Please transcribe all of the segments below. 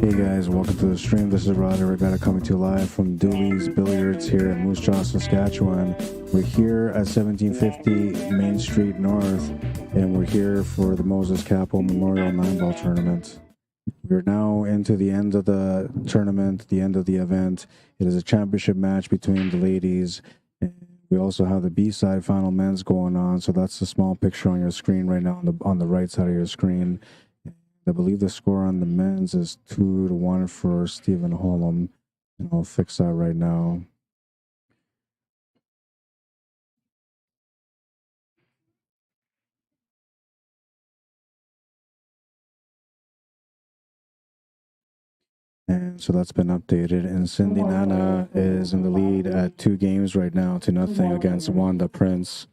Hey guys, welcome to the stream. This is Rod Arriagada coming to you live from Dooley's Billiards here in Moose Jaw, Saskatchewan. We're here at 1750 Main Street North, and we're here for the Moses CAPPO Memorial 9-ball tournament. We're now into the end of the tournament, the end of the event. It is a championship match between the ladies. And we also have the B-side final men's going on, so that's the small picture on your screen right now on the right side of your screen. I believe the score on the men's is 2-1 for Stephen HOLEM, and I'll fix that right now. And so that's been updated, and Cindy Nana is in the lead at 2 games right now to nothing against Wanda Prince.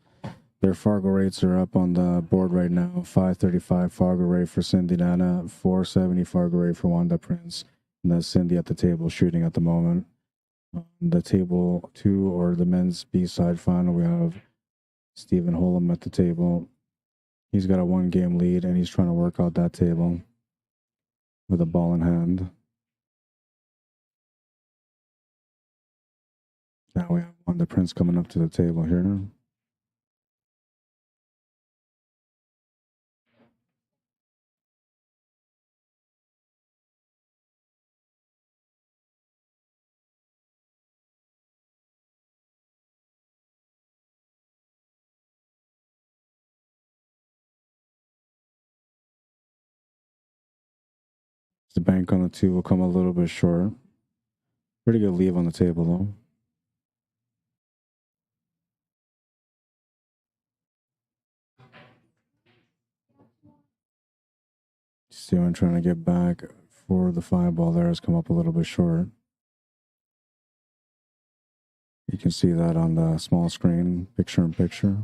Their Fargo rates are up on the board right now. 535 Fargo rate for Cindy Nana, 470 Fargo rate for Wanda Prince. And that's Cindy at the table shooting at the moment. On the table 2, or the men's B-side final, we have Stephen HOLEM at the table. He's got a 1-game lead, and he's trying to work out that table with a ball in hand. Now we have Wanda Prince coming up to the table here. The bank on the 2 will come a little bit short. Pretty good leave on the table, though. Steven trying to get back for the 5-ball there has come up a little bit short. You can see that on the small screen, picture in picture.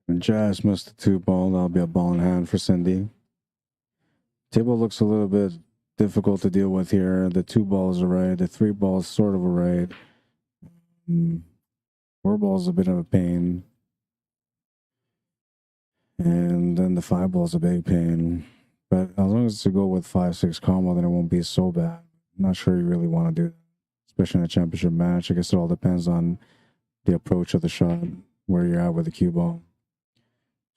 And just missed the 2-ball. That'll be a ball in hand for Cindy. Table looks a little bit difficult to deal with here. The 2 balls are right. The 3 balls sort of are right. 4 balls a bit of a pain. And then the 5 ball's a big pain. But as long as it's to go with 5-6 combo, then it won't be so bad. I'm not sure you really want to do that, especially in a championship match. I guess it all depends on the approach of the shot, where you're at with the cue ball.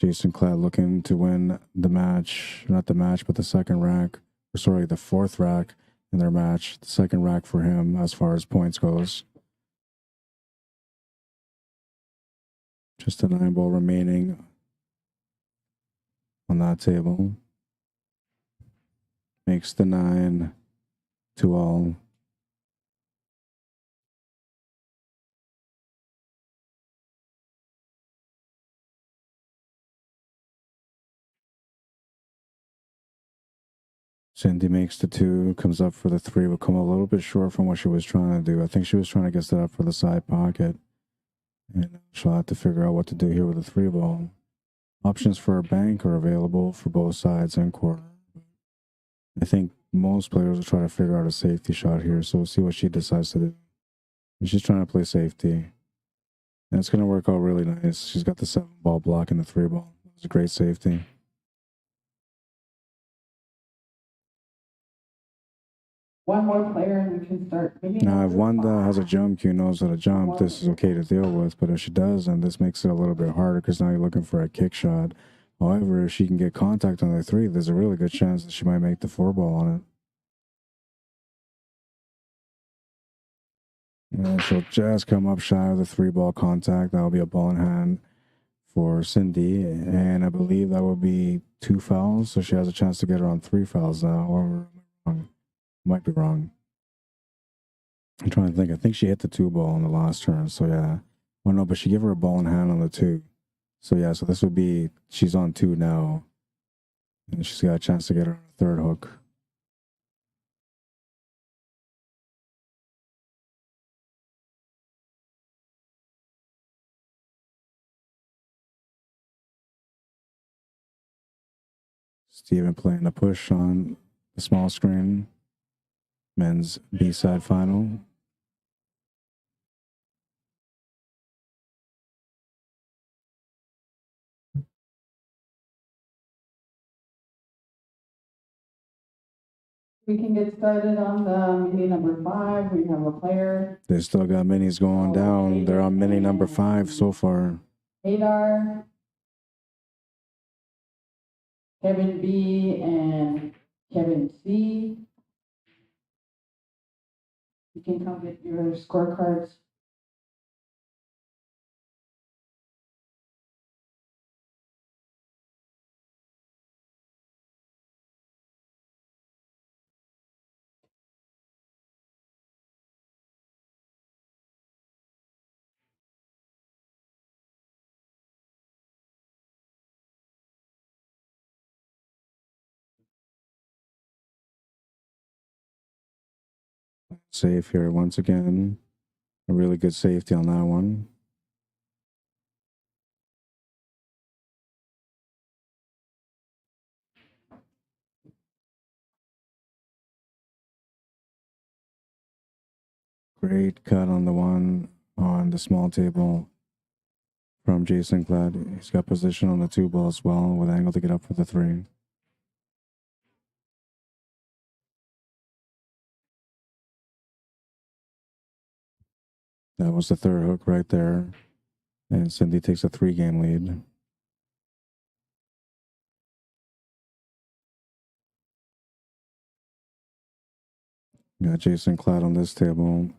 Jason KLATT looking to win the match, not the match, but the second rack, or sorry, the 4th rack in their match. The second rack for him as far as points goes. Just a 9-ball remaining on that table. Makes the 9 to all. Cindy makes the 2, comes up for the 3, will come a little bit short from what she was trying to do. I think she was trying to get set up for the side pocket. And she'll have to figure out what to do here with the 3-ball. Options for a bank are available for both sides and quarter. I think most players will try to figure out a safety shot here, so we'll see what she decides to do. And she's trying to play safety. And it's going to work out really nice. She's got the 7-ball blocking the 3-ball. It was a great safety. One more player and we can start. Now, if Wanda has a jump cue, knows how to jump, this is okay to deal with. But if she doesn't, this makes it a little bit harder because now you're looking for a kick shot. However, if she can get contact on the 3, there's a really good chance that she might make the 4 ball on it. And she'll just come up shy of the 3 ball contact. That'll be a ball in hand for Cindy. And I believe that will be 2 fouls. So she has a chance to get her on 3 fouls now. Or might be wrong. I'm trying to think. I think she hit the 2 ball on the last turn. So yeah. Well, no, but she gave her a ball in hand on the 2. So yeah, so this would be, she's on 2 now. And she's got a chance to get her on a 3rd hook. Steven playing a push on the small screen. Men's B-side final. We can get started on the mini number 5. We have a player. They still got minis going down. They're on mini number 5 so far. Hadar, Kevin B, and Kevin C. You can come get your scorecards. Safe here once again. A really good safety on that one. Great cut on the one on the small table from Jason KLATT. He's got position on the 2 ball as well with angle to get up for the 3. That was the 3rd hook right there. And Cindy takes a 3-game lead. Got Jason KLATT on this table.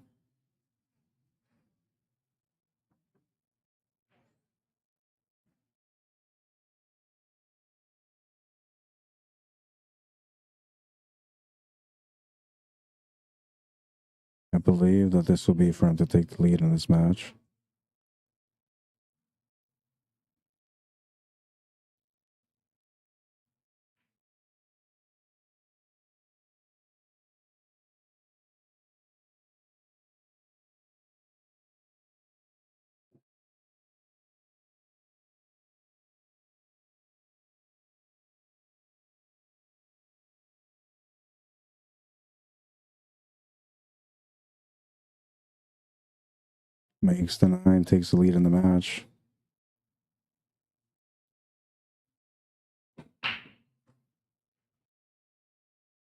I believe that this will be for him to take the lead in this match. Makes the 9, takes the lead in the match.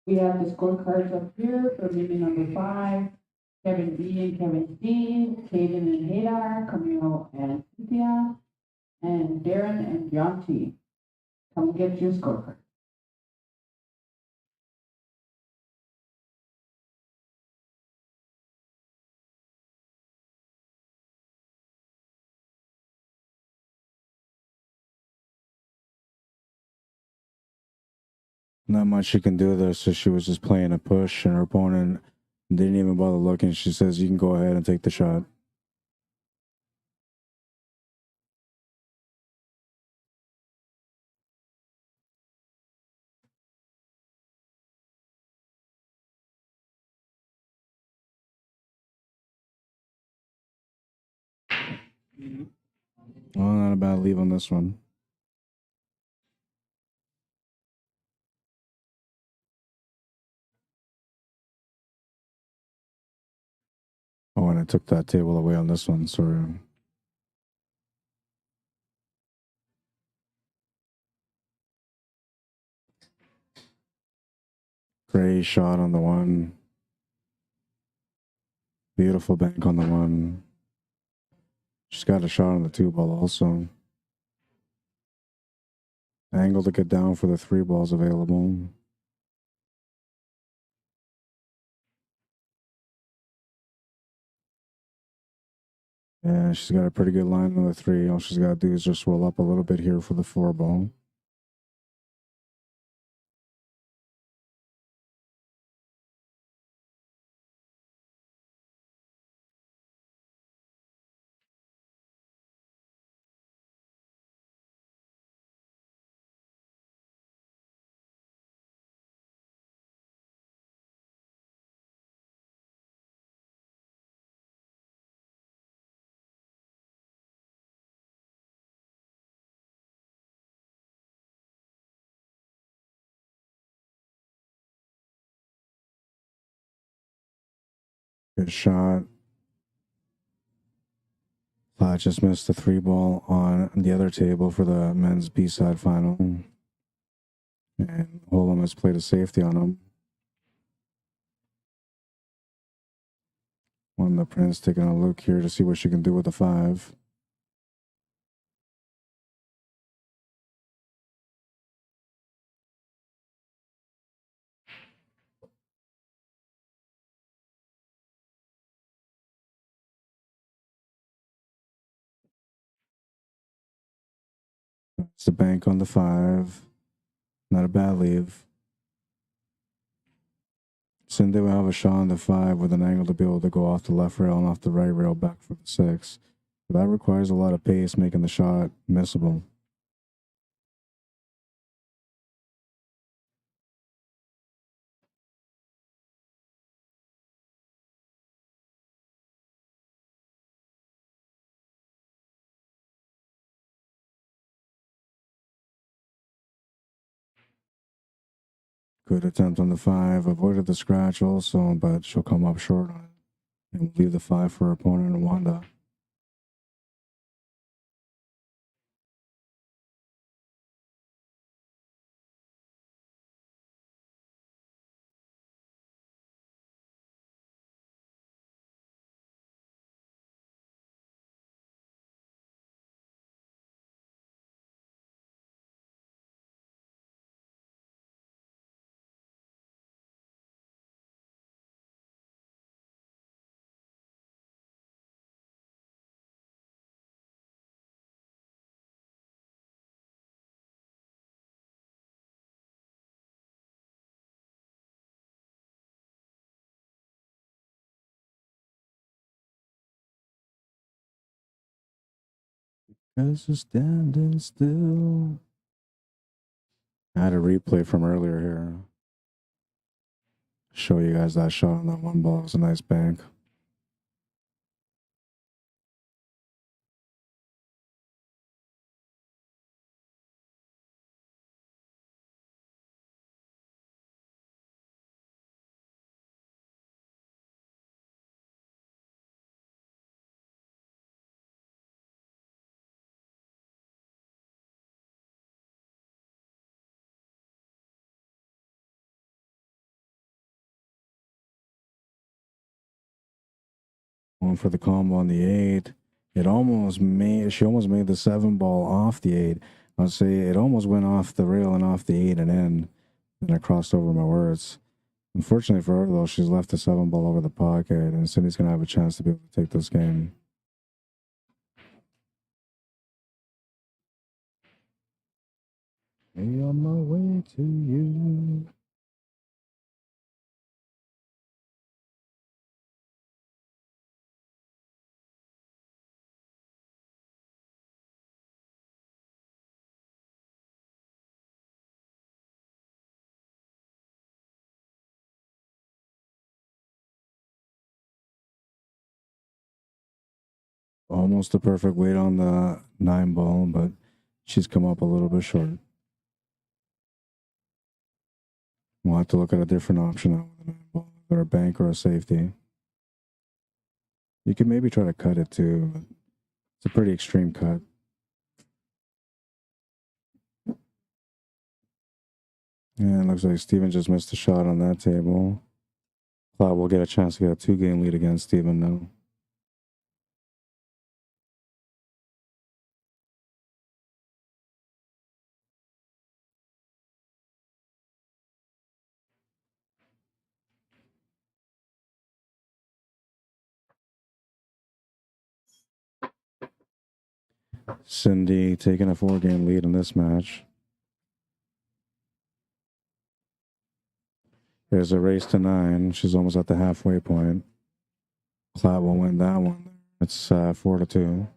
We have the scorecards up here for mini number 5. Kevin B and Kevin C, Caden and Hadar, Camille and Cynthia, and Darren and John T. Come get your scorecard. Not much she can do there, so she was just playing a push, and her opponent didn't even bother looking. She says, you can go ahead and take the shot. Well, not a bad leave on this one. Oh, and I took that table away on this one, sorry. Great shot on the one. Beautiful bank on the 1. She's got a shot on the 2 ball also. Angle to get down for the 3 balls available. Yeah, she's got a pretty good line on the 3. All she's got to do is just roll up a little bit here for the 4 ball. Good shot. KLATT just missed the 3 ball on the other table for the men's B-side final. And HOLEM has played a safety on him. WANDA Prince taking a look here to see what she can do with the 5. It's the bank on the 5. Not a bad leave. Cindy will have a shot on the 5 with an angle to be able to go off the left rail and off the right rail back for the 6. But that requires a lot of pace, making the shot missable. Good attempt on the 5. Avoided the scratch also, but she'll come up short on it. And leave the 5 for her opponent, WANDA. Cause you're standing still. I had a replay from earlier here. Show you guys that shot on that 1 ball. It was a nice bank. Going for the combo on the 8. She almost made the 7 ball off the 8. I'd say it almost went off the rail and off the 8 and in. And I crossed over my words. Unfortunately for her, though, she's left the 7 ball over the pocket, and Cindy's going to have a chance to be able to take this game. Hey, on my way to you. Almost a perfect weight on the 9 ball, but she's come up a little bit short. We'll have to look at a different option now with a 9 ball, or a bank or a safety. You can maybe try to cut it too, but it's a pretty extreme cut. And it looks like Steven just missed a shot on that table. CLATT will get a chance to get a 2-game lead against Steven now. Cindy taking a 4-game lead in this match. There's a race to 9. She's almost at the halfway point. CLATT will win that one. It's 4-2.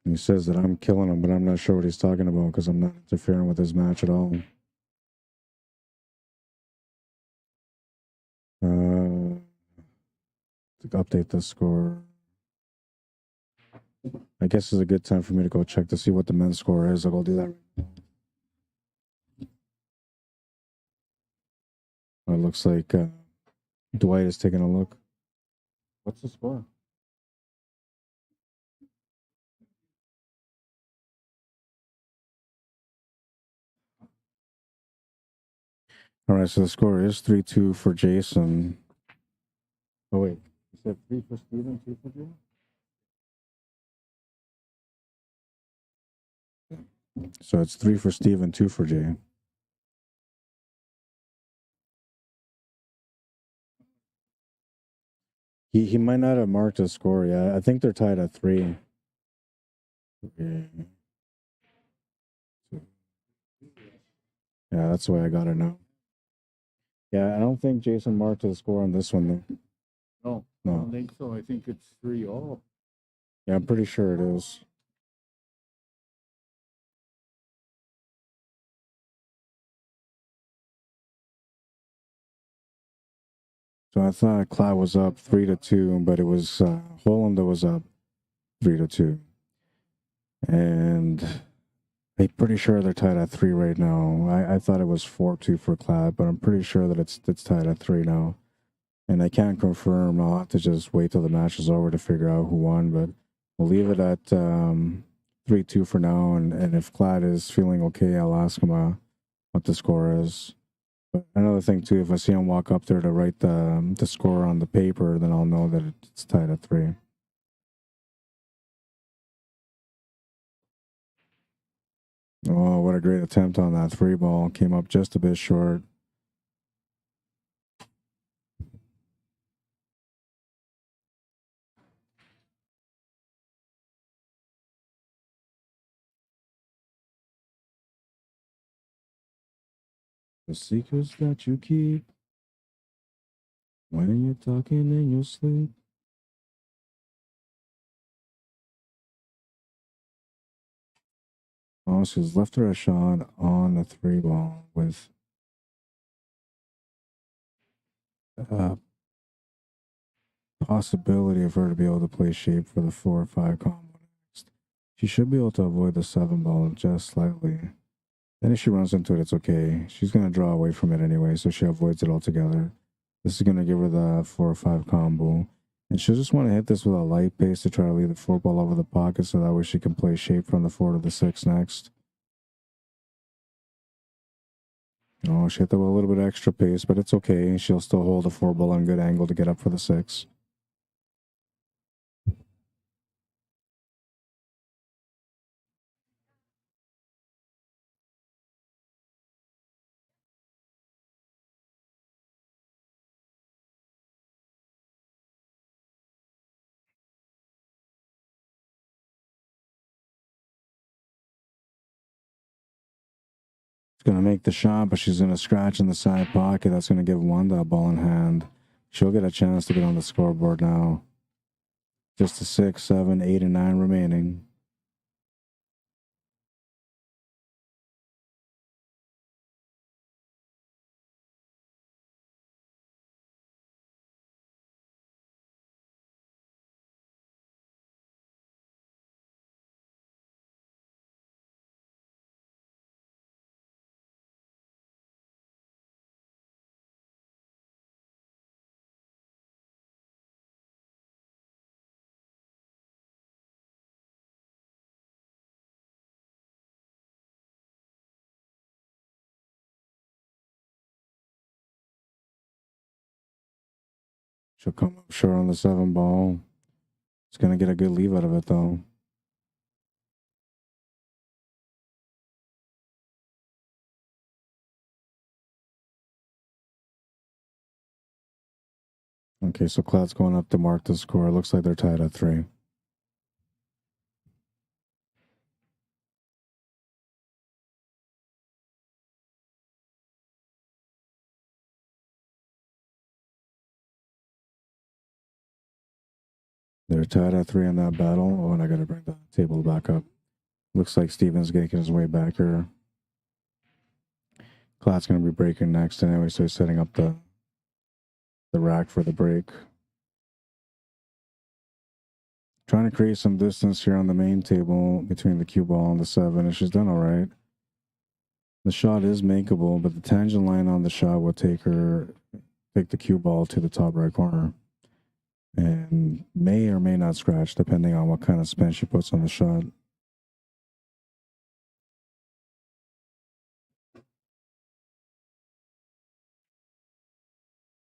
He says that I'm killing him, but I'm not sure what he's talking about because I'm not interfering with his match at all. To update the score. I guess it's a good time for me to go check to see what the men's score is. I'll go do that right now. It looks like Dwight is taking a look. What's the score? All right, so the score is 3-2 for Jason. Oh, wait. You said 3 for Steven, 2 for Jay? So it's 3 for Steven, 2 for Jay. He might not have marked a score yet. I think they're tied at 3. Yeah, that's the way I got it now. Yeah, I don't think Jason marked the score on this one, though. No, I don't think so. I think it's 3-all. Yeah, I'm pretty sure it is. So I thought CLATT was up 3-2, but it was HOLEM that was up 3-2. And I'm pretty sure they're tied at 3 right now. I thought it was 4-2 for CLATT, but I'm pretty sure that it's tied at 3 now. And I can't confirm. I'll have to just wait till the match is over to figure out who won, but we'll leave it at 3-2 for now. And if CLATT is feeling okay, I'll ask him what the score is. But another thing too, if I see him walk up there to write the score on the paper, then I'll know that it's tied at 3. Oh, what a great attempt on that 3 ball. Came up just a bit short. The secrets that you keep when you're talking in your sleep. Oh, she's left her a shot on the 3 ball with possibility of her to be able to play shape for the 4 or 5 combo next. She should be able to avoid the 7 ball just slightly. Then if she runs into it, it's okay. She's going to draw away from it anyway, so she avoids it altogether. This is going to give her the 4 or 5 combo. And she'll just want to hit this with a light pace to try to leave the 4 ball over the pocket so that way she can play shape from the 4 to the 6 next. Oh, she hit that with a little bit extra pace, but it's okay. She'll still hold the 4 ball on good angle to get up for the 6. Going to make the shot, but she's going to scratch in the side pocket. That's going to give Wanda a ball in hand. She'll get a chance to get on the scoreboard now. Just a 6, 7, 8, and 9 remaining. She'll come up short on the 7 ball. It's going to get a good leave out of it, though. Okay, so KLATT's going up to mark the score. It looks like they're tied at 3. They're tied at 3 in that battle. Oh, and I got to bring the table back up. Looks like Steven's making his way back here. KLATT's going to be breaking next anyway, so he's setting up the rack for the break. Trying to create some distance here on the main table between the cue ball and the 7, and she's done all right. The shot is makeable, but the tangent line on the shot will take the cue ball to the top right corner. And may or may not scratch, depending on what kind of spin she puts on the shot.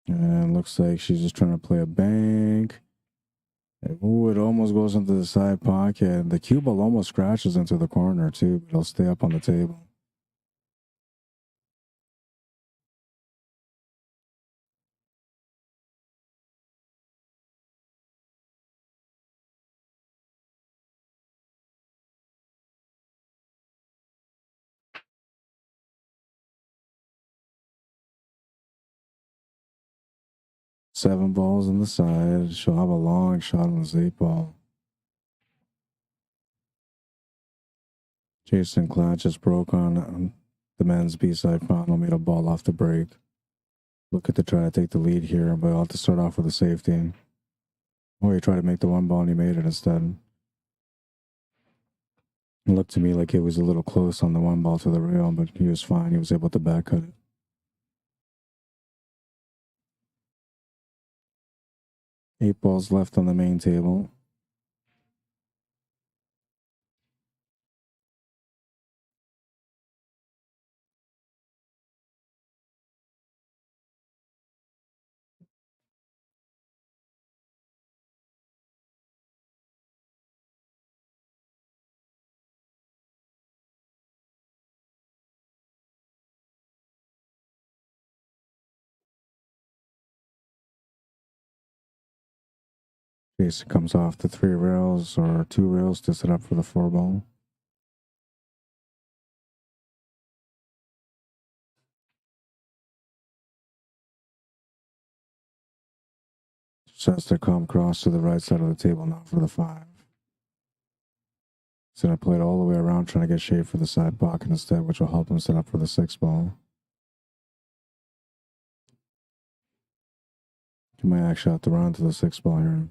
And looks like she's just trying to play a bank. Ooh, it almost goes into the side pocket. The cue ball almost scratches into the corner too, but it'll stay up on the table. Seven balls on the side. She'll have a long shot on this 8 ball. Jason KLATT just broke on the men's B-side final, made a ball off the break. Looking to try to take the lead here, but I'll have to start off with a safety. Oh, he tried to make the 1 ball and he made it instead. It looked to me like it was a little close on the 1 ball to the rail, but he was fine. He was able to back cut it. Eight balls left on the main table. Jason comes off the 3 rails or 2 rails to set up for the 4 ball. Just has to come across to the right side of the table now for the 5. He's going to play it all the way around, trying to get shape for the side pocket instead, which will help him set up for the 6 ball. He might actually have to run to the 6 ball here.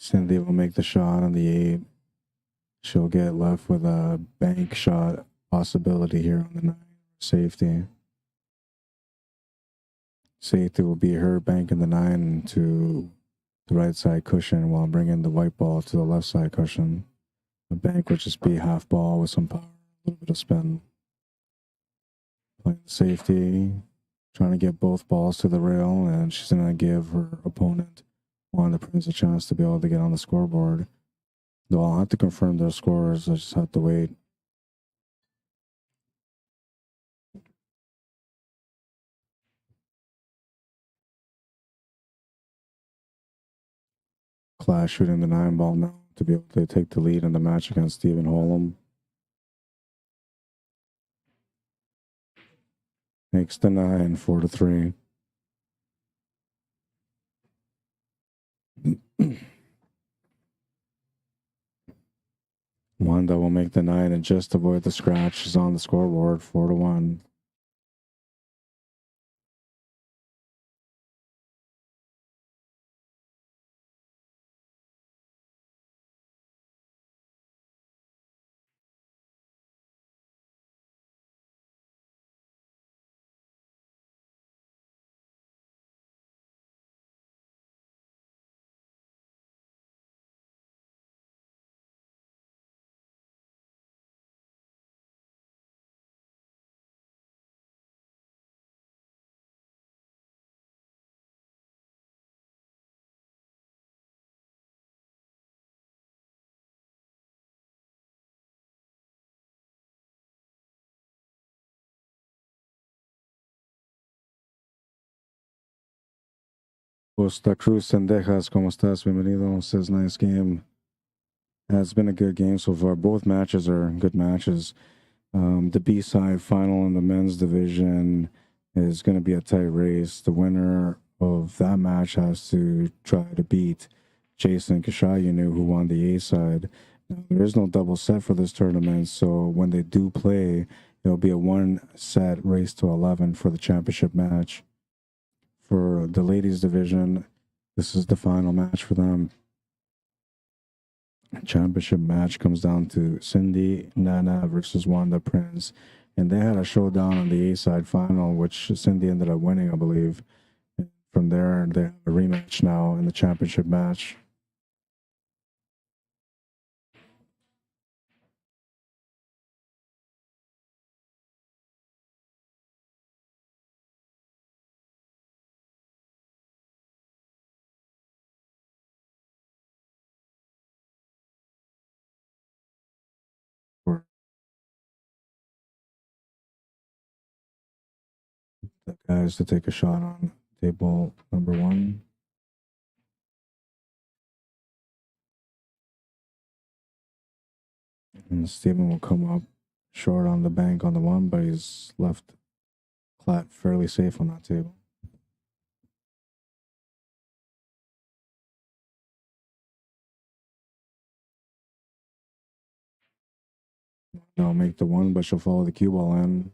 Cindy will make the shot on the 8. She'll get left with a bank shot possibility here on the 9. Safety. Safety will be her banking the 9 to the right side cushion while bringing the white ball to the left side cushion. The bank would just be half ball with some power, a little bit of spin. Playing safety, trying to get both balls to the rail, and she's going to give her opponent WANDA Prince a chance to be able to get on the scoreboard. Though I'll have to confirm their scores, I just have to wait. KLATT shooting the 9 ball now to be able to take the lead in the match against Stephen HOLEM. Makes the 9 4-3. WANDA will make the 9 and just avoid the scratch. She's on the scoreboard 4-1. Costa Cruz Sendejas, ¿cómo estás? Bienvenido. Says nice game. It's been a good game so far. Both matches are good matches. The B-side final in the men's division is going to be a tight race. The winner of that match has to try to beat Jason Kashayanu, who won the A-side. Now, there is no double set for this tournament, so when they do play, it'll be a one-set race to 11 for the championship match. For the ladies division, this is the final match for them. Championship match comes down to Cindy Nana versus Wanda Prince, and they had a showdown on the A-side final, which Cindy ended up winning, I believe. From there, they have a rematch now in the championship match. For the guys to take a shot on table number 1. And Steven will come up short on the bank on the 1, but he's left KLATT fairly safe on that table. Now make the 1, but she'll follow the cue ball in.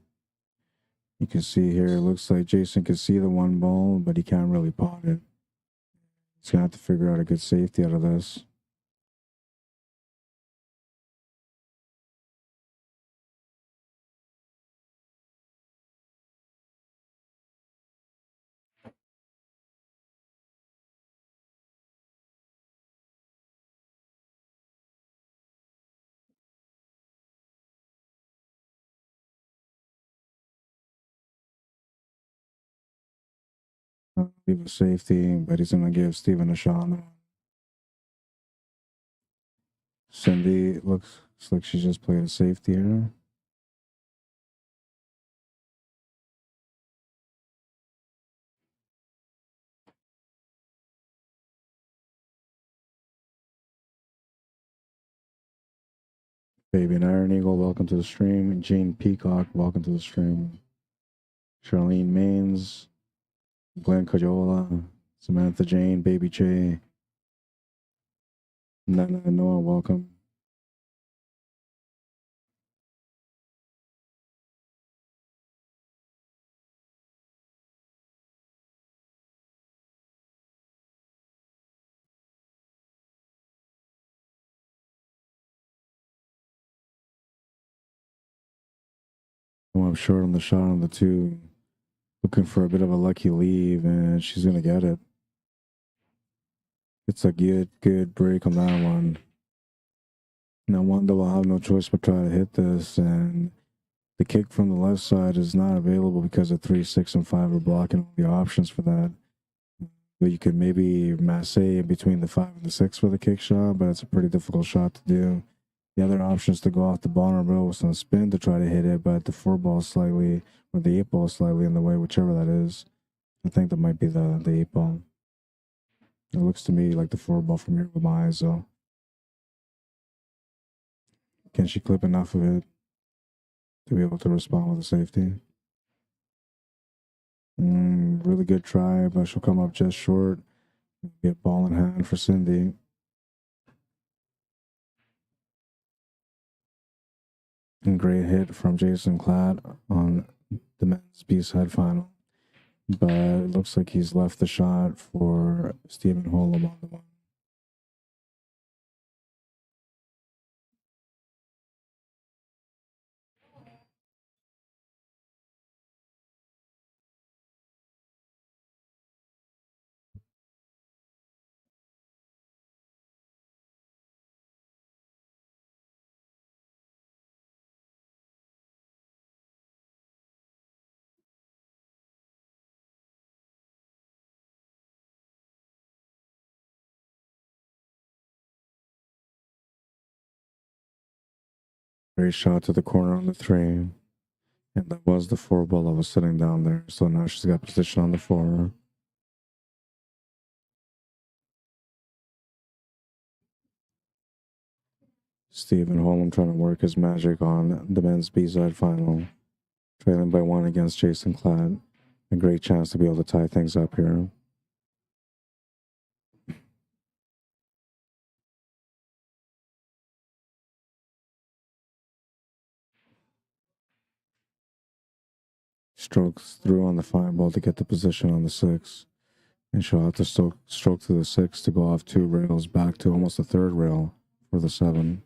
You can see here, it looks like Jason can see the 1 ball, but he can't really pot it. He's going to have to figure out a good safety out of this. Leave a safety, but he's going to give Steven a shot now. Cindy looks like she just played a safety here. Baby and Iron Eagle, welcome to the stream. Jane Peacock, welcome to the stream. Charlene Maines, Glenn Cajola, Samantha Jane, Baby J. Nana Noah, welcome. I'm short on the shot on the 2. Looking for a bit of a lucky leave, and she's going to get it. It's a good break on that one. Now Wanda will have no choice but try to hit this, and the kick from the left side is not available because the 3, 6, and 5 are blocking all the options for that. But you could maybe masse in between the 5 and the 6 with a kick shot, but it's a pretty difficult shot to do. The other option is to go off the bottom rail with some spin to try to hit it, but the 4 ball slightly, or the 8 ball slightly in the way, whichever that is. I think that might be the 8 ball. It looks to me like the 4 ball from here with my eyes, so. Can she clip enough of it to be able to respond with a safety? Really good try, but she'll come up just short. Be a ball in hand for Cindy. And great hit from Jason KLATT on the men's B-side final. But it looks like he's left the shot for Stephen Holem on the 1. Great shot to the corner on the 3. And that was the 4 ball that was sitting down there. So now she's got position on the 4. Stephen Holm trying to work his magic on the men's B-side final. Trailing by 1 against Jason KLATT. A great chance to be able to tie things up here. Strokes through on the 5 ball to get the position on the 6. And she'll have to stroke through the 6 to go off 2 rails back to almost the 3rd rail for the 7.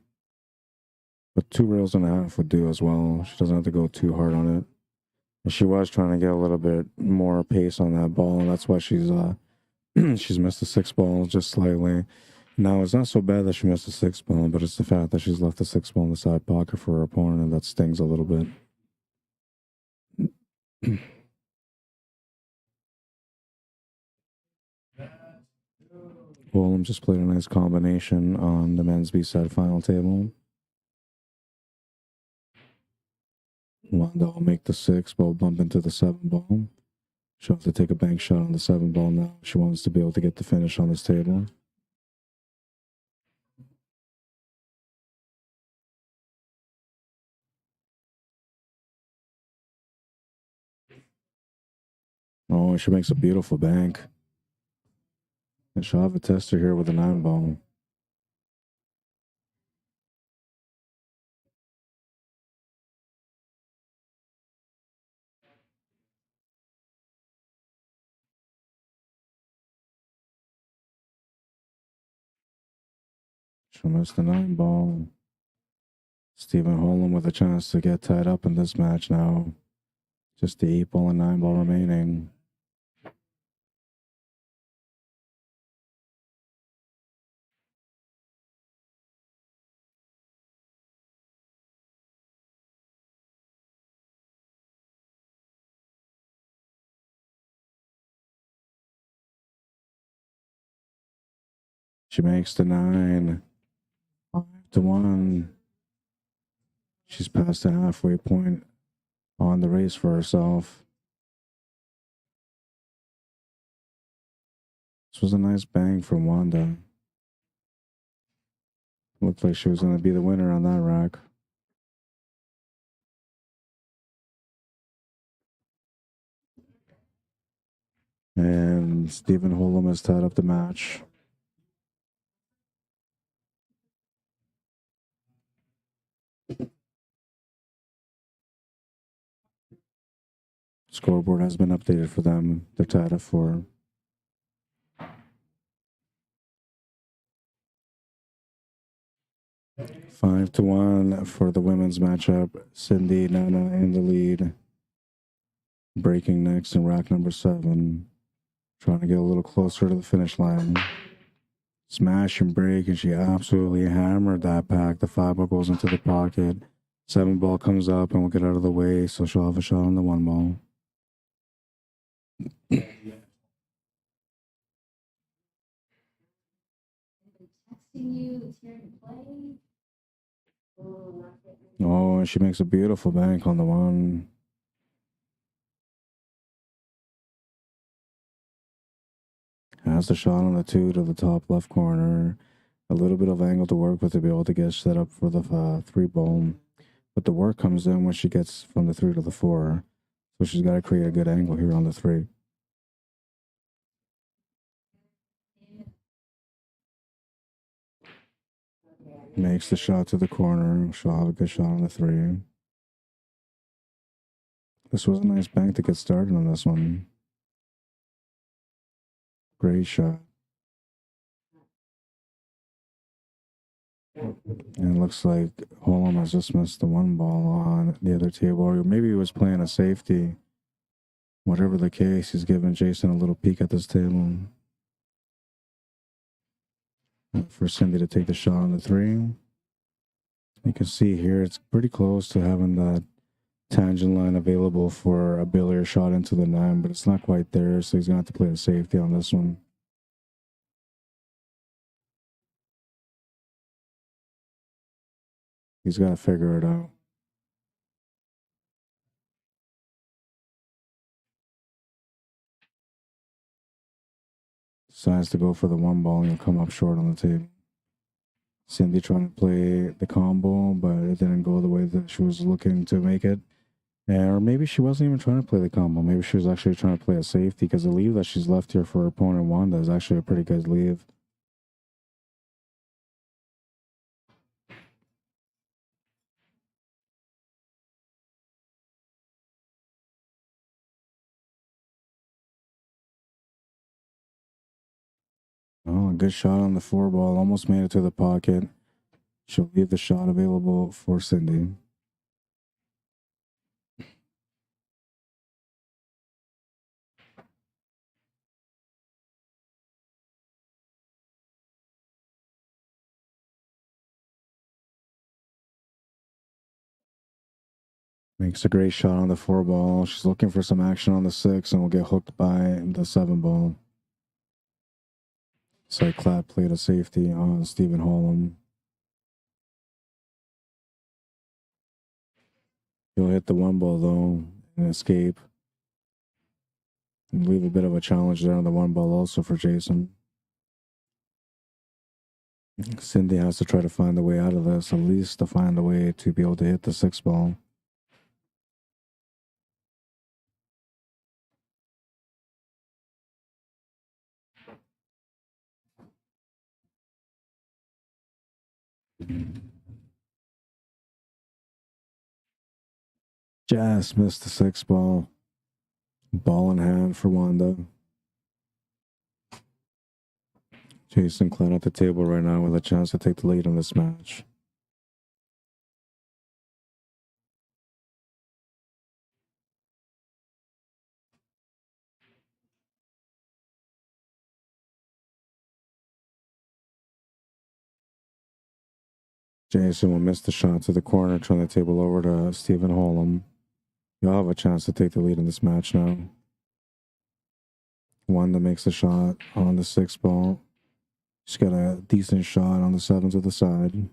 But 2 rails and a half would do as well. She doesn't have to go too hard on it. And she was trying to get a little bit more pace on that ball, and that's why she's she's missed the 6 ball just slightly. Now, it's not so bad that she missed the 6 ball, but it's the fact that she's left the 6 ball in the side pocket for her opponent, and that stings a little bit. Holem just played a nice combination on the men's B-side final table. Wanda will make the 6 ball bump into the 7 ball. She'll have to take a bank shot on the 7 ball now. She wants to be able to get the finish on this table. Oh, she makes a beautiful bank. And she'll have a tester here with a 9 ball. She'll miss the 9 ball. Stephen Holm with a chance to get tied up in this match now. Just the 8 ball and 9 ball remaining. She makes the 9. 5-1. She's past the halfway point on the race for herself. This was a nice bang from Wanda. Looked like she was going to be the winner on that rack. And Stephen Holm has tied up the match. Scoreboard has been updated for them. They're tied at 4. Five to 1 for the women's matchup. Cindy Nana in the lead. Breaking next in rack number 7. Trying to get a little closer to the finish line. Smash and break, and she absolutely hammered that pack. The 5 ball goes into the pocket. 7 ball comes up and will get out of the way, so she'll have a shot on the 1 ball. Oh, and she makes a beautiful bank on the 1. Has the shot on the 2 to the top left corner. A little bit of angle to work with to be able to get set up for the 3 ball. But the work comes in when she gets from the 3 to the 4. So she's got to create a good angle here on the 3. Makes the shot to the corner. She'll have a good shot on the 3. This was a nice bank to get started on this one. Great shot. And it looks like Holem has just missed the 1 ball on the other table. Or maybe he was playing a safety. Whatever the case, he's giving Jason a little peek at this table. For Cindy to take the shot on the 3. You can see here it's pretty close to having that tangent line available for a billiard shot into the 9, but it's not quite there, so he's going to have to play a safety on this one. He's got to figure it out. Decides to go for the 1 ball and he'll come up short on the table. Cindy trying to play the combo, but it didn't go the way that she was looking to make it. Or maybe she wasn't even trying to play the combo. Maybe she was actually trying to play a safety, because the leave that she's left here for her opponent Wanda is actually a pretty good leave. Oh, a good shot on the 4-ball. Almost made it to the pocket. She'll leave the shot available for Cindy. Makes a great shot on the 4-ball. She's looking for some action on the 6 and will get hooked by the 7-ball. So KLATT played a safety on Stephen Holem. He'll hit the 1-ball though and escape. And leave a bit of a challenge there on the 1-ball also for Jason. Cindy has to try to find a way out of this, at least to find a way to be able to hit the 6-ball. Just missed the 6-ball. Ball in hand for Wanda. Jason KLATT at the table right now with a chance to take the lead in this match. Jason will miss the shot to the corner, turn the table over to Stephen Holem. You'll have a chance to take the lead in this match now. Wanda makes the shot on the 6-ball. She's got a decent shot on the 7 to the side.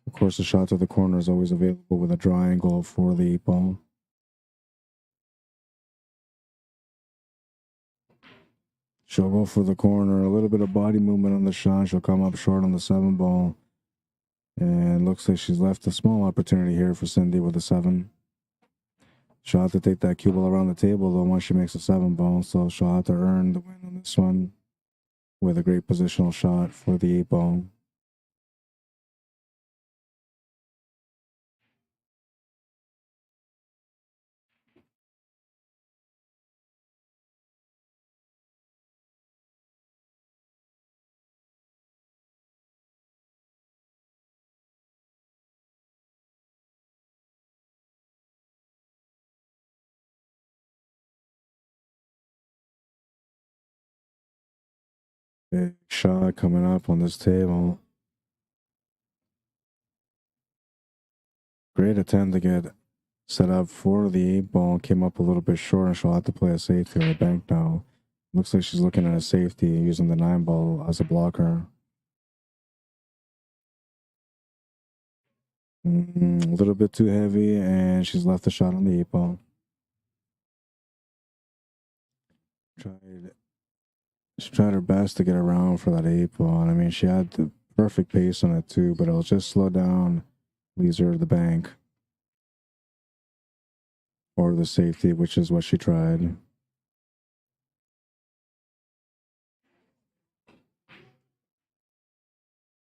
Of course, the shot to the corner is always available with a draw angle for the 8-ball. She'll go for the corner. A little bit of body movement on the shot. She'll come up short on the 7-ball. And looks like she's left a small opportunity here for Cindy with a 7. She'll have to take that cue ball around the table, though, once she makes a 7-ball. So she'll have to earn the win on this one with a great positional shot for the 8-ball. Big shot coming up on this table. Great attempt to get set up for the 8-ball. Came up a little bit short, and she'll have to play a safety or a bank now. Looks like she's looking at a safety using the 9-ball as a blocker. A little bit too heavy, and she's left the shot on the 8-ball. She tried her best to get around for that 8-ball. I mean, she had the perfect pace on it too, but it'll just slow down, leaves her the bank. Or the safety, which is what she tried.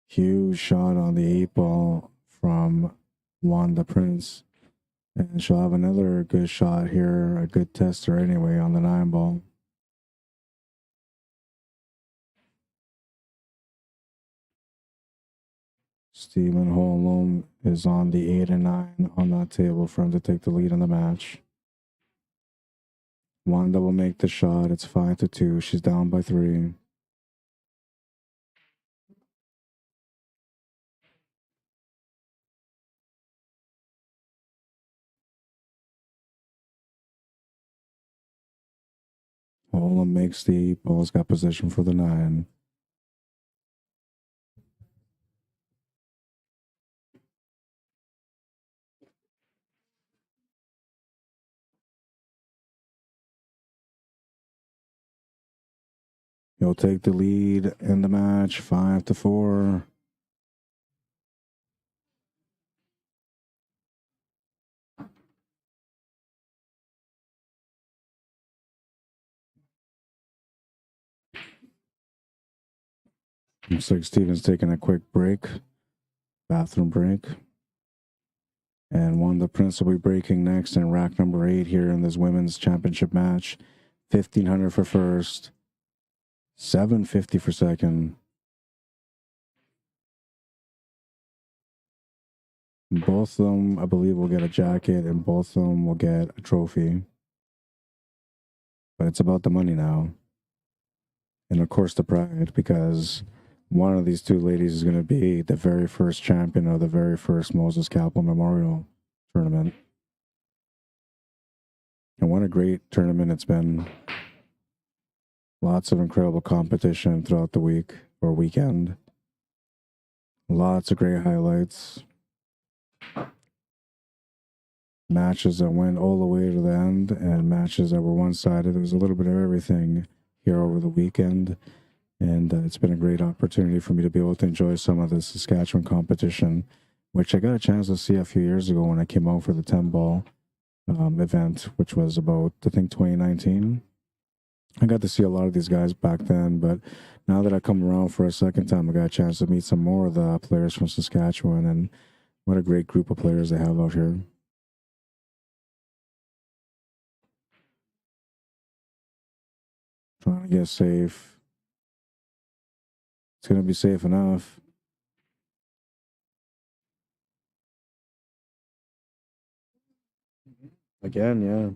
Huge shot on the 8-ball from Wanda Prince. And she'll have another good shot here, a good tester anyway, on the 9-ball. Stephen Holem is on the 8 and 9 on that table for him to take the lead in the match. Wanda will make the shot. It's 5-2. She's down by 3. Holem makes the 8-ball's got position for the 9. He'll take the lead in the match, 5-4. Looks like Steven's taking a quick break, bathroom break. And WANDA Prince will be breaking next in rack number 8 here in this women's championship match. 1,500 for first, 750 for second. Both of them, I believe, will get a jacket, and both of them will get a trophy. But it's about the money now. And of course, the pride, because one of these two ladies is going to be the very first champion of the very first Moses CAPPO Memorial Tournament. And what a great tournament it's been. Lots of incredible competition throughout the week or weekend. Lots of great highlights. Matches that went all the way to the end and matches that were one-sided. There was a little bit of everything here over the weekend. And it's been a great opportunity for me to be able to enjoy some of the Saskatchewan competition, which I got a chance to see a few years ago when I came out for the 10-ball event, which was about, I think, 2019. I got to see a lot of these guys back then, but now that I come around for a second time, I got a chance to meet some more of the players from Saskatchewan, and what a great group of players they have out here. Trying to get safe. It's going to be safe enough. Again, yeah.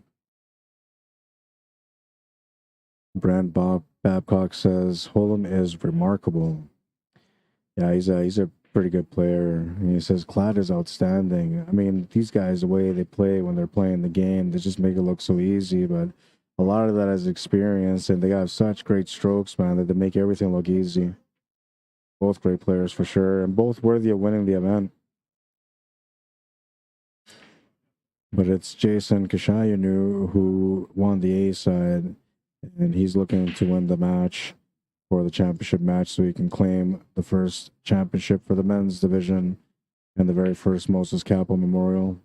Brand Bob Babcock says Holem is remarkable. Yeah, he's a pretty good player. And he says KLATT is outstanding. I mean, these guys, the way they play when they're playing the game, they just make it look so easy. But a lot of that is experience, and they have such great strokes, man, that they make everything look easy. Both great players for sure, and both worthy of winning the event. But it's Jason Kashayanu who won the A side, and he's looking to win the match for the championship match so he can claim the first championship for the men's division and the very first Moses CAPPO Memorial.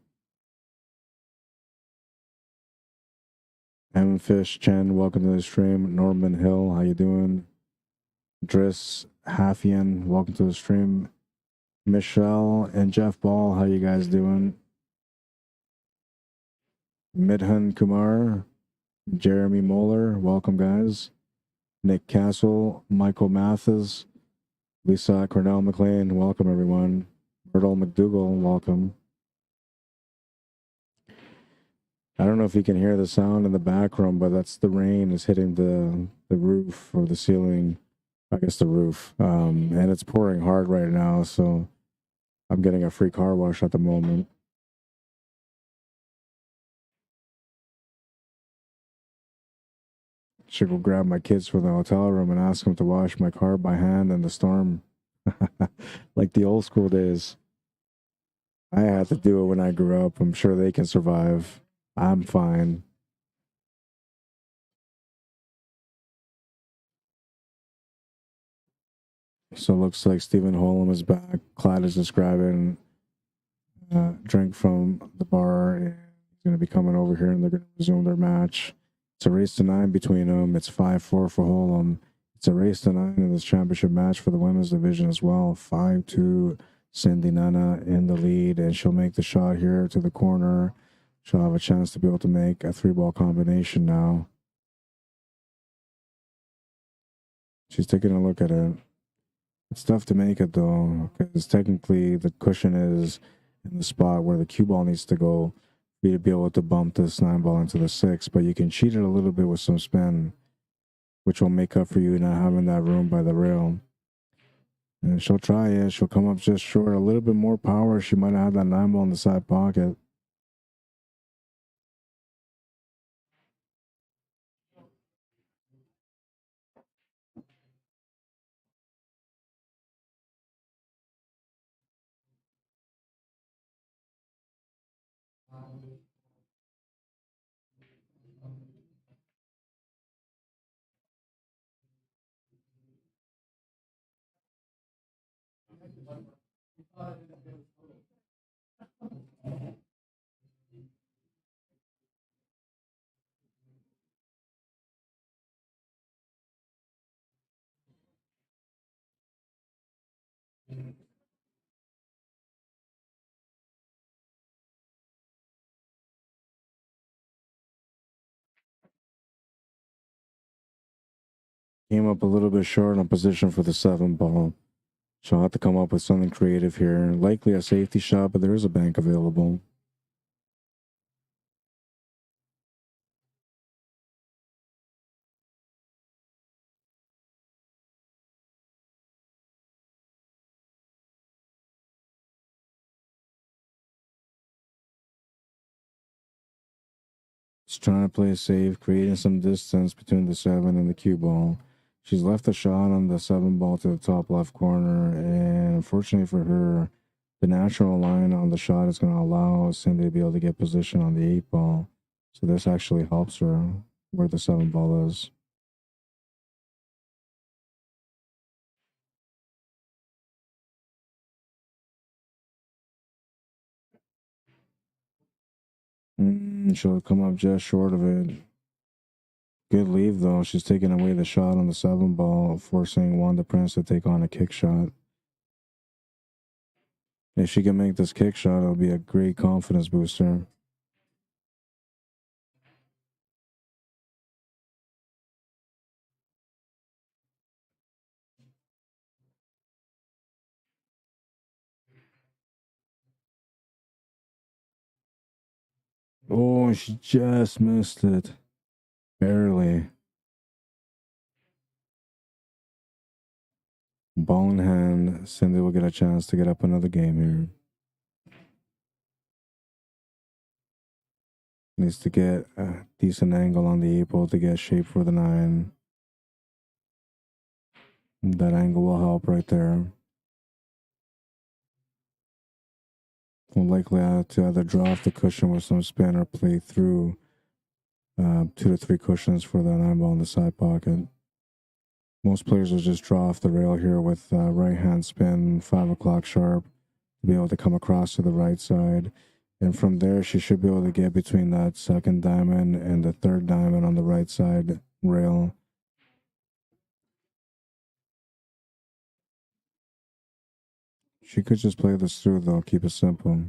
M. Fish Chen, welcome to the stream. Norman Hill, how you doing? Driss Haffian, welcome to the stream. Michelle and Jeff Ball, how you guys doing? Midhan Kumar, Jeremy Moeller, welcome guys. Nick Castle, Michael Mathis, Lisa Cornell McLean, welcome everyone. Myrtle McDougall, welcome. I don't know if you can hear the sound in the background, but that's the rain is hitting the roof or the ceiling. I guess the roof. And it's pouring hard right now, so I'm getting a free car wash at the moment. Should go grab my kids from the hotel room and ask them to wash my car by hand in the storm. Like the old school days. I had to do it when I grew up. I'm sure they can survive. I'm fine. So it looks like Stephen Holem is back. KLATT is describing drink from the bar, and he's going to be coming over here, and they're going to resume their match. It's a race to 9 between them. It's 5-4 for Holem. It's a race to 9 in this championship match for the women's division as well. 5-2, Cindy Nana in the lead, and she'll make the shot here to the corner. She'll have a chance to be able to make a 3-ball combination now. She's taking a look at it. It's tough to make it though, because technically the cushion is in the spot where the cue ball needs to go for you to be able to bump this 9-ball into the 6, but you can cheat it a little bit with some spin, which will make up for you not having that room by the rail. And she'll try it. She'll come up just short. A little bit more power. She might have had that 9-ball in the side pocket. Came up a little bit short on position for the 7 ball. She'll have to come up with something creative here. Likely a safety shot, but there is a bank available. She's trying to play it safe, creating some distance between the 7 and the cue ball. She's left a shot on the 7 ball to the top left corner, and unfortunately for her, the natural line on the shot is going to allow Cindy to be able to get position on the 8 ball. So this actually helps her where the 7 ball is. She'll come up just short of it. Good leave, though. She's taking away the shot on the 7 ball, forcing Wanda Prince to take on a kick shot. If she can make this kick shot, it'll be a great confidence booster. Oh, she just missed it. Barely. Ball in hand. Cindy will get a chance to get up another game here. Needs to get a decent angle on the 8 ball to get shape for the 9. That angle will help right there. Will likely have to either draw off the cushion with some spin or play through 2 to 3 cushions for that 9 ball in the side pocket. Most players will just draw off the rail here with right hand spin, 5 o'clock sharp, to be able to come across to the right side. And from there, she should be able to get between that 2nd diamond and the 3rd diamond on the right side rail. She could just play this through, though, keep it simple.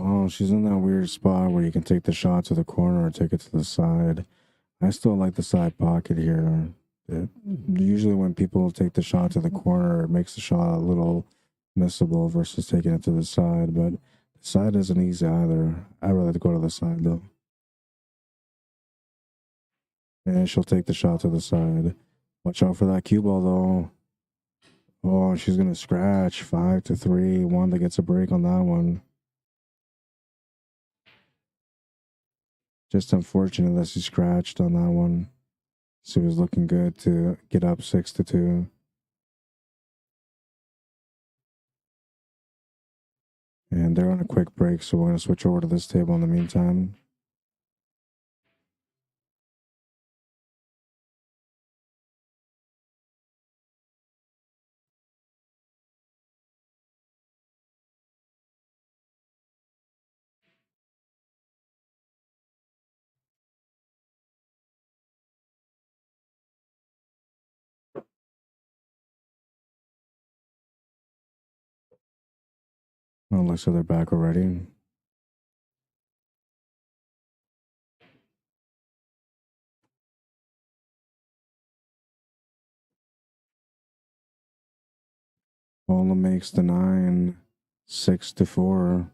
Oh, she's in that weird spot where you can take the shot to the corner or take it to the side. I still like the side pocket here. Usually when people take the shot to the corner, it makes the shot a little missable versus taking it to the side, but the side isn't easy either. I'd rather go to the side, though. And she'll take the shot to the side. Watch out for that cue ball, though. Oh, she's going to scratch. 5 to 3. Wanda gets a break on that one. Just unfortunate that she scratched on that one. She was looking good to get up 6 to 2. And they're on a quick break, so we're going to switch over to this table in the meantime. Oh, looks like they're back already. HOLEM makes the 9, 6 to 4.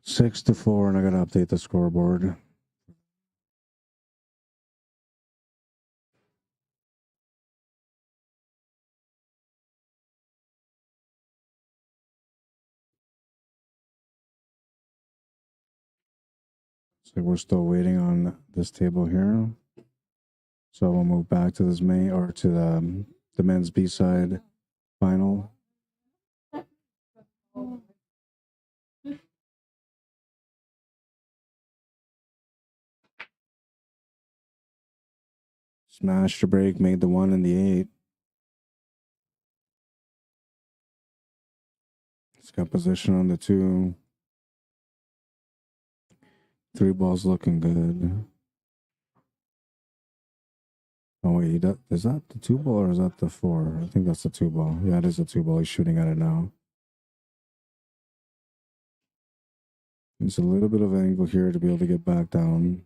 6-4, and I gotta update the scoreboard. So we're still waiting on this table here. So we'll move back to this main or to the men's B side final. Smashed the break, made the 1 and the 8. It's got position on the 2. 3 balls looking good. Oh wait, is that the 2 ball or is that the 4? I think that's the 2 ball. Yeah, it is the 2 ball. He's shooting at it now. There's a little bit of angle here to be able to get back down.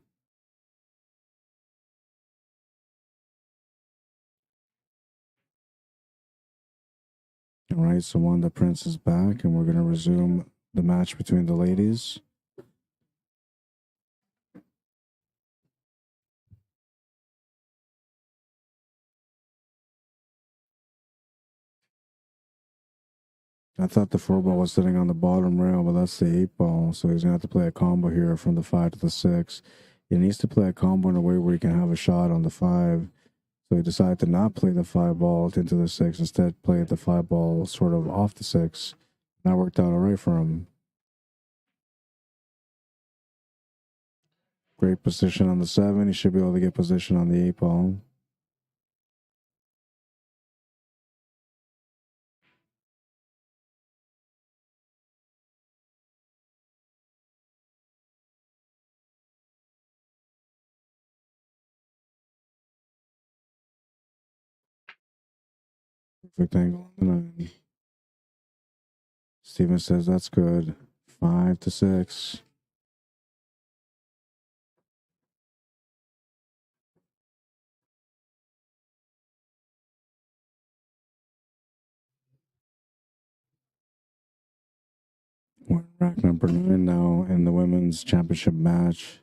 All right, so Wanda Prince is back, and we're going to resume the match between the ladies. I thought the 4 ball was sitting on the bottom rail, but that's the 8 ball. So he's going to have to play a combo here from the 5 to the 6. He needs to play a combo in a way where he can have a shot on the 5. So he decided to not play the 5 ball into the 6. Instead, play the 5 ball sort of off the 6. That worked out all right for him. Great position on the 7. He should be able to get position on the 8 ball. Perfect angle on the 9. Steven says that's good. 5 to 6. We're in rack number 9 now in the women's championship match.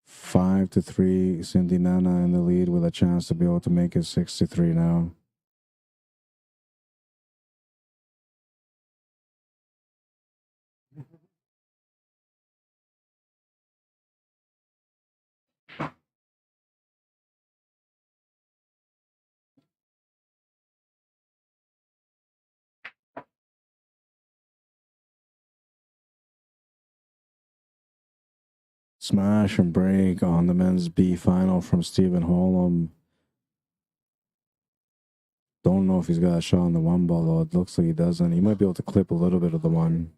5 to 3. Cindy Nana in the lead with a chance to be able to make it 6 to 3 now. Smash and break on the men's B final from Stephen Holem. Don't know if he's got a shot on the 1 ball, though. It looks like he doesn't. He might be able to clip a little bit of the 1.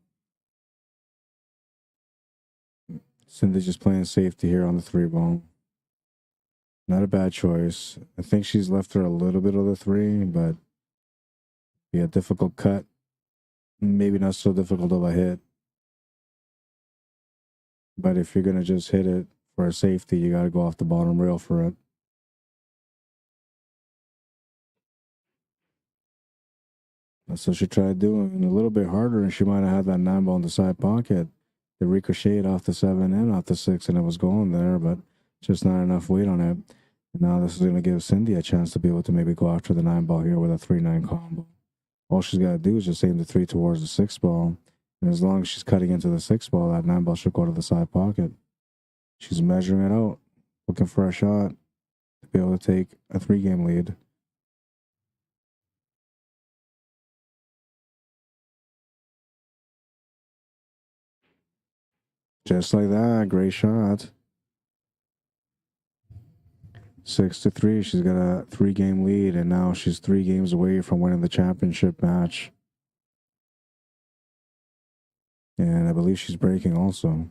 Cindy's just playing safety here on the 3 ball. Not a bad choice. I think she's left her a little bit of the 3, but be a difficult cut. Maybe not so difficult of a hit. But if you're going to just hit it for a safety, you got to go off the bottom rail for it. That's what she tried doing. A little bit harder, and she might have had that 9 ball in the side pocket. It ricocheted off the 7 and off the 6, and it was going there, but just not enough weight on it. And now this is going to give Cindy a chance to be able to maybe go after the 9 ball here with a 3-9 combo. All she's got to do is just aim the 3 towards the 6 ball. And as long as she's cutting into the 6 ball, that 9 ball should go to the side pocket. She's measuring it out, looking for a shot to be able to take a 3-game lead. Just like that, great shot. 6 to 3. She's got a 3-game lead, and now she's 3 games away from winning the championship match. And I believe she's breaking also.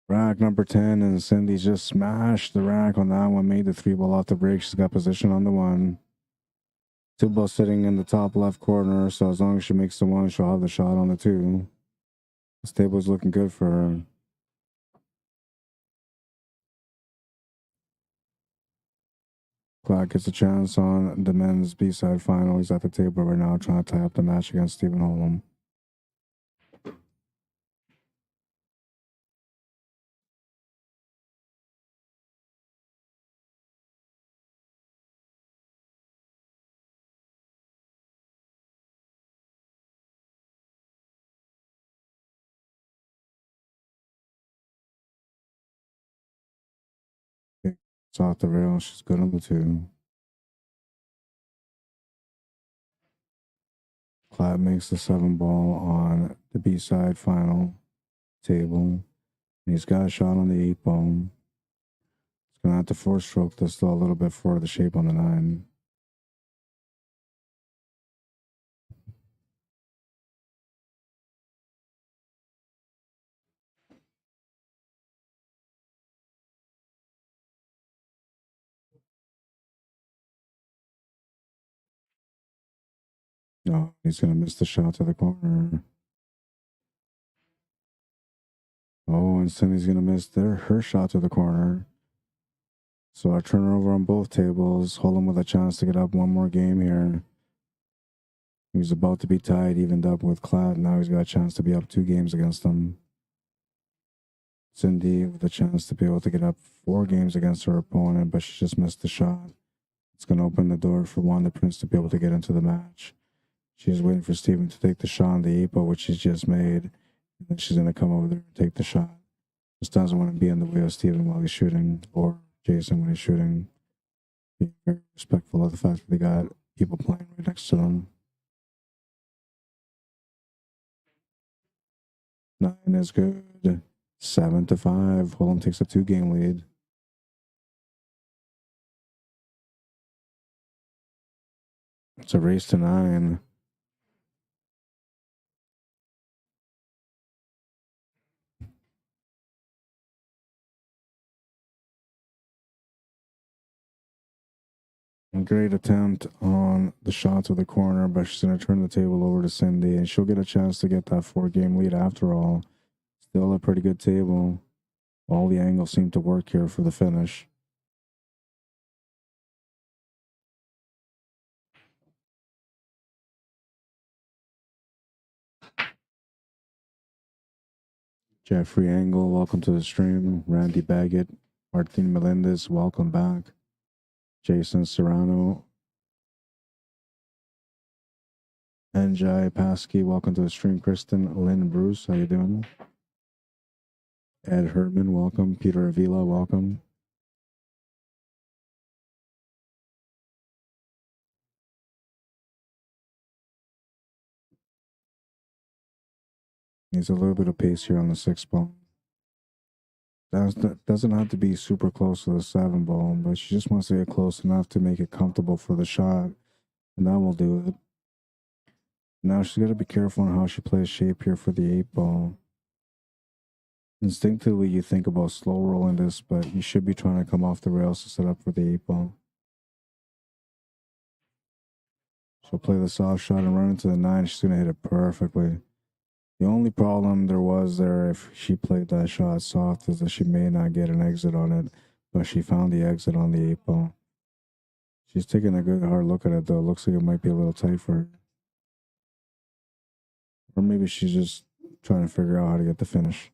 Rack number 10, and Cindy just smashed the rack on that one, made the 3-ball off the break. She's got position on the 1. 2-ball sitting in the top left corner, so as long as she makes the 1, she'll have the shot on the 2. This table's looking good for her. KLATT gets a chance on the men's B-side final. He's at the table right now trying to tie up the match against Stephen Holem. It's off the rail. She's good on the 2. KLATT makes the 7-ball on the B-side final table. And he's got a shot on the 8-ball. He's going to have to 4-stroke this though a little bit for the shape on the 9. No, he's going to miss the shot to the corner. Oh, and Cindy's going to miss her shot to the corner. So a turnover on both tables. Holem with a chance to get up one more game here. He was about to be tied, evened up with KLATT. Now he's got a chance to be up 2 games against them. Cindy with a chance to be able to get up 4 games against her opponent, but she just missed the shot. It's going to open the door for Wanda Prince to be able to get into the match. She's waiting for Steven to take the shot on the 8-ball, which she's just made. And then she's going to come over there and take the shot. Just doesn't want to be in the way of Steven while he's shooting, or Jason when he's shooting. Being very respectful of the fact that they got people playing right next to them. 9 is good. 7-5. Holem takes a 2-game lead. It's a race to 9. A great attempt on the shot to the corner, but she's going to turn the table over to Cindy, and she'll get a chance to get that 4-game lead after all. Still a pretty good table. All the angles seem to work here for the finish. Jeffrey Angle, welcome to the stream. Randy Baggett, Martin Melendez, welcome back. Jason Serrano, Anjay Paskey, welcome to the stream. Kristen Lynn Bruce, how you doing? Ed Herman, welcome. Peter Avila, welcome. Needs a little bit of pace here on the 6-ball. Doesn't have to be super close to the 7-ball, but she just wants to get close enough to make it comfortable for the shot, and that will do it. Now she's got to be careful on how she plays shape here for the 8-ball. Instinctively, you think about slow rolling this, but you should be trying to come off the rails to set up for the 8-ball. She'll play the soft shot and run into the 9. She's going to hit it perfectly. The only problem there was there if she played that shot soft is that she may not get an exit on it, but she found the exit on the 8-ball. She's taking a good hard look at it though. It looks like it might be a little tight for her. Or maybe she's just trying to figure out how to get the finish.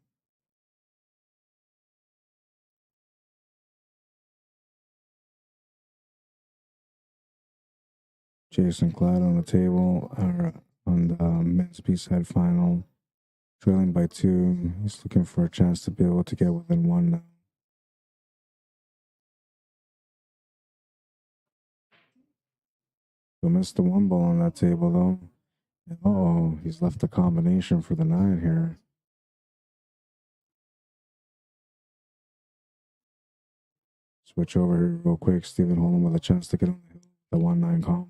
Jason KLATT on the table, on the men's B-side final, trailing by 2. He's looking for a chance to be able to get within 1 now. He'll miss the 1-ball on that table though. Oh, he's left the combination for the 9 here. Switch over here real quick. Stephen Holem with a chance to get on the 1-9 combo.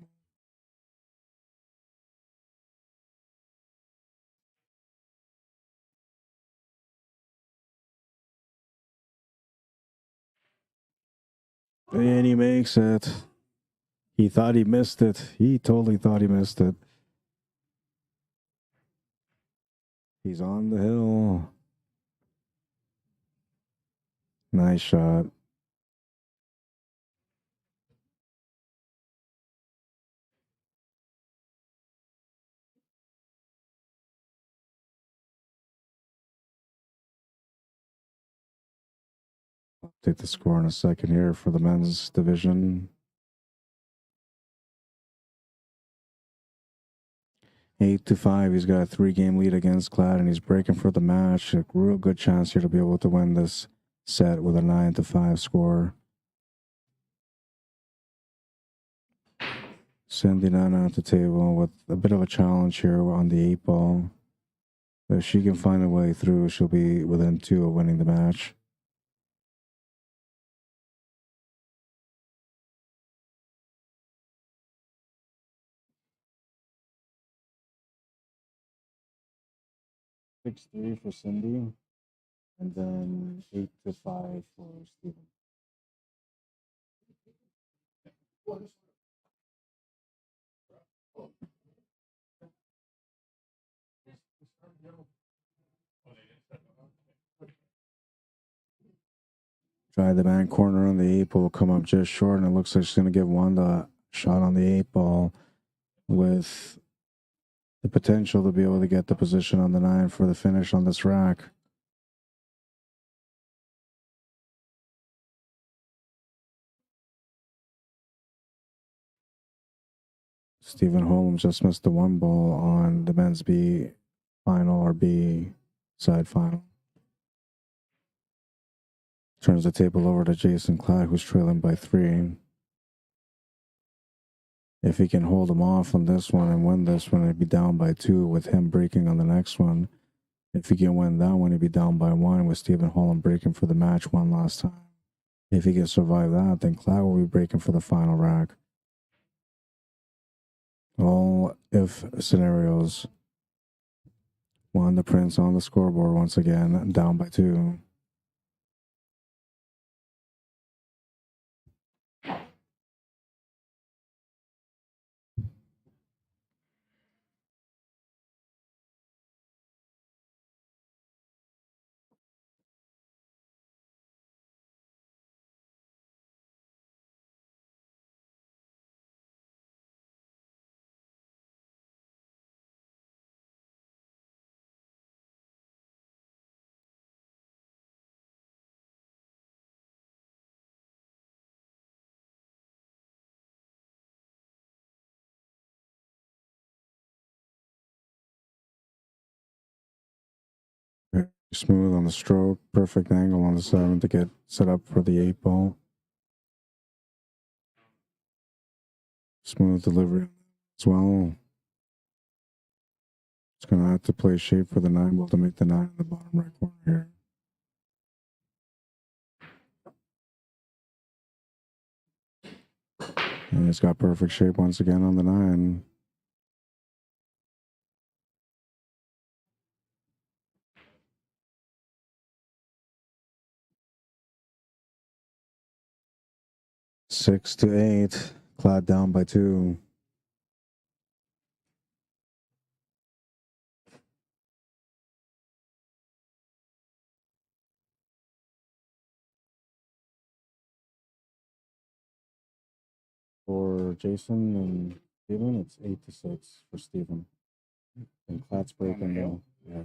And he makes it. He thought he missed it. He totally thought he missed it. He's on the hill. Nice shot. Update the score in a second here for the men's division. 8-5. He's got a 3-game lead against KLATT, and he's breaking for the match. A real good chance here to be able to win this set with a 9-5 score. Sending Anna at the table with a bit of a challenge here on the 8-ball. If she can find a way through, she'll be within 2 of winning the match. Six 3 for Cindy, and then 8-5 for Stephen. Try the back corner on the 8-ball, will come up just short, and it looks like she's going to give Wanda a shot on the 8-ball with the potential to be able to get the position on the 9 for the finish on this rack. Stephen Holem just missed the 1 ball on the men's B final or B side final. Turns the table over to Jason KLATT, who's trailing by 3. If he can hold him off on this one and win this one, he'd be down by 2 with him breaking on the next one. If he can win that one, he'd be down by 1 with Stephen Holem breaking for the match one last time. If he can survive that, then KLATT will be breaking for the final rack. All if scenarios. WANDA Prince on the scoreboard once again, down by 2. Very smooth on the stroke, perfect angle on the 7 to get set up for the 8-ball. Smooth delivery as well. It's going to have to play shape for the 9 ball to make the 9 in the bottom right corner here. And it's got perfect shape once again on the 9. Six to 8. KLATT down by 2. For Jason and Steven, it's 8-6 for Steven. And KLATT's breaking though. Yeah.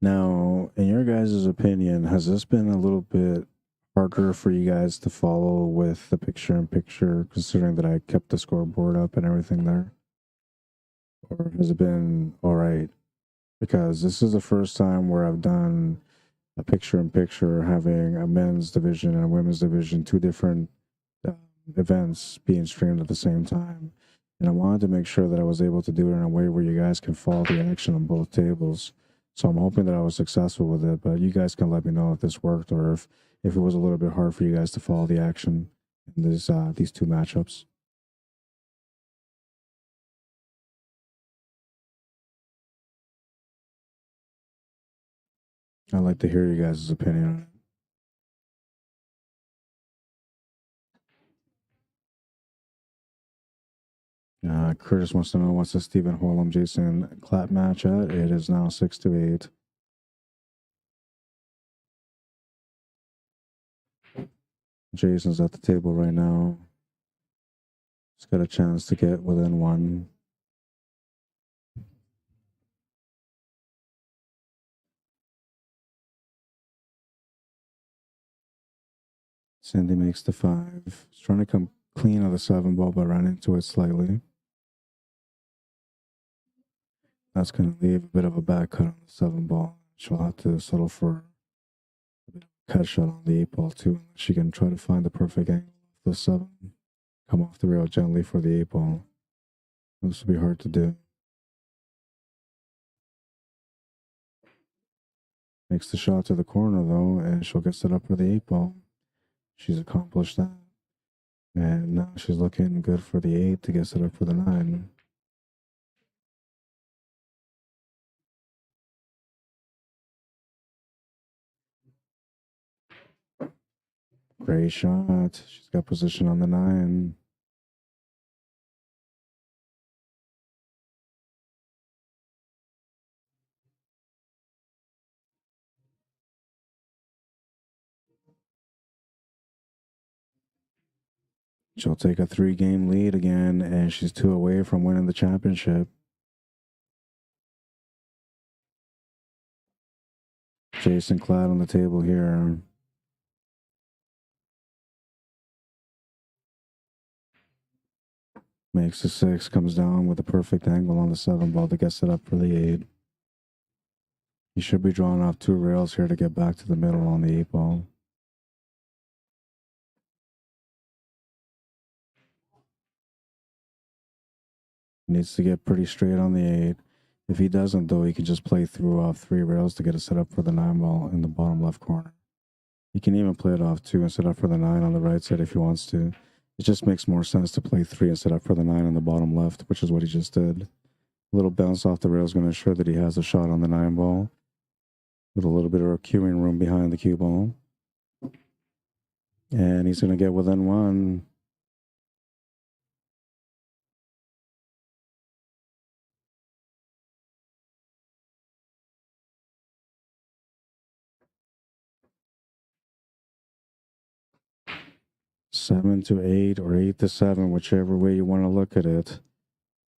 Now, in your guys' opinion, has this been a little bit harder for you guys to follow with the picture-in-picture, considering that I kept the scoreboard up and everything there? Or has it been all right? Because this is the first time where I've done a picture-in-picture, having a men's division and a women's division, 2 different events being streamed at the same time. And I wanted to make sure that I was able to do it in a way where you guys can follow the action on both tables. So I'm hoping that I was successful with it, but you guys can let me know if this worked or if it was a little bit hard for you guys to follow the action in these 2 matchups. I'd like to hear you guys' opinion on it. Curtis wants to know what's the Stephen Holem Jason CLATT match at. It is now 6-8. Jason's at the table right now. He's got a chance to get within one. Cindy makes the 5. He's trying to come clean of the 7 ball, but ran into it slightly. That's going to leave a bit of a back cut on the 7 ball. She'll have to settle for a bit of a cut shot on the 8 ball too. She can try to find the perfect angle of the 7. Come off the rail gently for the 8 ball. This will be hard to do. Makes the shot to the corner though, and she'll get set up for the 8 ball. She's accomplished that. And now she's looking good for the 8 to get set up for the 9. Great shot. She's got position on the 9. She'll take a 3-game lead again, and she's 2 away from winning the championship. Jason CLATT on the table here. Makes the 6, comes down with a perfect angle on the 7 ball to get set up for the 8. He should be drawing off 2 rails here to get back to the middle on the 8 ball. Needs to get pretty straight on the 8. If he doesn't, though, he can just play through off 3 rails to get it set up for the 9 ball in the bottom left corner. He can even play it off 2 and set up for the 9 on the right side if he wants to. It just makes more sense to play 3 and set up for the 9 on the bottom left, which is what he just did. A little bounce off the rail is going to ensure that he has a shot on the 9 ball with a little bit of queuing room behind the cue ball. And he's going to get within 1. Seven to 8 or 8 to 7, whichever way you want to look at it.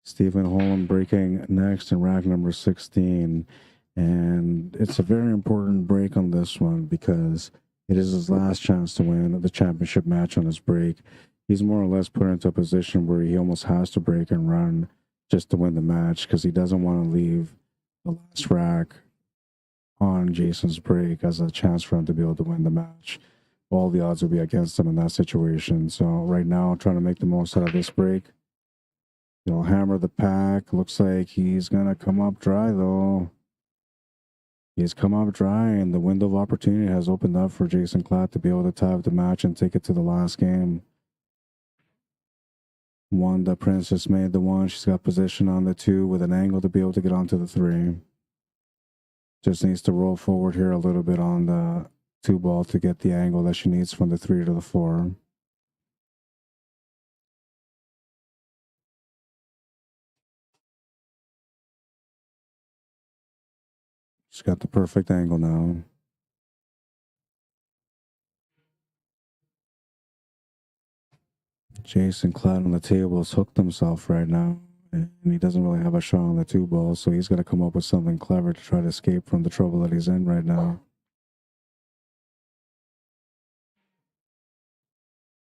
Stephen Holem breaking next in rack number 16. And it's a very important break on this one because it is his last chance to win the championship match on his break. He's more or less put into a position where he almost has to break and run just to win the match because he doesn't want to leave the last rack on Jason's break as a chance for him to be able to win the match. All the odds will be against him in that situation. So right now, trying to make the most out of this break. He'll hammer the pack. Looks like he's going to come up dry, though. He's come up dry, and the window of opportunity has opened up for Jason CLATT to be able to tie up the match and take it to the last game. Wanda Princess made the 1. She's got position on the 2 with an angle to be able to get onto the 3. Just needs to roll forward here a little bit on the 2 ball to get the angle that she needs from the 3 to the 4. She's got the perfect angle now. Jason CLATT on the table has hooked himself right now, and he doesn't really have a shot on the 2 ball, so he's going to come up with something clever to try to escape from the trouble that he's in right now.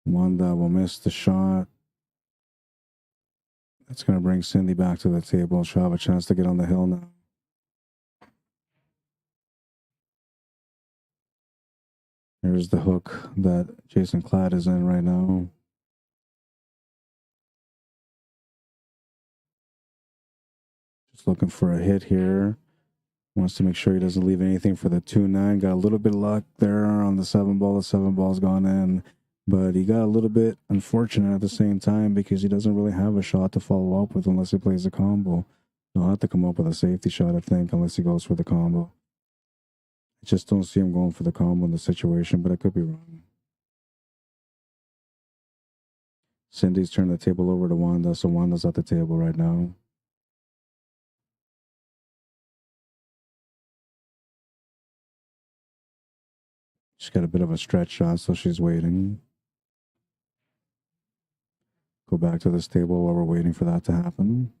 Wanda will miss the shot. That's going to bring Cindy back to the table. She'll have a chance to get on the hill now. Here's the hook that Jason CLATT is in right now. Just looking for a hit here. Wants to make sure he doesn't leave anything for the 2-9. Got a little bit of luck there on the 7 ball. The 7 ball's gone in. But he got a little bit unfortunate at the same time because he doesn't really have a shot to follow up with unless he plays a combo. He'll have to come up with a safety shot, I think, unless he goes for the combo. I just don't see him going for the combo in the situation, but I could be wrong. Cindy's turned the table over to Wanda, so Wanda's at the table right now. She's got a bit of a stretch shot, so she's waiting. Go back to this table while we're waiting for that to happen.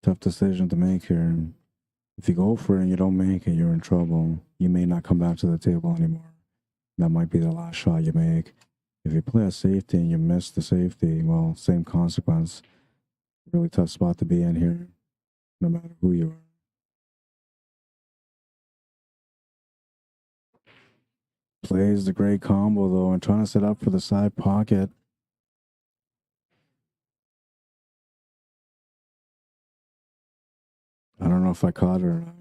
Tough decision to make here. If you go for it and you don't make it, you're in trouble. You may not come back to the table anymore. That might be the last shot you make. If you play a safety and you miss the safety, well, same consequence. Really tough spot to be in here, no matter who you are. Plays the great combo, though, and trying to set up for the side pocket. I don't know if I caught it or not.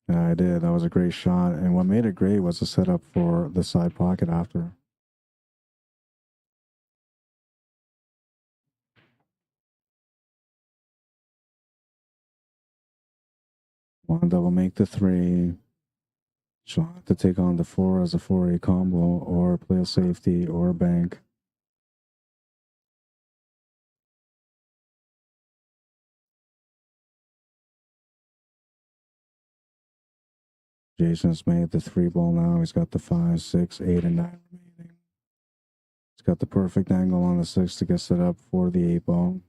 Yeah, I did. That was a great shot. And what made it great was the setup for the side pocket after. Wanda will make the 3. She'll have to take on the 4 as a 4-8 combo, or play a safety, or a bank. Jason's made the 3 ball now. He's got the 5, 6, 8, and 9 remaining. He's got the perfect angle on the 6 to get set up for the 8 ball.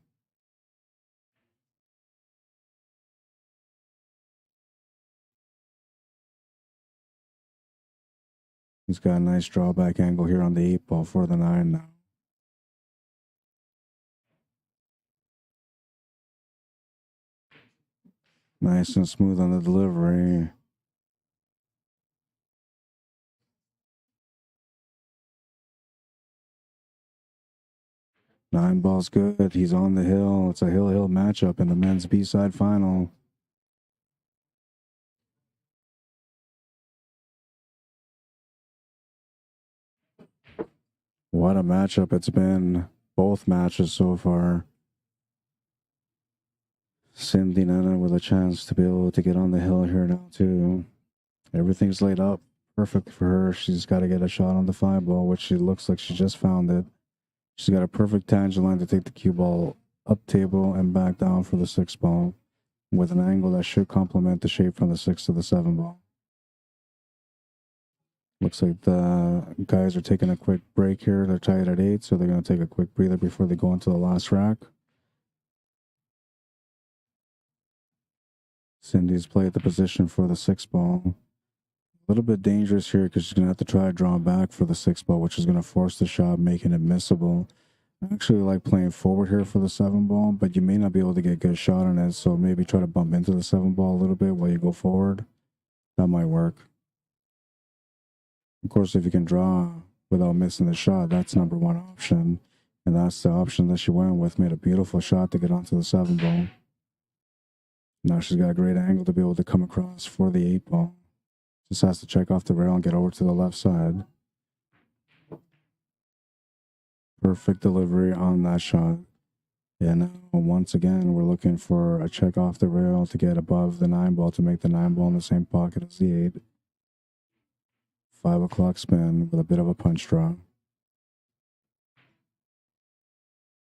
He's got a nice drawback angle here on the 8 ball for the 9 now. Nice and smooth on the delivery. Nine ball's good. He's on the hill. It's a hill-hill matchup in the men's B-side final. What a matchup it's been. Both matches so far. Cindy Nana with a chance to be able to get on the hill here now too. Everything's laid up perfect for her. She's got to get a shot on the 5 ball, which she looks like she just found it. She's got a perfect tangent line to take the cue ball up table and back down for the 6 ball with an angle that should complement the shape from the 6 to the 7 ball. Looks like the guys are taking a quick break here. They're tied at 8, so they're going to take a quick breather before they go into the last rack. Cindy's played the position for the 6 ball. A little bit dangerous here because she's going to have to try to draw back for the 6 ball, which is going to force the shot, making it missable. I actually like playing forward here for the 7 ball, but you may not be able to get a good shot on it, so maybe try to bump into the 7 ball a little bit while you go forward. That might work. Of course, if you can draw without missing the shot, that's number 1 option. And that's the option that she went with. Made a beautiful shot to get onto the 7 ball. Now she's got a great angle to be able to come across for the 8 ball. Just has to check off the rail and get over to the left side. Perfect delivery on that shot. And now, once again, we're looking for a check off the rail to get above the 9 ball to make the 9 ball in the same pocket as the 8. 5 o'clock spin with a bit of a punch draw.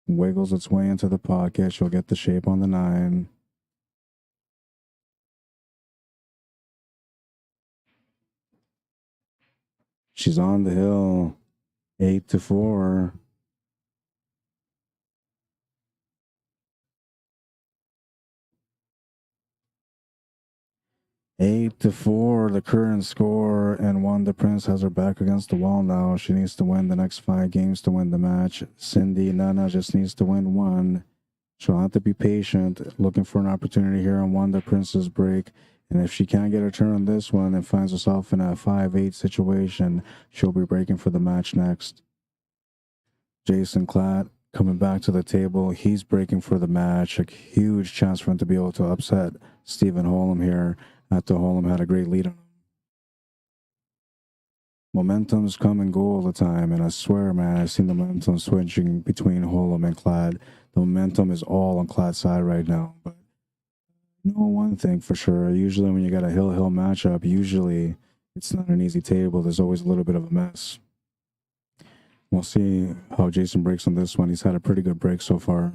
Wiggles its way into the pocket. She'll get the shape on the 9. She's on the hill. 8-4. Eight to 4, the current score, and Wanda Prince has her back against the wall now. She needs to win the next 5 games to win the match. Cindy Nana just needs to win 1. She'll have to be patient, looking for an opportunity here on Wanda Prince's break. And if she can't get her turn on this one and finds herself in a 5-8 situation, she'll be breaking for the match next. Jason KLATT coming back to the table. He's breaking for the match. A huge chance for him to be able to upset Stephen HOLEM here after HOLEM had a great lead on him. Momentums come and go all the time, and I swear, man, I've seen the momentum switching between HOLEM and KLATT. The momentum is all on KLATT's side right now. But you know one thing for sure, usually when you got a hill-hill matchup, usually it's not an easy table. There's always a little bit of a mess. We'll see how Jason breaks on this one. He's had a pretty good break so far.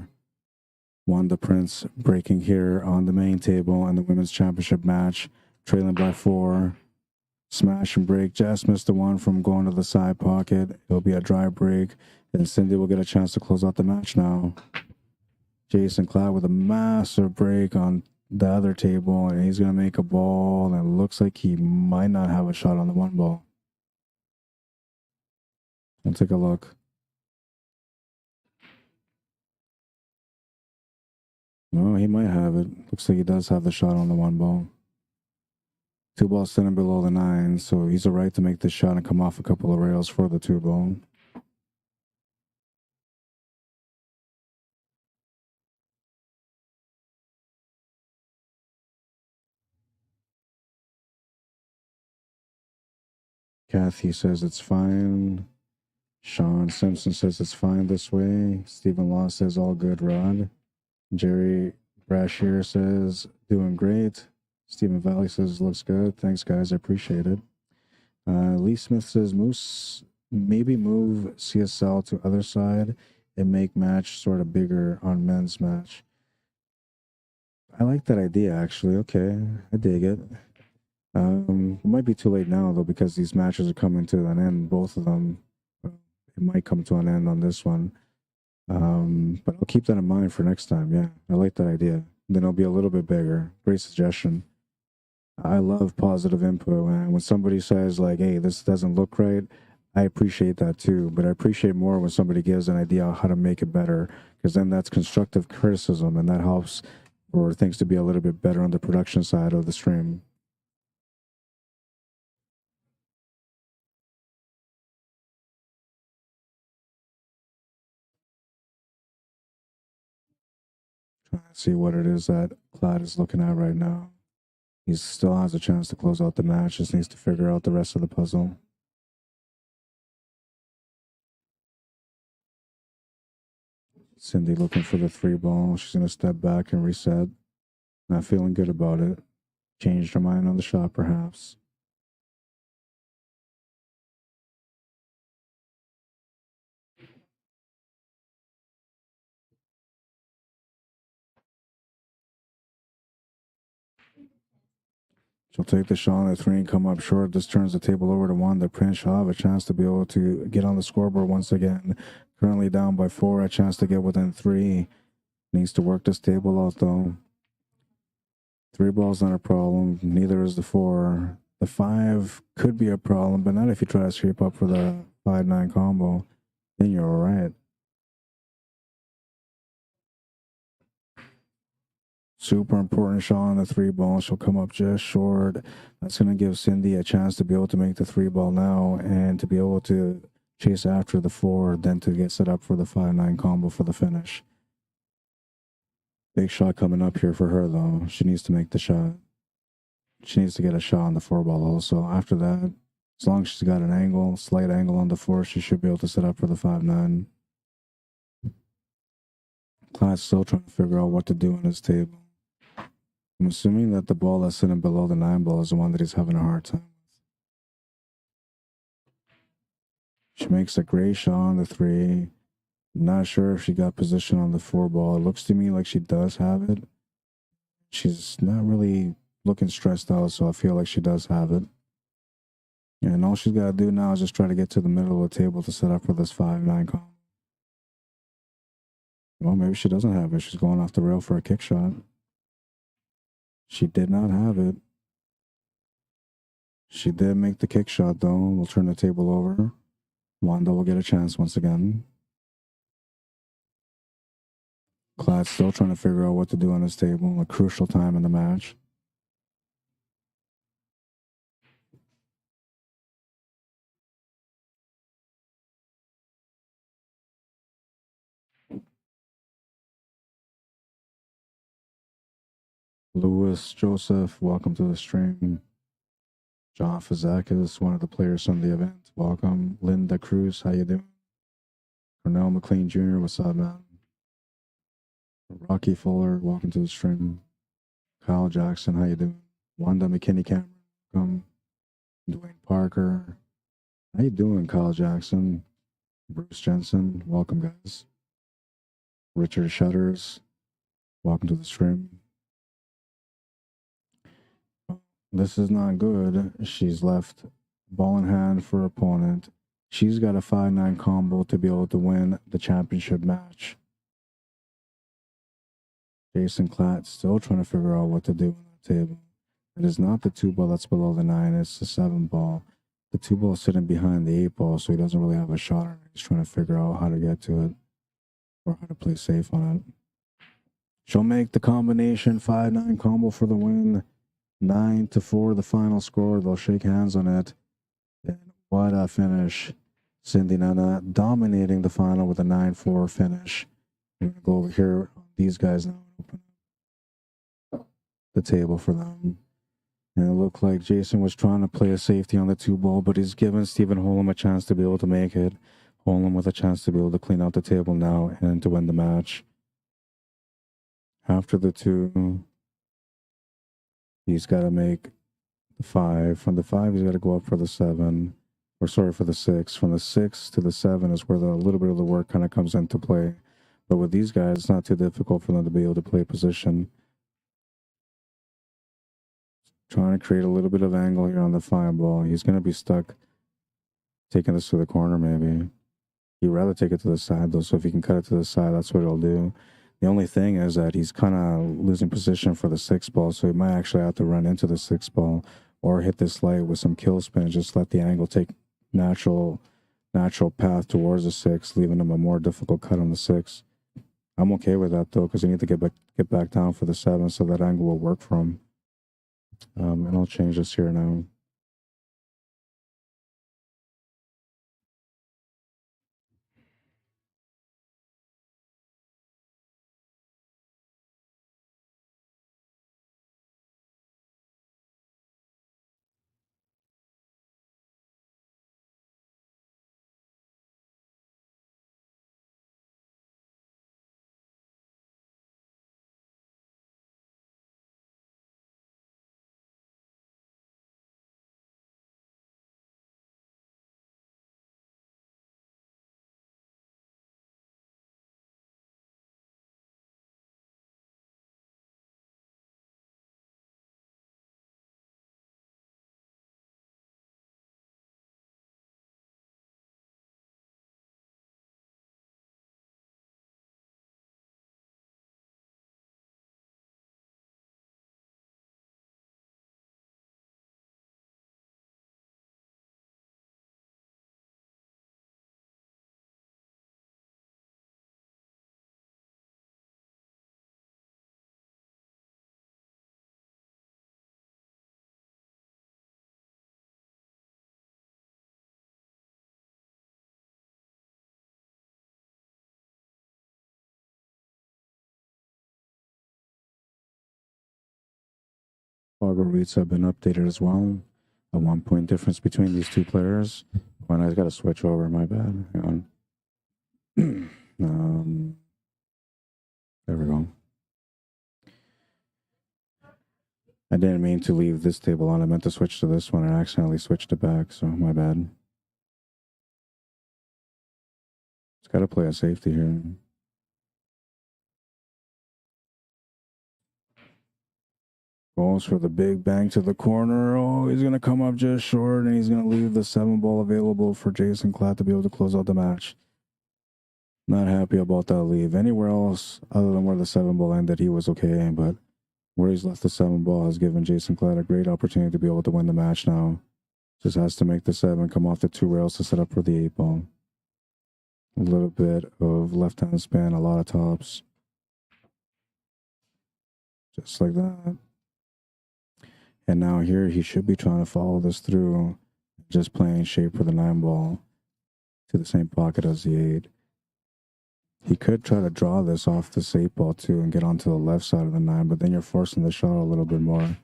WANDA Prince breaking here on the main table in the women's championship match, trailing by 4. Smash and break. Just missed the one from going to the side pocket. It'll be a dry break, and Cindy will get a chance to close out the match now. Jason KLATT with a massive break on the other table, and he's going to make a ball, and it looks like he might not have a shot on the one ball. We'll take a look. No, he might have it. Looks like he does have the shot on the one ball. 2 balls sitting below the 9, so he's a right to make this shot and come off a couple of rails for the 2 ball. Kathy says it's fine. Sean Simpson says it's fine this way. Stephen Law says all good, Rod. Jerry Brashear says doing great. Stephen Valley says looks good. Thanks, guys. I appreciate it. Lee Smith says Moose maybe move CSL to other side and make match sort of bigger on men's match. I like that idea, actually. Okay, I dig it. It might be too late now, though, because these matches are coming to an end, both of them. It might come to an end on this one. But I'll keep that in mind for next time. Yeah, I like that idea. Then it'll be a little bit bigger. Great suggestion. I love positive input. When somebody says, like, hey, this doesn't look right, I appreciate that too. But I appreciate more when somebody gives an idea on how to make it better, because then that's constructive criticism, and that helps for things to be a little bit better on the production side of the stream. Trying to see what it is that KLATT is looking at right now. He still has a chance to close out the match, just needs to figure out the rest of the puzzle. Cindy looking for the 3 ball. She's going to step back and reset. Not feeling good about it. Changed her mind on the shot, perhaps. She'll take the shot on the 3 and come up short. This turns the table over to WANDA Prince. She'll have a chance to be able to get on the scoreboard once again. Currently down by 4, a chance to get within 3. Needs to work this table out, though. 3 balls not a problem. Neither is the 4. The 5 could be a problem, but not if you try to sweep up for the 5-9 combo. Then you're all right. Super important shot on the 3 ball. She'll come up just short. That's going to give Cindy a chance to be able to make the 3 ball now and to be able to chase after the 4, then to get set up for the 5-9 combo for the finish. Big shot coming up here for her, though. She needs to make the shot. She needs to get a shot on the 4 ball also. After that, as long as she's got an angle, slight angle on the 4, she should be able to set up for the 5-9. KLATT's still trying to figure out what to do on his table. I'm assuming that the ball that's sitting below the 9 ball is the one that he's having a hard time with. She makes a great shot on the 3. Not sure if she got position on the 4 ball. It looks to me like she does have it. She's not really looking stressed out, so I feel like she does have it. And all she's got to do now is just try to get to the middle of the table to set up for this 5-9 combo. Well, maybe she doesn't have it. She's going off the rail for a kick shot. She did not have it. She did make the kick shot, though. We'll turn the table over. WANDA will get a chance once again. KLATT's still trying to figure out what to do on his table. A crucial time in the match. Lewis Joseph, welcome to the stream. John Fazakis, one of the players from the event. Welcome. Linda Cruz, how you doing? Cornell McLean Jr., what's up, man? Rocky Fuller, welcome to the stream. Kyle Jackson, how you doing? Wanda McKinney Cameron, welcome. Dwayne Parker, how you doing, Kyle Jackson? Bruce Jensen, welcome, guys. Richard Shutters, welcome to the stream. This is not good. She's left ball in hand for her opponent. She's got a 5-9 combo to be able to win the championship match. Jason KLATT still trying to figure out what to do on the table. It is not the 2 ball that's below the 9, it's the 7 ball. The 2 ball is sitting behind the 8 ball, so he doesn't really have a shot on it. He's trying to figure out how to get to it or how to play safe on it. She'll make the combination 5-9 combo for the win. 9-4, the final score. They'll shake hands on it. And what a finish. Cindy Nana dominating the final with a 9-4 finish. We're going to go over here on these guys now and open up the table for them. And it looked like Jason was trying to play a safety on the 2 ball, but he's given Stephen Holem a chance to be able to make it. Holem with a chance to be able to clean out the table now and to win the match. After the 2, he's got to make the 5. From the 5, he's got to go up for the 7. Or sorry, for the 6. From the 6 to the 7 is where a little bit of the work kind of comes into play. But with these guys, it's not too difficult for them to be able to play position. Trying to create a little bit of angle here on the 5 ball. He's going to be stuck taking this to the corner, maybe. He'd rather take it to the side, though, so if he can cut it to the side, that's what he'll do. The only thing is that he's kind of losing position for the 6 ball, so he might actually have to run into the 6 ball or hit this light with some kill spin and just let the angle take natural path towards the 6, leaving him a more difficult cut on the 6. I'm okay with that, though, because you need to get back down for the 7, so that angle will work for him. And I'll change this here now. Fargo rates have been updated as well. A 1-point difference between these 2 players. When I got to switch over, my bad. Hang on. There we go. I didn't mean to leave this table on. I meant to switch to this one and I accidentally switched it back, so my bad. It's got to play a safety here. Goes for the big bang to the corner. Oh, he's going to come up just short, and he's going to leave the 7 ball available for Jason KLATT to be able to close out the match. Not happy about that leave. Anywhere else other than where the 7 ball ended, he was okay, but where he's left the 7 ball has given Jason KLATT a great opportunity to be able to win the match now. Just has to make the 7 come off the 2 rails to set up for the 8 ball. A little bit of left-hand spin, a lot of tops. Just like that. And now here he should be trying to follow this through, just playing shape for the 9 ball to the same pocket as the 8. He could try to draw this off this 8 ball too and get onto the left side of the 9, but then you're forcing the shot a little bit more.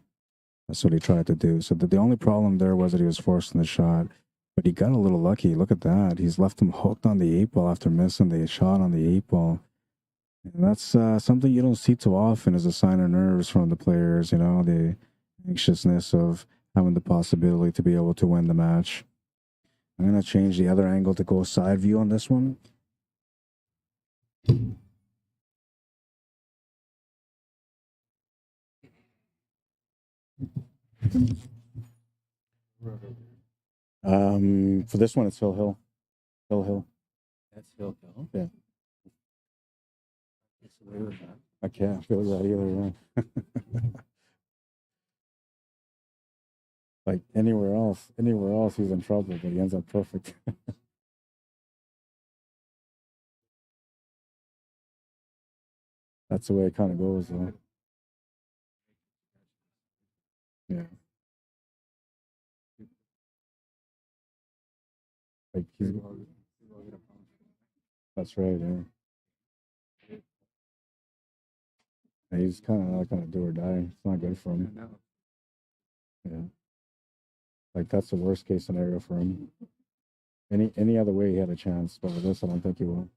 That's what he tried to do. So the only problem there was that he was forcing the shot, but he got a little lucky. Look at that. He's left him hooked on the 8 ball after missing the shot on the 8 ball. And that's something you don't see too often as a sign of nerves from the players, you know, the anxiousness of having the possibility to be able to win the match. I'm going to change the other angle to go side view on this one. For this one, it's Hill Hill. Hill Hill. That's Hill Hill. Yeah. It's away with that. I can't feel that either. Yeah. Like anywhere else he's in trouble, but he ends up perfect. That's the way it kind of goes, though. Yeah. Like that's right, yeah. And he's kind of not gonna do or die. It's not good for him. Yeah. Like that's the worst case scenario for him. Any other way he had a chance, but with this I don't think he will.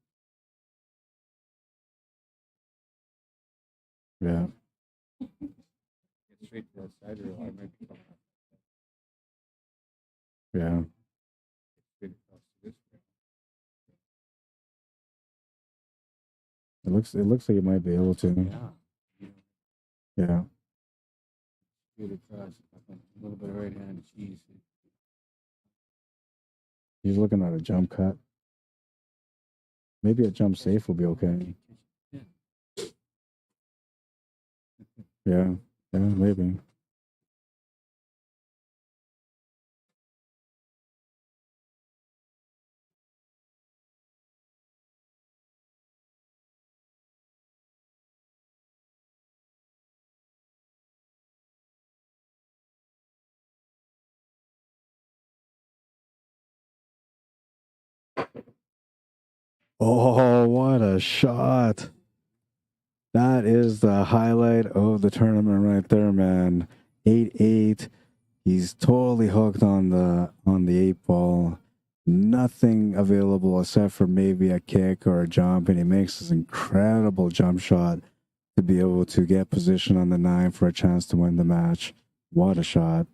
Yeah. Get straight to that side or I might be coming up. Yeah. Straight across to this way. It looks like he might be able to. Yeah. Yeah. Straight across. A little bit of right hand. It's easy. He's looking at a jump cut. Maybe a jump safe will be okay. Yeah. Yeah, maybe. Oh, what a shot. That is the highlight of the tournament right there, man. 8-8. He's totally hooked on the 8 ball. Nothing available except for maybe a kick or a jump, and he makes this incredible jump shot to be able to get position on the 9 for a chance to win the match. What a shot.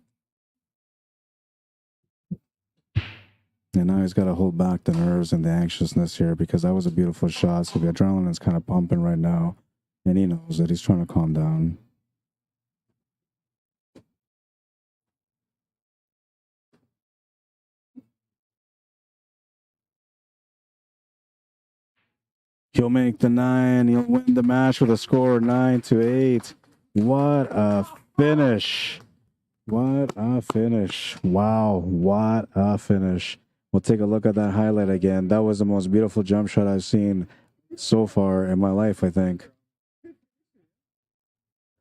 And now he's got to hold back the nerves and the anxiousness here because that was a beautiful shot. So the adrenaline's kind of pumping right now. And he knows that he's trying to calm down. He'll make the 9. He'll win the match with a score of 9-8. What a finish. What a finish. Wow. What a finish. We'll take a look at that highlight again. That was the most beautiful jump shot I've seen so far in my life, I think.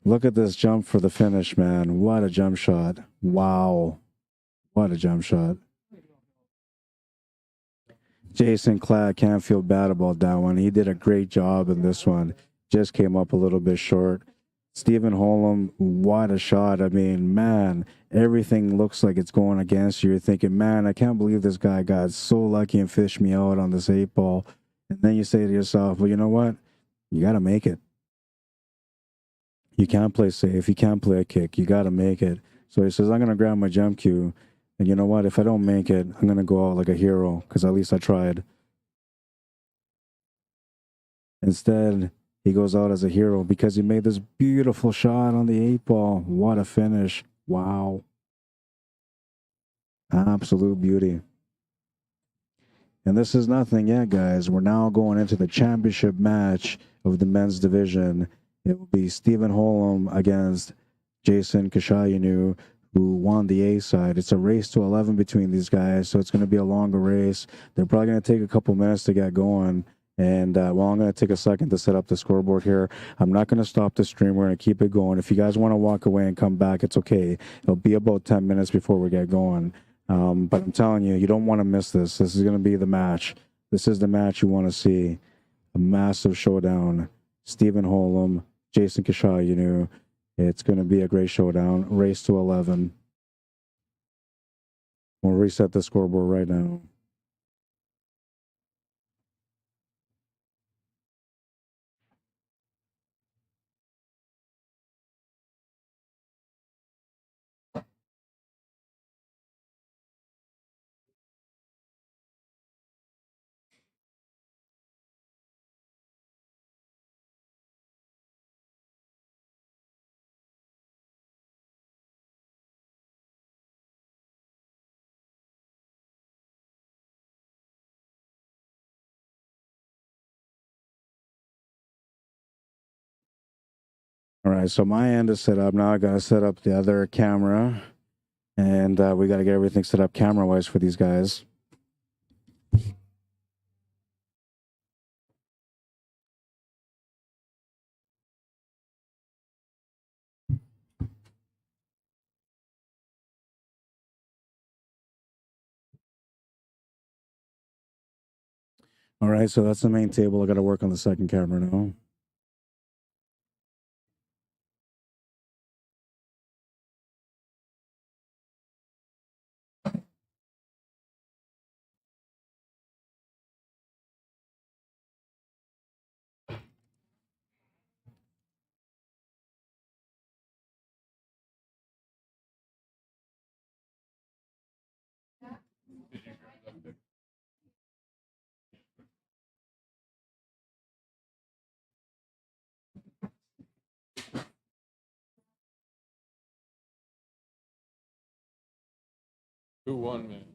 Look at this jump for the finish, man. What a jump shot. Wow. What a jump shot. Jason KLATT can't feel bad about that one. He did a great job in this one. Just came up a little bit short. Stephen HOLEM, what a shot. I mean, man, everything looks like it's going against you. You're thinking, man, I can't believe this guy got so lucky and fished me out on this 8 ball. And then you say to yourself, well, you know what? You got to make it. You can't play safe. You can't play a kick. You got to make it. So he says, I'm going to grab my jump cue. And you know what? If I don't make it, I'm going to go out like a hero because at least I tried. Instead, he goes out as a hero because he made this beautiful shot on the 8 ball. What a finish. Wow. Absolute beauty. And this is nothing yet, guys. We're now going into the championship match of the men's division. It will be Stephen HOLEM against Jason Kashayanu, who won the A side. It's a race to 11 between these guys, so it's going to be a longer race. They're probably going to take a couple minutes to get going. And, well, I'm going to take a second to set up the scoreboard here. I'm not going to stop the stream. We're going to keep it going. If you guys want to walk away and come back, it's okay. It'll be about 10 minutes before we get going. But I'm telling you, you don't want to miss this. This is going to be the match. This is the match you want to see. A massive showdown. Stephen HOLEM, Jason Kashayanu. It's going to be a great showdown. Race to 11. We'll reset the scoreboard right now. All right, so my end is set up. Now I got to set up the other camera, and we got to get everything set up camera-wise for these guys. All right, so that's the main table. I got to work on the second camera now. Who won, man?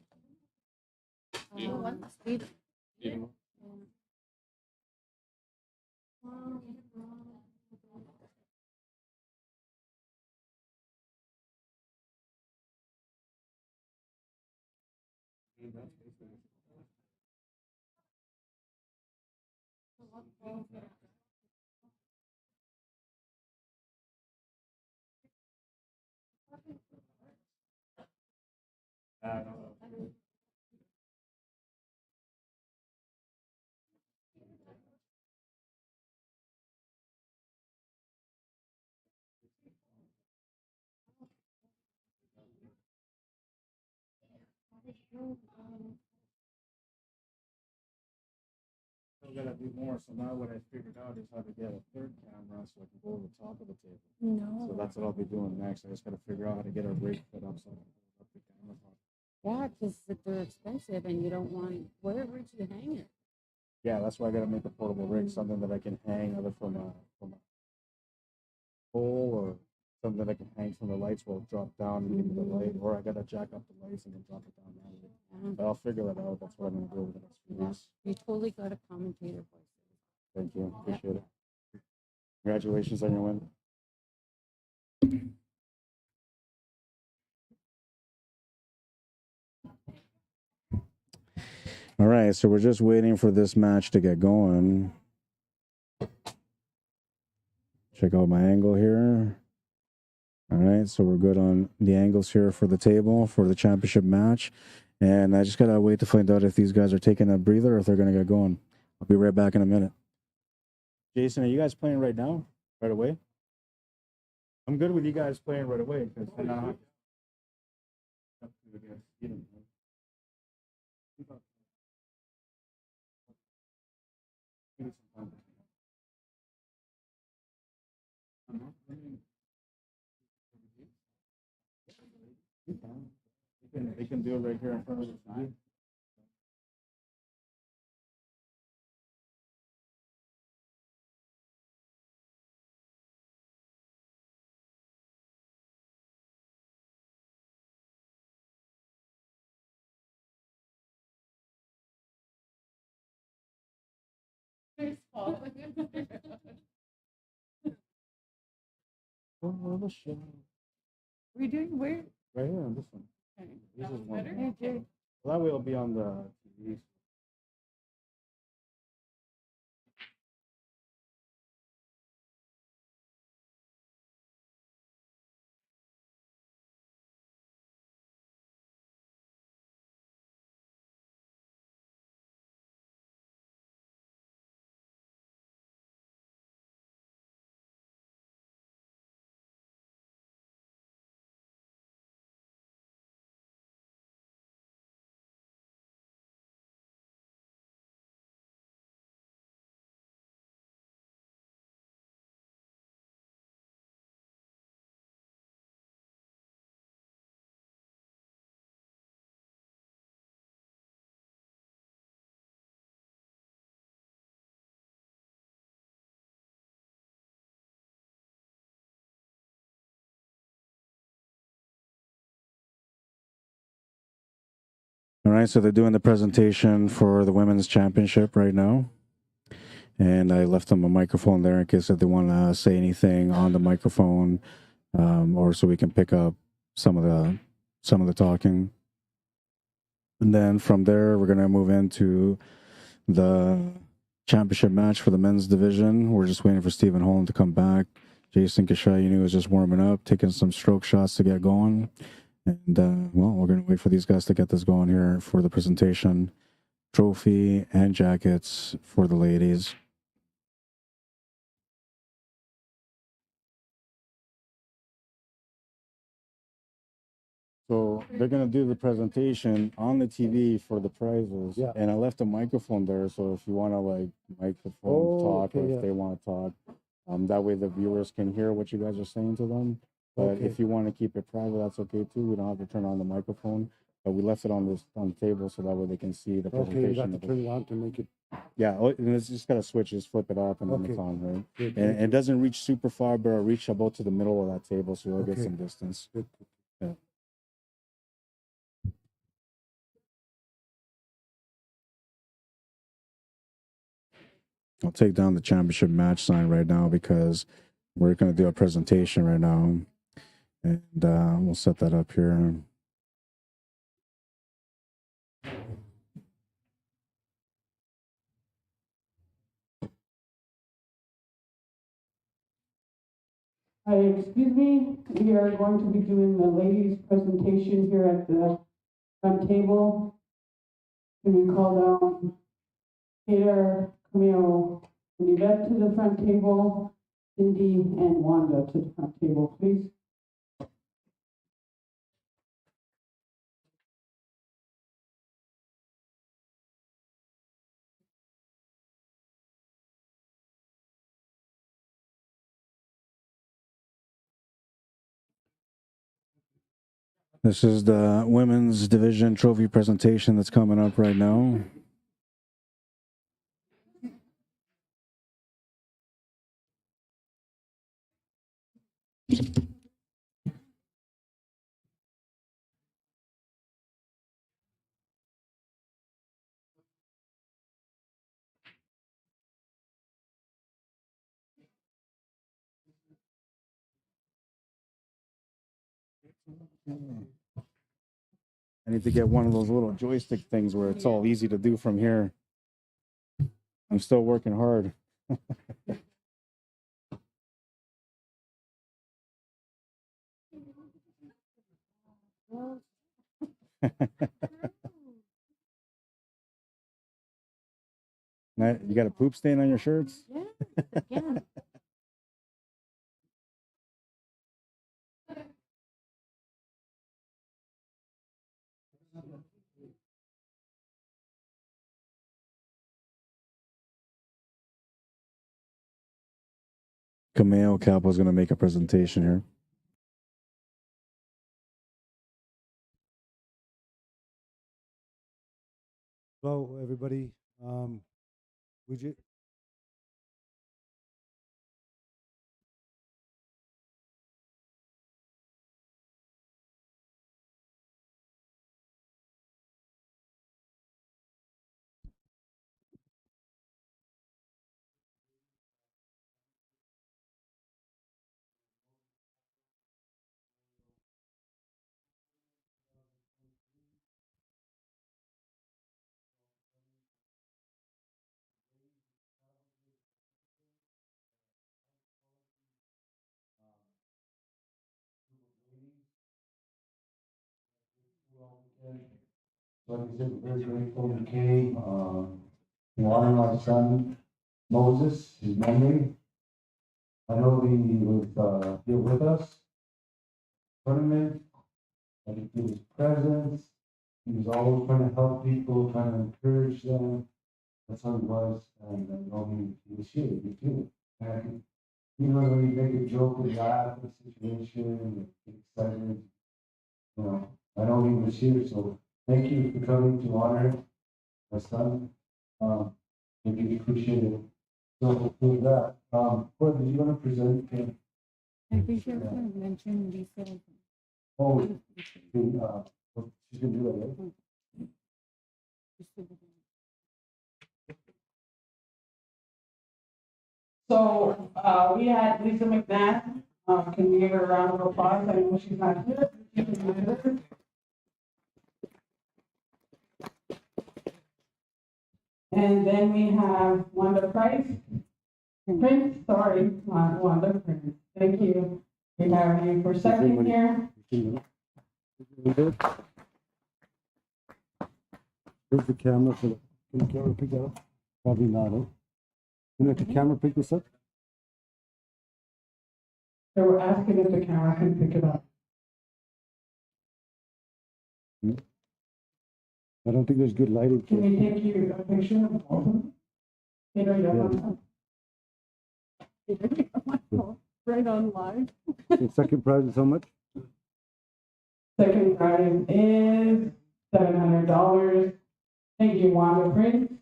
Steven? I gotta do more. So now what I figured out is how to get a third camera so I can go over the top of the table. No. So that's what I'll be doing next. I just gotta figure out how to get a rig set up so I can hold up the camera. Yeah, because they're expensive and you don't want, where would you hang it? Yeah, that's why I gotta make a portable rig, something that I can hang either from a pole or something that I can hang from the lights will drop down and give me the light, or I gotta jack up the lights and then drop it down that way. But I'll figure that out. That's what I'm gonna do over the next few Yeah, weeks. you totally got a commentator voice. Thank you. Appreciate it. Congratulations on your win. All right, so we're just waiting for this match to get going. Check out my angle here. All right, so we're good on the angles here for the table for the championship match. And I just gotta wait to find out if these guys are taking a breather or if they're gonna get going. I'll be right back in a minute. Jason, are you guys playing right now? Right away? I'm good with you guys playing right away because then I'll have up to the guys, you know. They can do it right here in front of us. Oh, the show. Are you doing where? Right here on this one. Okay. This is one. Okay. Well, that way it'll be on the TV. right, so they're doing the presentation for the women's championship right now. And I left them a microphone there in case if they want to say anything on the microphone, or so we can pick up some of the talking. And then from there, we're gonna move into the championship match for the men's division. We're just waiting for Stephen Holm to come back. Jason Kashayinu is just warming up, taking some stroke shots to get going. And well, we're gonna wait for these guys to get this going here for the presentation. Trophy and jackets for the ladies. So they're gonna do the presentation on the TV for the prizes. Yeah. And I left a microphone there, so if you want to like microphone talk, okay, or if yeah. they want to talk, that way the viewers can hear what you guys are saying to them. But Okay. if you want to keep it private, that's okay too. We don't have to turn on the microphone, but we left it on the table so that way they can see the Okay, you presentation. got to turn it on to make it. Yeah, and it's just got a switch. Just flip it off and then it's Okay. on, right? Good, And good, it doesn't reach super far, but it'll reach about to the middle of that table, so you'll get Okay. some distance. good. Yeah. I'll take down the championship match sign right now because we're going to do a presentation right now. And we'll set that up here. Excuse me, we are going to be doing the ladies' presentation here at the front table. Can we call down Peter, Camille, and Yvette to the front table, Cindy and Wanda to the front table, please? This is the women's division trophy presentation that's coming up right now. I need to get one of those little joystick things where it's all easy to do from here. I'm still working hard. Now, you got a poop stain on your shirts? Yeah. Camille Capo is going to make a presentation here. Hello, everybody. Would you? Like I said, we're very grateful to Kay, honoring my son, Moses, his memory. I know he was, here with us. Tournament, I think he was present. He was always trying to help people, trying to encourage them. That's how he was, and I know he was here, he too. And even when we make a joke and laugh at the situation, and get excited, you know, I know he was here, so thank you for coming to honor my son. I really appreciate it. So with that, what did you want to present? I think you're going to mention Lisa. Oh, she's gonna do that, right? So, we had Lisa McNabb, can we give her a round of applause? I know she's not here. She can do it. And then we have Wanda Prince, sorry, not Wanda Prince. Thank you. We have you for second here. Where's the camera for the, can the camera pick that up? Probably not, eh? Can the camera pick this up? They were asking if the camera can pick it up. I don't think there's good lighting. Can we take you a picture of all of them? You know, Right on live. The second prize is how much? second prize is $700. Thank you, Wanda Prince.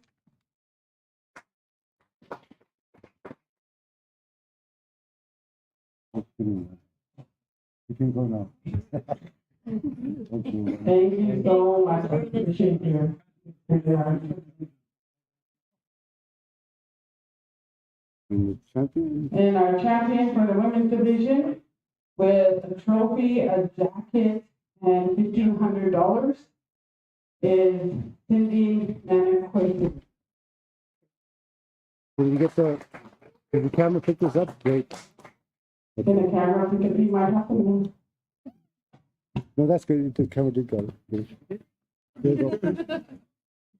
You can go now. Thank you. Thank you so much. I appreciate you. And the champion? And our champion for the women's division with a trophy, a jacket, and $1,500 is Cindy Maniquated. Can you get the, can the camera pick this up? Great. In the camera, because you might have to. No, that's good. The camera did go. There you go.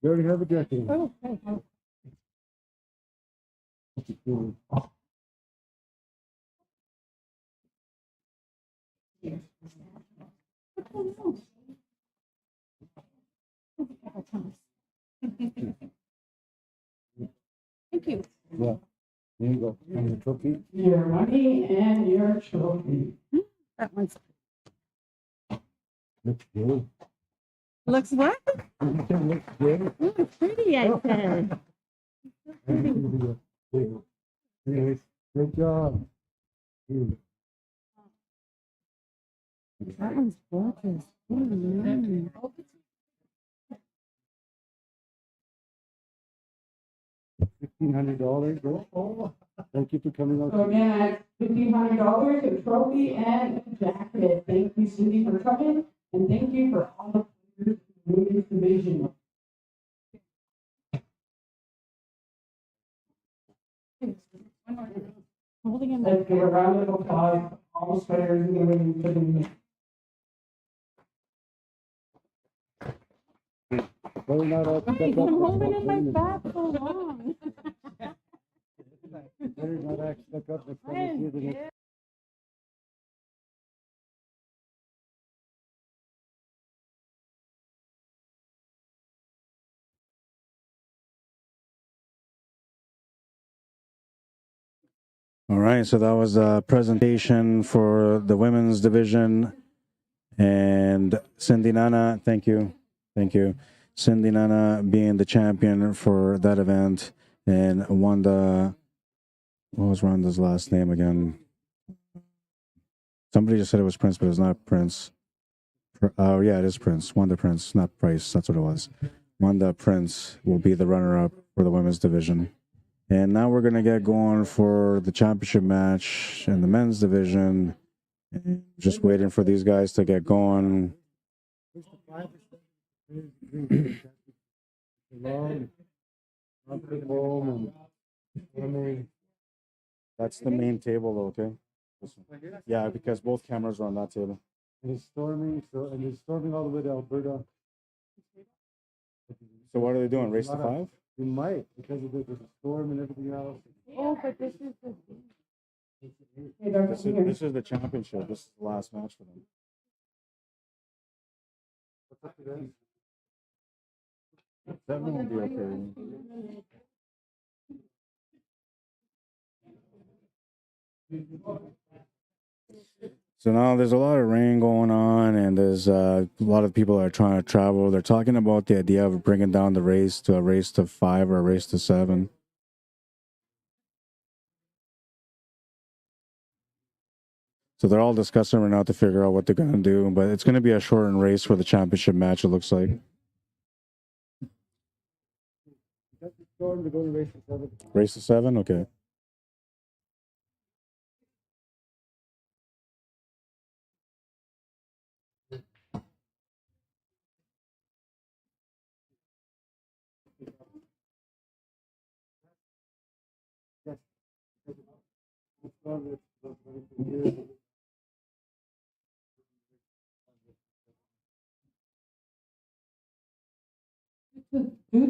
You already have a jacket. Oh, hey, oh. Thank you. Yeah. There you go. And the trophy. Your money and your trophy. That one's Looks good. looks what? Looks good. Looks pretty, I said. There you go. Anyways, great job. That one's gorgeous. Mm. $1,500. Thank you for coming out. So again, that's $1,500, a trophy and a jacket. Thank you, Cindy, for coming, and thank you for all the players in the women's division. Holding him Let's give a round of applause to all the players in the women's division. Well, not all Hey, stuck up. I'm holding him like that so long. Better not act stuck up next time you see the next. All right, so that was a presentation for the women's division. And Cindy Nana, thank you. Thank you. Cindy Nana being the champion for that event. And Wanda, what was Wanda's last name again? Somebody just said it was Prince, but it's not Prince. Oh, yeah, it is Prince. Wanda Prince, not Price. That's what it was. Wanda Prince will be the runner-up for the women's division. And now we're going to get going for the championship match in the men's division. Just waiting for these guys to get going. That's the main table, okay? Yeah, because both cameras are on that table. And it's storming, and it's storming all the way to Alberta. So what are they doing? Race to 5? You might, because of the storm and everything else. Oh, but this is the Hey, Dr. Singer. This is the championship. This is the last match for them. What's up to them? 7 will be okay. So now there's a lot of rain going on, and there's a lot of people that are trying to travel. They're talking about the idea of bringing down the race to a race to 5 or a race to 7. So they're all discussing right now to figure out what they're going to do, but it's going to be a shortened race for the championship match, it looks like. That's the storm to go to race to 7. Race to 7? Okay. Due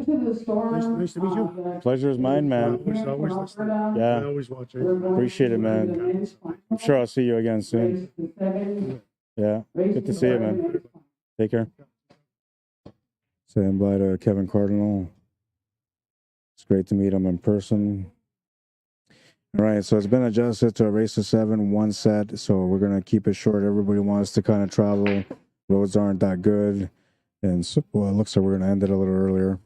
to the storm. Nice to meet you. Pleasure is mine, man. Always listening. I Yeah, always watch it. appreciate it, man. I'm sure I'll see you again soon. Yeah, good to see you, man. Take care. Saying bye to Kevin Cardinal. It's great to meet him in person. All right, so it's been adjusted to a race of 7, 1 set. So we're gonna keep it short. Everybody wants to kind of travel. Roads aren't that good, and so, well, it looks like we're gonna end it a little earlier.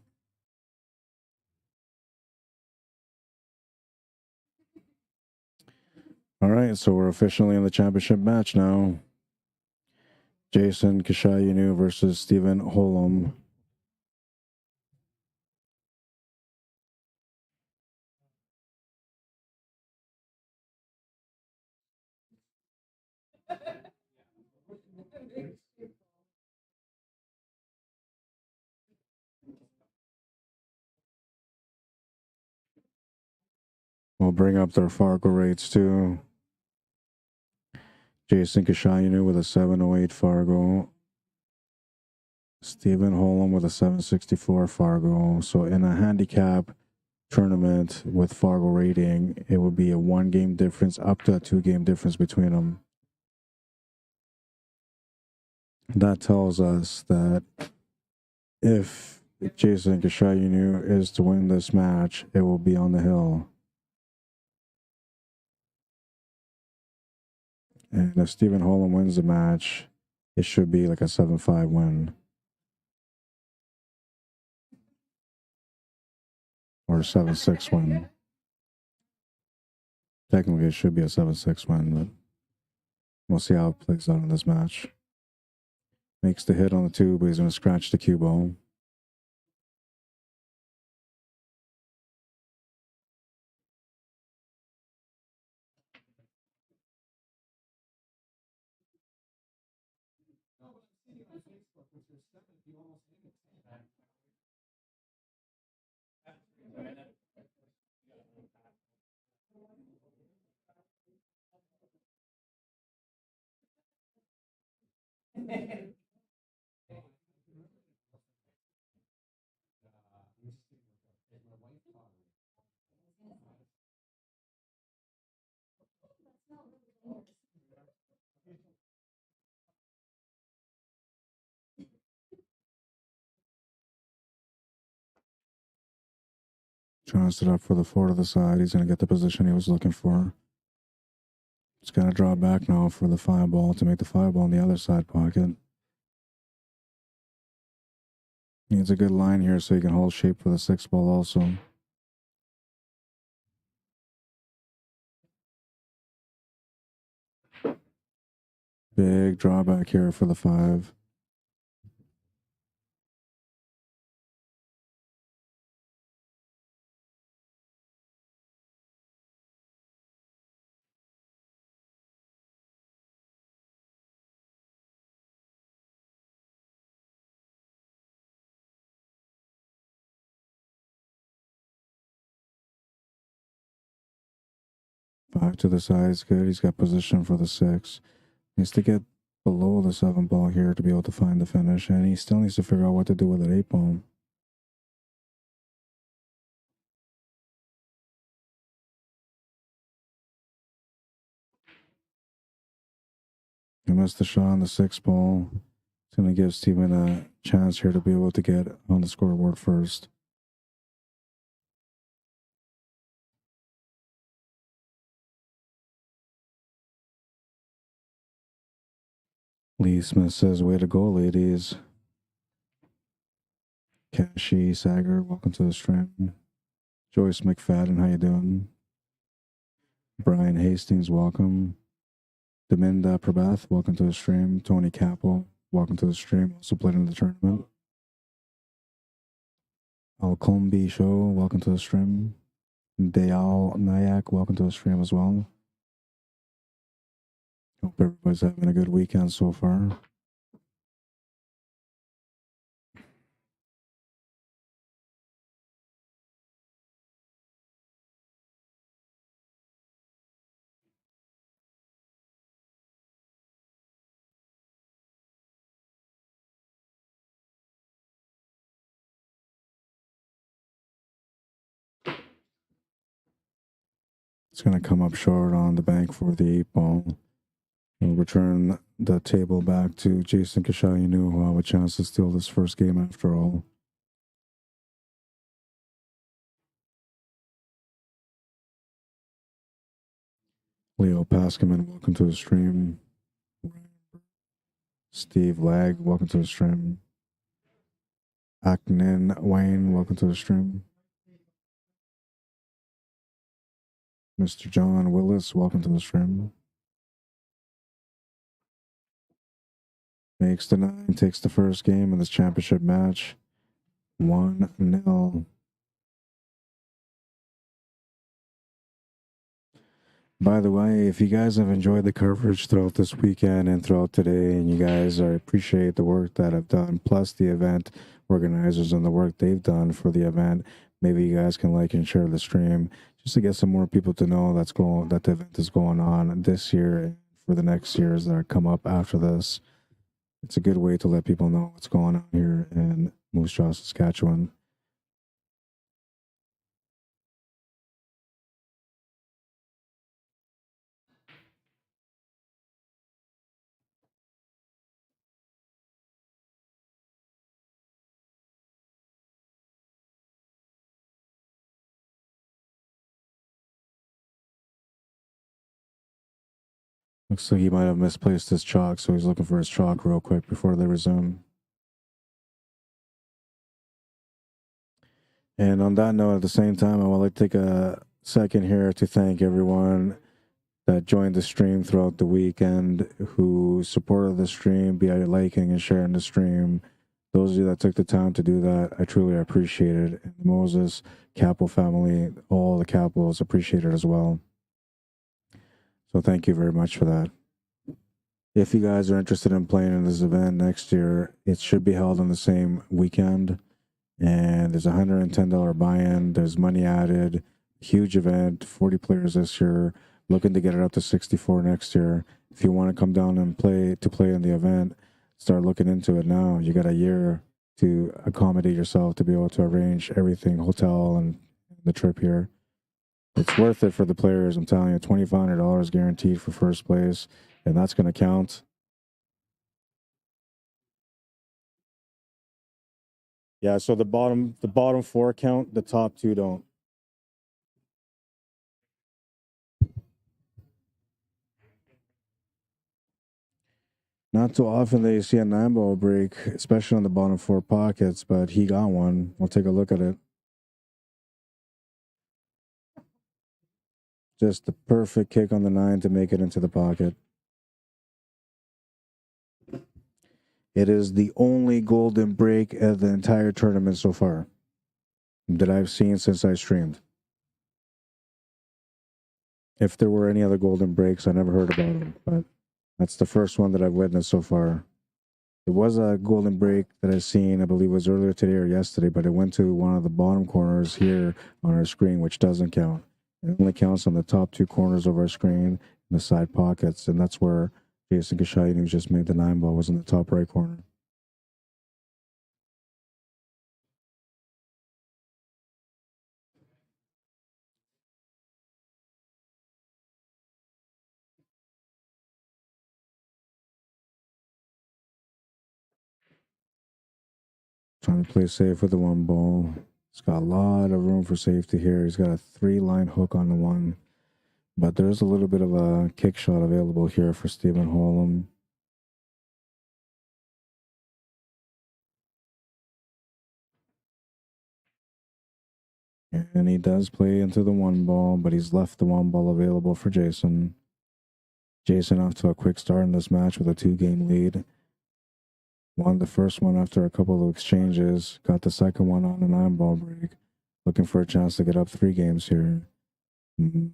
All right, so we're officially in the championship match now. Jason Kashayinu versus Stephen Holem. We'll bring up their Fargo rates too. Jason Kashayinu with a 708 Fargo. Stephen Holem with a 764 Fargo. So in a handicap tournament with Fargo rating, it would be a 1-game difference up to a 2-game difference between them. That tells us that if Jason Kashayinu is to win this match, it will be on the hill. And if Stephen Holem wins the match, it should be like a 7-5 win. Or a 7-6 win. Technically, it should be a 7-6 win, but we'll see how it plays out in this match. Makes the hit on the 2, but he's going to scratch the cue ball. Trying to set up for the 4 to the side. He's going to get the position he was looking for. He's going to draw back now for the 5 ball to make the 5 ball in the other side pocket. Needs a good line here so he can hold shape for the 6 ball also. Big drawback here for the 5. Five to the side is good. He's got position for the 6. Needs to get below the 7 ball here to be able to find the finish, and he still needs to figure out what to do with that 8 ball. He missed the shot on the 6 ball. It's going to give Steven a chance here to be able to get on the scoreboard first. Lee Smith says, way to go, ladies. Kashi Sager, welcome to the stream. Joyce McFadden, how you doing? Brian Hastings, welcome. Deminda Prabhath, welcome to the stream. Tony Cappo, welcome to the stream. Also played in the tournament. Alcombi Show, welcome to the stream. Dayal Nayak, welcome to the stream as well. Hope everybody's having a good weekend so far. It's going to come up short on the bank for the 8-ball. We'll return the table back to Jason Kashayanu, who will have a chance to steal this first game after all. Leo Pascaman, welcome to the stream. Steve Lag, welcome to the stream. Aknin Wayne, welcome to the stream. Mr. John Willis, welcome to the stream. Makes the 9, takes the first game in this championship match. 1-0. By the way, if you guys have enjoyed the coverage throughout this weekend and throughout today, and you guys appreciate the work that I've done, plus the event organizers and the work they've done for the event, maybe you guys can like and share the stream just to get some more people to know that the event is going on this year and for the next years that come up after this. It's a good way to let people know what's going on here in Moose Jaw, Saskatchewan. Looks like he might have misplaced his chalk, so he's looking for his chalk real quick before they resume. And on that note, at the same time, I would like to take a second here to thank everyone that joined the stream throughout the weekend, who supported the stream by liking and sharing the stream. Those of you that took the time to do that, I truly appreciate it. And the Moses CAPPO family, all the CAPPOs appreciate it as well. So thank you very much for that. If you guys are interested in playing in this event next year, it should be held on the same weekend. And there's a $110 buy-in. There's money added. Huge event, 40 players this year. Looking to get it up to 64 next year. If you want to come down and play in the event, start looking into it now. You got a year to accommodate yourself to be able to arrange everything, hotel and the trip here. It's worth it for the players. I'm telling you, $2,500 guaranteed for first place, and that's going to count. Yeah, so the bottom 4 count, the top 2 don't. Not too often that you see a 9-ball break, especially on the bottom 4 pockets, but he got one. We'll take a look at it. Just the perfect kick on the 9 to make it into the pocket. It is the only golden break of the entire tournament so far that I've seen since I streamed. If there were any other golden breaks, I never heard about them, but that's the first one that I've witnessed so far. There was a golden break that I've seen, I believe it was earlier today or yesterday, but it went to one of the bottom corners here on our screen, which doesn't count. It only counts on the top 2 corners of our screen and the side pockets, and that's where Jason Kashayanu, who just made the 9-ball, was in the top right corner. Trying to play safe with the 1 ball. He's got a lot of room for safety here. He's got a 3-line hook on the 1. But there's a little bit of a kick shot available here for Stephen Holem. And he does play into the 1 ball, but he's left the 1 ball available for Jason. Jason off to a quick start in this match with a 2-game lead. Won the first one after a couple of exchanges. Got the second one on a 9-ball break. Looking for a chance to get up 3 games here. A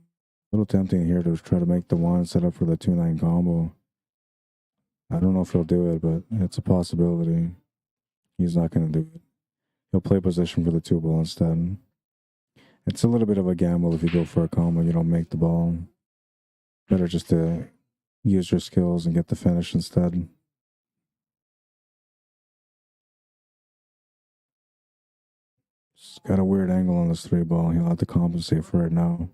little tempting here to try to make the 1 set up for the 2-9 combo. I don't know if he'll do it, but it's a possibility. He's not going to do it. He'll play position for the 2 ball instead. It's a little bit of a gamble if you go for a combo, you don't make the ball. Better just to use your skills and get the finish instead. It's got a weird angle on this 3 ball. He'll have to compensate for it now.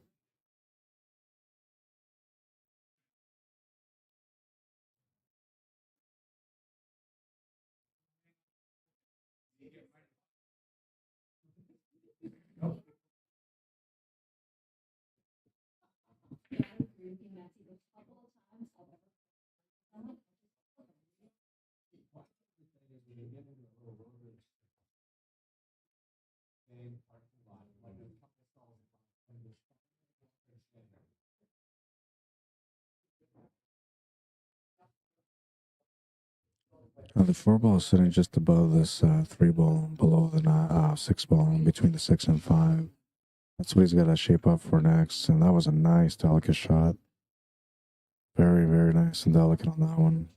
The 4 ball is sitting just above this 3 ball, below the 6 ball, between the 6 and 5. That's what he's got to shape up for next. And that was a nice, delicate shot. Very, very nice and delicate on that one.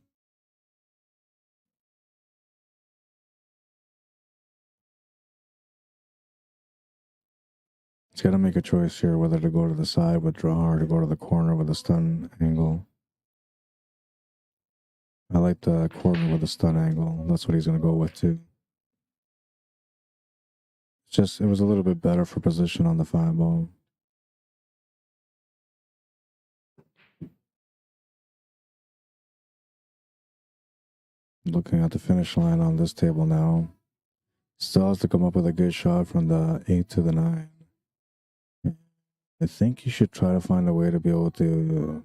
He's got to make a choice here whether to go to the side with draw or to go to the corner with a stun angle. I like the corner with the stun angle. That's what he's going to go with too. It was a little bit better for position on the 5 ball. Looking at the finish line on this table now. Still has to come up with a good shot from the 8 to the 9. I think you should try to find a way to be able to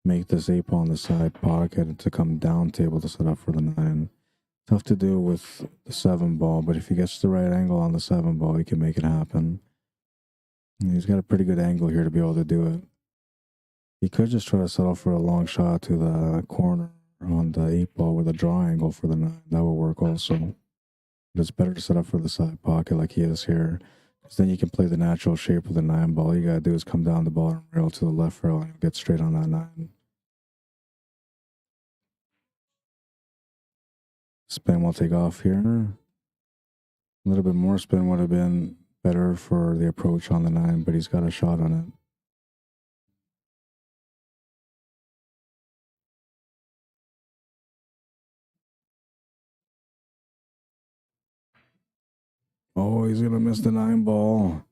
make this 8 ball on the side pocket and to come down table to set up for the 9. Tough to do with the 7 ball, but if he gets the right angle on the 7 ball, he can make it happen. And he's got a pretty good angle here to be able to do it. He could just try to settle for a long shot to the corner on the 8 ball with a draw angle for the 9. That will work also. But it's better to set up for the side pocket like he is here, because then you can play the natural shape of the 9 ball. All you got to do is come down the bottom rail to the left rail and you'll get straight on that 9. Spin will take off here. A little bit more spin would have been better for the approach on the 9, but he's got a shot on it. Oh, he's going to miss the 9 ball.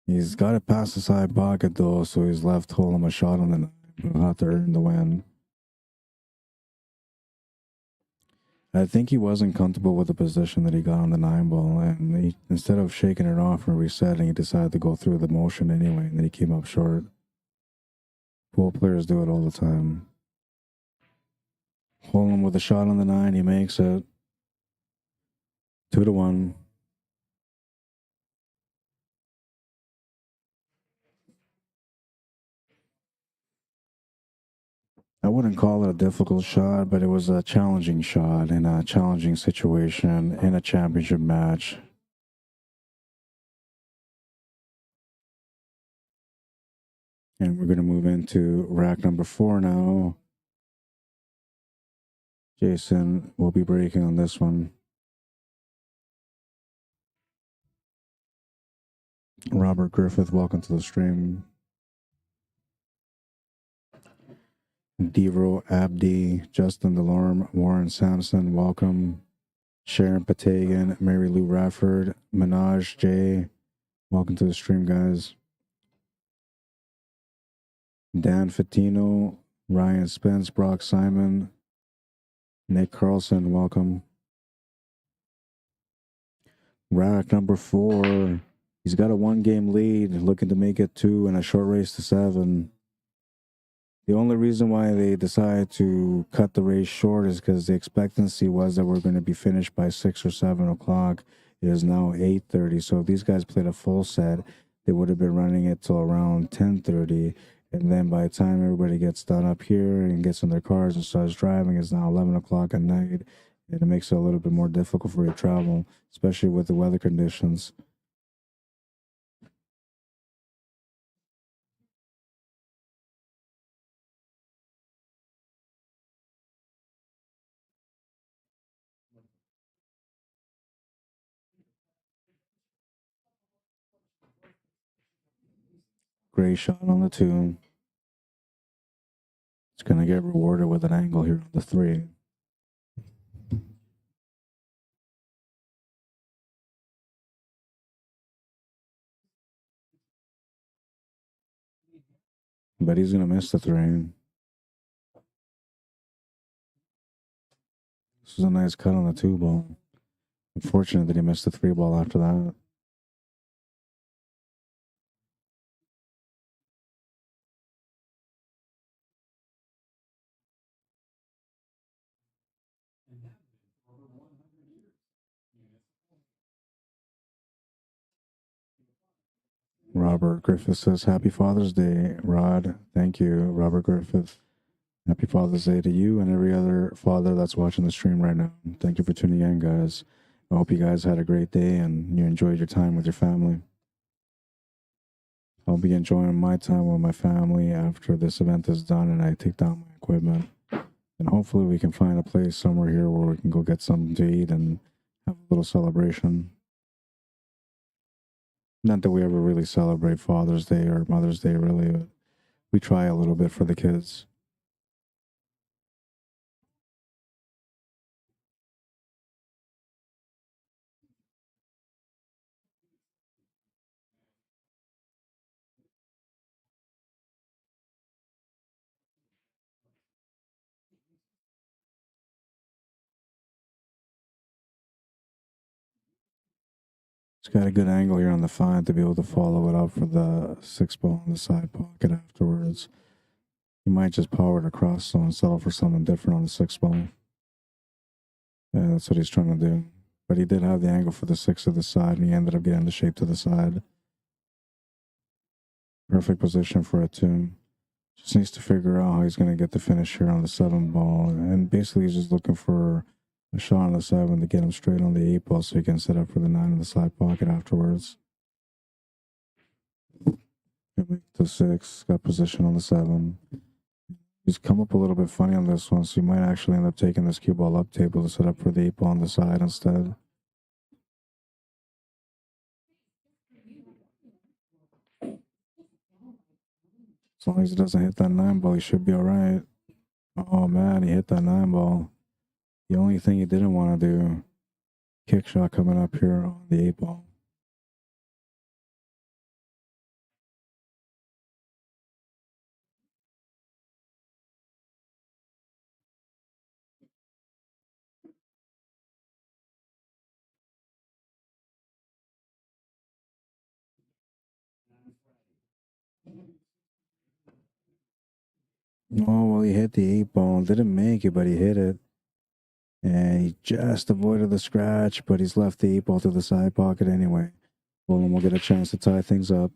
He's got it past the side pocket though, so he's left holding a shot on the 9. He'll have to earn the win. I think he wasn't comfortable with the position that he got on the 9 ball, and instead of shaking it off and resetting, he decided to go through the motion anyway, and then he came up short. Pool players do it all the time. HOLEM with a shot on the 9, he makes it. 2-1. I wouldn't call it a difficult shot, but it was a challenging shot in a challenging situation in a championship match. And we're going to move into rack number 4 now. Jason will be breaking on this one. Robert Griffith, welcome to the stream. Devro Abdi, Justin Delorme, Warren Sampson, welcome. Sharon Patagan, Mary Lou Rafford, Minaj J, welcome to the stream, guys. Dan Fatino, Ryan Spence, Brock Simon, Nick Carlson, welcome. Rack number 4. He's got a 1-game lead, looking to make it 2 and a short race to 7. The only reason why they decided to cut the race short is because the expectancy was that we're going to be finished by 6 or 7 o'clock. It is now 8:30. So if these guys played a full set, they would have been running it till around 10:30. And then by the time everybody gets done up here and gets in their cars and starts driving, it's now 11 o'clock at night. And it makes it a little bit more difficult for you to travel, especially with the weather conditions. Great shot on the 2. It's going to get rewarded with an angle here on the 3. But he's going to miss the 3. This is a nice cut on the 2 ball. Unfortunate that he missed the 3 ball after that. Robert Griffith says, Happy Father's Day, Rod. Thank you, Robert Griffith. Happy Father's Day to you and every other father that's watching the stream right now. Thank you for tuning in, guys. I hope you guys had a great day and you enjoyed your time with your family. I'll be enjoying my time with my family after this event is done and I take down my equipment. And hopefully we can find a place somewhere here where we can go get something to eat and have a little celebration. Not that we ever really celebrate Father's Day or Mother's Day, really, but we try a little bit for the kids. It's got a good angle here on the 5 to be able to follow it up for the 6 ball in the side pocket afterwards. He might just power it across so and settle for something different on the 6 ball. Yeah, that's what he's trying to do. But he did have the angle for the 6 to the side, and he ended up getting the shape to the side. Perfect position for it, too. Just needs to figure out how he's going to get the finish here on the 7 ball. And basically, he's just looking for a shot on the 7 to get him straight on the 8 ball so he can set up for the 9 in the side pocket afterwards. The 6, got position on the 7. He's come up a little bit funny on this one, so he might actually end up taking this cue ball up table to set up for the 8 ball on the side instead. As long as he doesn't hit that 9 ball, he should be all right. Oh man, he hit that 9 ball. The only thing he didn't want to do, kick shot coming up here on the 8 ball. Oh, well, he hit the 8 ball. Didn't make it, but he hit it. And he just avoided the scratch, but he's left the 8 ball to the side pocket anyway. HOLEM will get a chance to tie things up.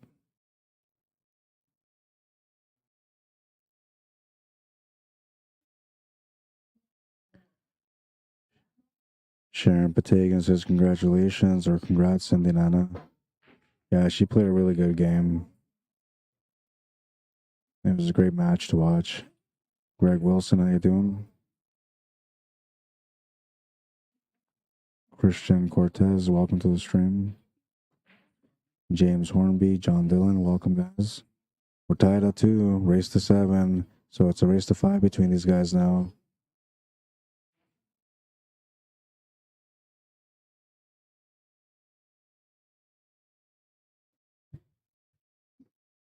Sharon Patagan says congratulations or congrats, Cindy Nana. Yeah, she played a really good game. It was a great match to watch. Greg Wilson, how you doing? Christian Cortez, welcome to the stream. James Hornby, John Dillon, welcome guys. We're tied at 2, race to 7. So it's a race to 5 between these guys now.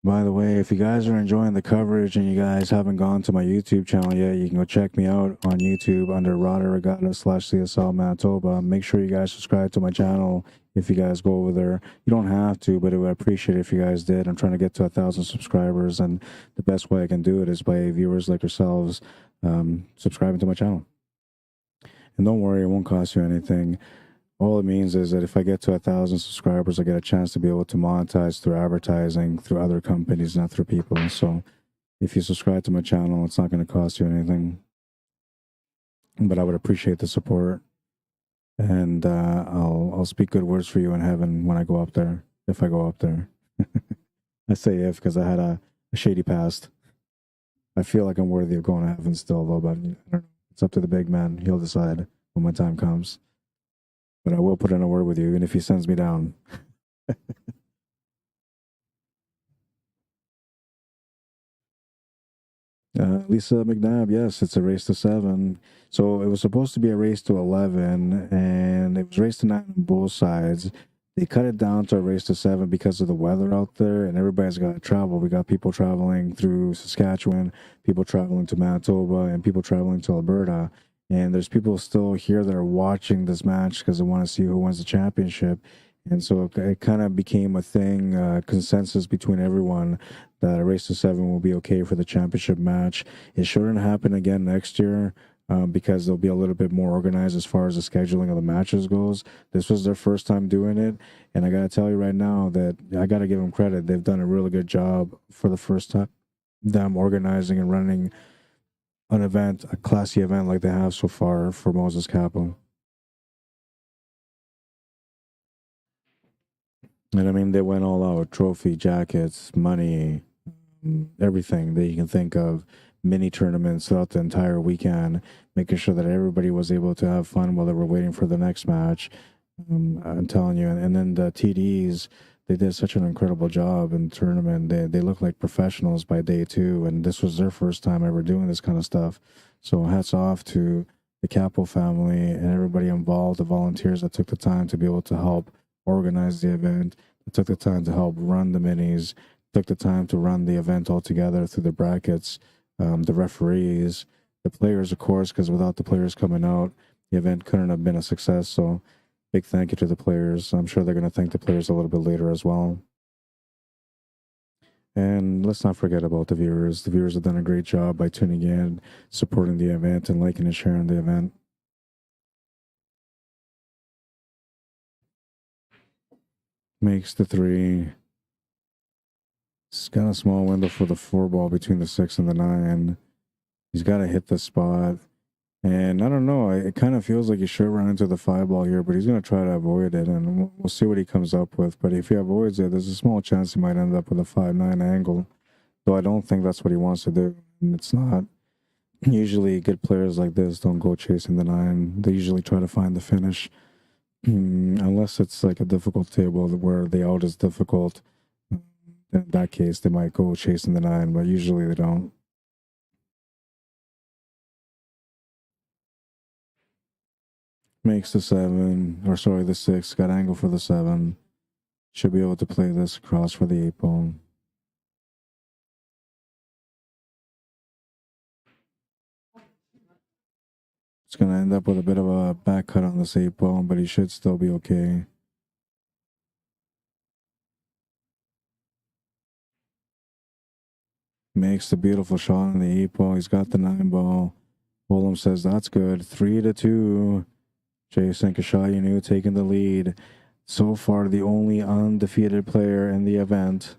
By the way, if you guys are enjoying the coverage and you guys haven't gone to my YouTube channel yet, you can go check me out on YouTube under Rod Arriagada /CSL Manitoba. Make sure you guys subscribe to my channel if you guys go over there. You don't have to, but I would appreciate it if you guys did. I'm trying to get to 1,000 subscribers, and the best way I can do it is by viewers like yourselves subscribing to my channel. And don't worry, it won't cost you anything. All it means is that if I get to 1,000 subscribers, I get a chance to be able to monetize through advertising, through other companies, not through people. So if you subscribe to my channel, it's not going to cost you anything. But I would appreciate the support. And I'll speak good words for you in heaven when I go up there, if I go up there. I say if because I had a shady past. I feel like I'm worthy of going to heaven still, though, but I don't know. It's up to the big man. He'll decide when my time comes. But I will put in a word with you, even if he sends me down. Lisa McNabb, yes, it's a race to 7. So it was supposed to be a race to 11, and it was race to 9 on both sides. They cut it down to a race to 7 because of the weather out there, and everybody's got to travel. We got people traveling through Saskatchewan, people traveling to Manitoba, and people traveling to Alberta. And there's people still here that are watching this match because they want to see who wins the championship. And so it kind of became a thing, consensus between everyone that a race to 7 will be okay for the championship match. It shouldn't happen again next year. because they'll be a little bit more organized as far as the scheduling of the matches goes. This was their first time doing it, and I gotta tell you right now that I gotta give them credit. They've done a really good job for the first time, them organizing and running an event, a classy event like they have so far for Moses CAPPO. And I mean, they went all out: trophy, jackets, money, everything that you can think of, mini tournaments throughout the entire weekend, making sure that everybody was able to have fun while they were waiting for the next match. I'm telling you, and then the TDs, they did such an incredible job in the tournament. They look like professionals by day two, and this was their first time ever doing this kind of stuff. So hats off to the CAPPO family and everybody involved, the volunteers that took the time to be able to help organize the event, that took the time to help run the minis, took the time to run the event altogether through the brackets, the referees, the players, of course, because without the players coming out, the event couldn't have been a success. So big thank you to the players. I'm sure they're going to thank the players a little bit later as well. And let's not forget about the viewers. The viewers have done a great job by tuning in, supporting the event, and liking and sharing the event. Makes the 3. It's got a small window for the 4 ball between the 6 and the 9. He's got to hit the spot. And I don't know, it kind of feels like he should run into the 5 ball here, but he's going to try to avoid it, and we'll see what he comes up with. But if he avoids it, there's a small chance he might end up with a 5-9 angle. Though I don't think that's what he wants to do, and it's not. Usually good players like this don't go chasing the 9. They usually try to find the finish. Unless it's like a difficult table where the out is difficult. In that case, they might go chasing the 9, but usually they don't. Makes the 7, or sorry, the 6. Got angle for the 7. Should be able to play this across for the 8 ball. It's going to end up with a bit of a back cut on this 8 ball, but he should still be okay. Makes the beautiful shot on the 8 ball. He's got the 9 ball. HOLEM says that's good. 3-2. Jason Kashayanu taking the lead. So far, the only undefeated player in the event.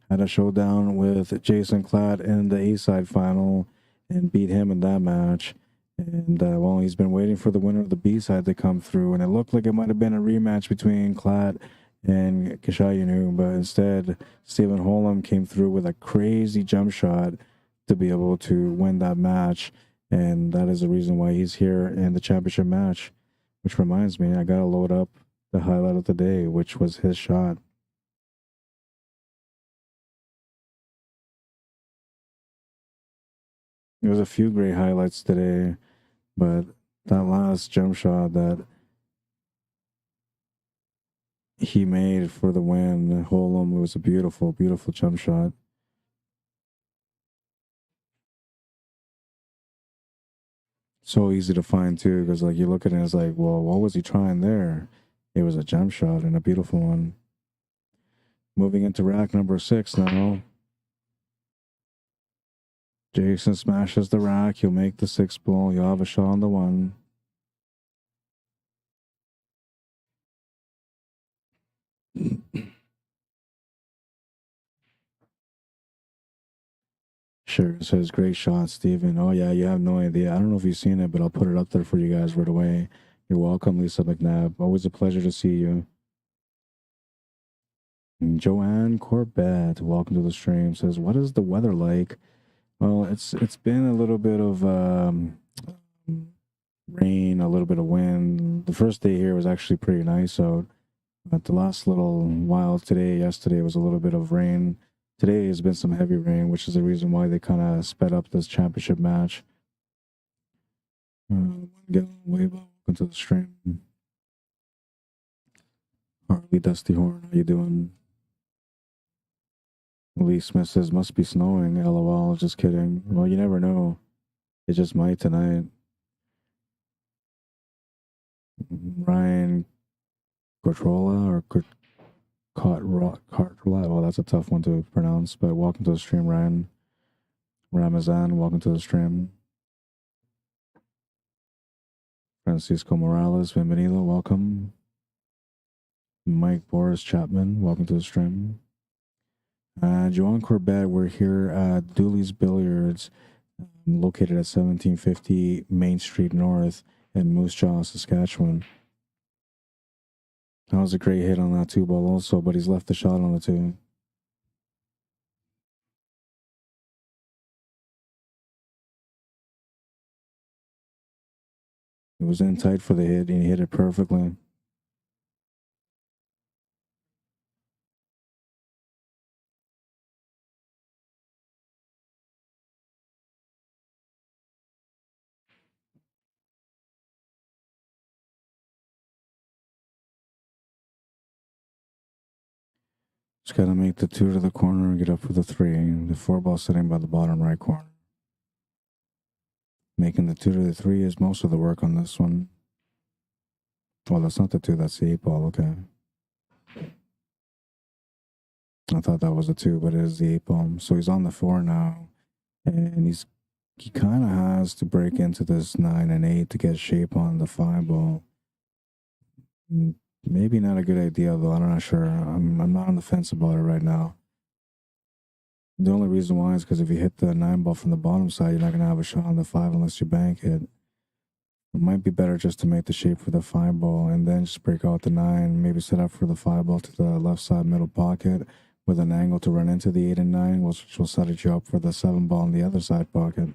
Had a showdown with Jason KLATT in the A-side final and beat him in that match. And well, he's been waiting for the winner of the B-side to come through, and it looked like it might have been a rematch between KLATT and Kashayanu, but instead, Stephen HOLEM came through with a crazy jump shot to be able to win that match, and that is the reason why he's here in the championship match. Which reminds me, I gotta load up the highlight of the day, which was his shot. There was a few great highlights today, but that last jump shot that he made for the win, HOLEM, was a beautiful, beautiful jump shot. So easy to find too, because like you look at it, it's like, well, what was he trying there? It was a jump shot and a beautiful one. Moving into rack number 6 now. Jason smashes the rack. He'll make the 6 ball. You'll have a shot on the 1. Sure, says great shot, Steven. Oh yeah, you have no idea. I don't know if you've seen it, but I'll put it up there for you guys right away. You're welcome, Lisa McNabb. Always a pleasure to see you. And Joanne Corbett, welcome to the stream. Says, what is the weather like? Well, it's been a little bit of rain, a little bit of wind. The first day here was actually pretty nice out, but the last little while yesterday was a little bit of rain. Today has been some heavy rain, which is the reason why they kind of sped up this championship match. Welcome to the stream. Harley Dusty Horn, how you doing? Lee Smith says, must be snowing. LOL, just kidding. Well, you never know. It just might tonight. Ryan Cortrola or Cartrola. Well, that's a tough one to pronounce, but welcome to the stream, Ryan. Ramazan, welcome to the stream. Francisco Morales, bienvenido, welcome. Mike Boris Chapman, welcome to the stream. Joan Corbett, we're here at Dooley's Billiards, located at 1750 Main Street North in Moose Jaw, Saskatchewan. That was a great hit on that 2-ball also, but he's left the shot on the 2. It was in tight for the hit, and he hit it perfectly. Just got to make the 2 to the corner and get up for the 3. The 4-ball sitting by the bottom right corner. Making the 2 to the 3 is most of the work on this one. Well, that's not the 2, that's the 8-ball, okay. I thought that was a 2, but it is the 8-ball. So he's on the 4 now, and he kind of has to break into this 9 and 8 to get shape on the 5-ball. Maybe not a good idea, though. I'm not sure. I'm not on the fence about it right now. The only reason why is because if you hit the 9-ball from the bottom side, you're not going to have a shot on the 5 unless you bank it. It might be better just to make the shape for the 5-ball and then just break out the 9, maybe set up for the 5-ball to the left side middle pocket with an angle to run into the 8 and 9, which will set you up for the 7-ball in the other side pocket.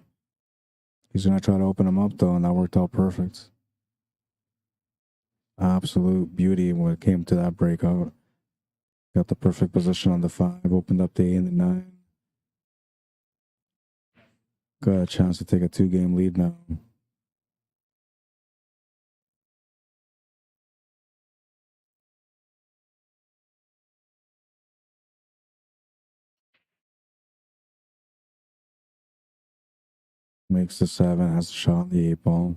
He's going to try to open him up, though, and that worked out perfect. Absolute beauty when it came to that breakout. Got the perfect position on the 5, opened up the 8 and the 9. Got a chance to take a 2-game lead now. Makes the 7, has a shot on the 8-ball.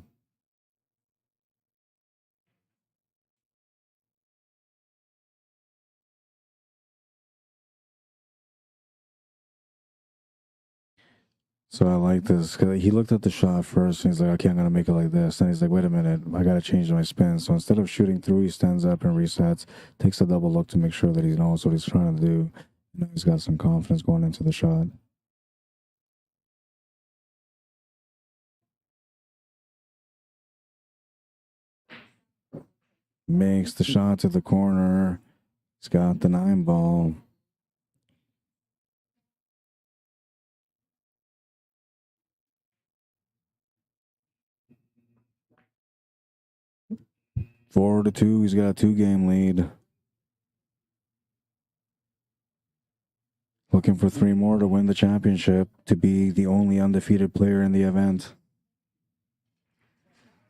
So I like this, because he looked at the shot first, and he's like, okay, I'm going to make it like this. And he's like, wait a minute, I got to change my spin. So instead of shooting through, he stands up and resets, takes a double look to make sure that he knows what he's trying to do. You know, he's got some confidence going into the shot. Makes the shot to the corner. He's got the 9-ball. Four to 2. He's got a 2-game lead. Looking for 3 more to win the championship, to be the only undefeated player in the event.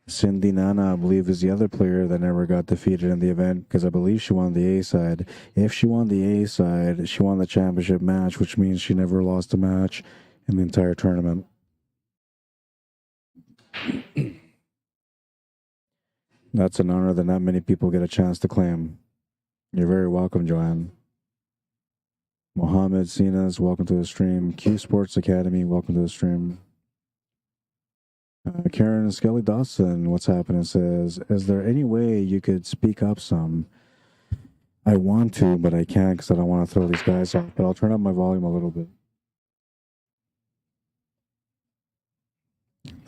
Cindy Nana, I believe, is the other player that never got defeated in the event, because I believe she won the A side. If she won the A side, she won the championship match, which means she never lost a match in the entire tournament. That's an honor that not many people get a chance to claim. You're very welcome, Joanne. Mohammed Sinas, welcome to the stream. Q Sports Academy, welcome to the stream. Karen Skelly Dawson, what's happening, says, is there any way you could speak up some? I want to, but I can't because I don't want to throw these guys off. But I'll turn up my volume a little bit.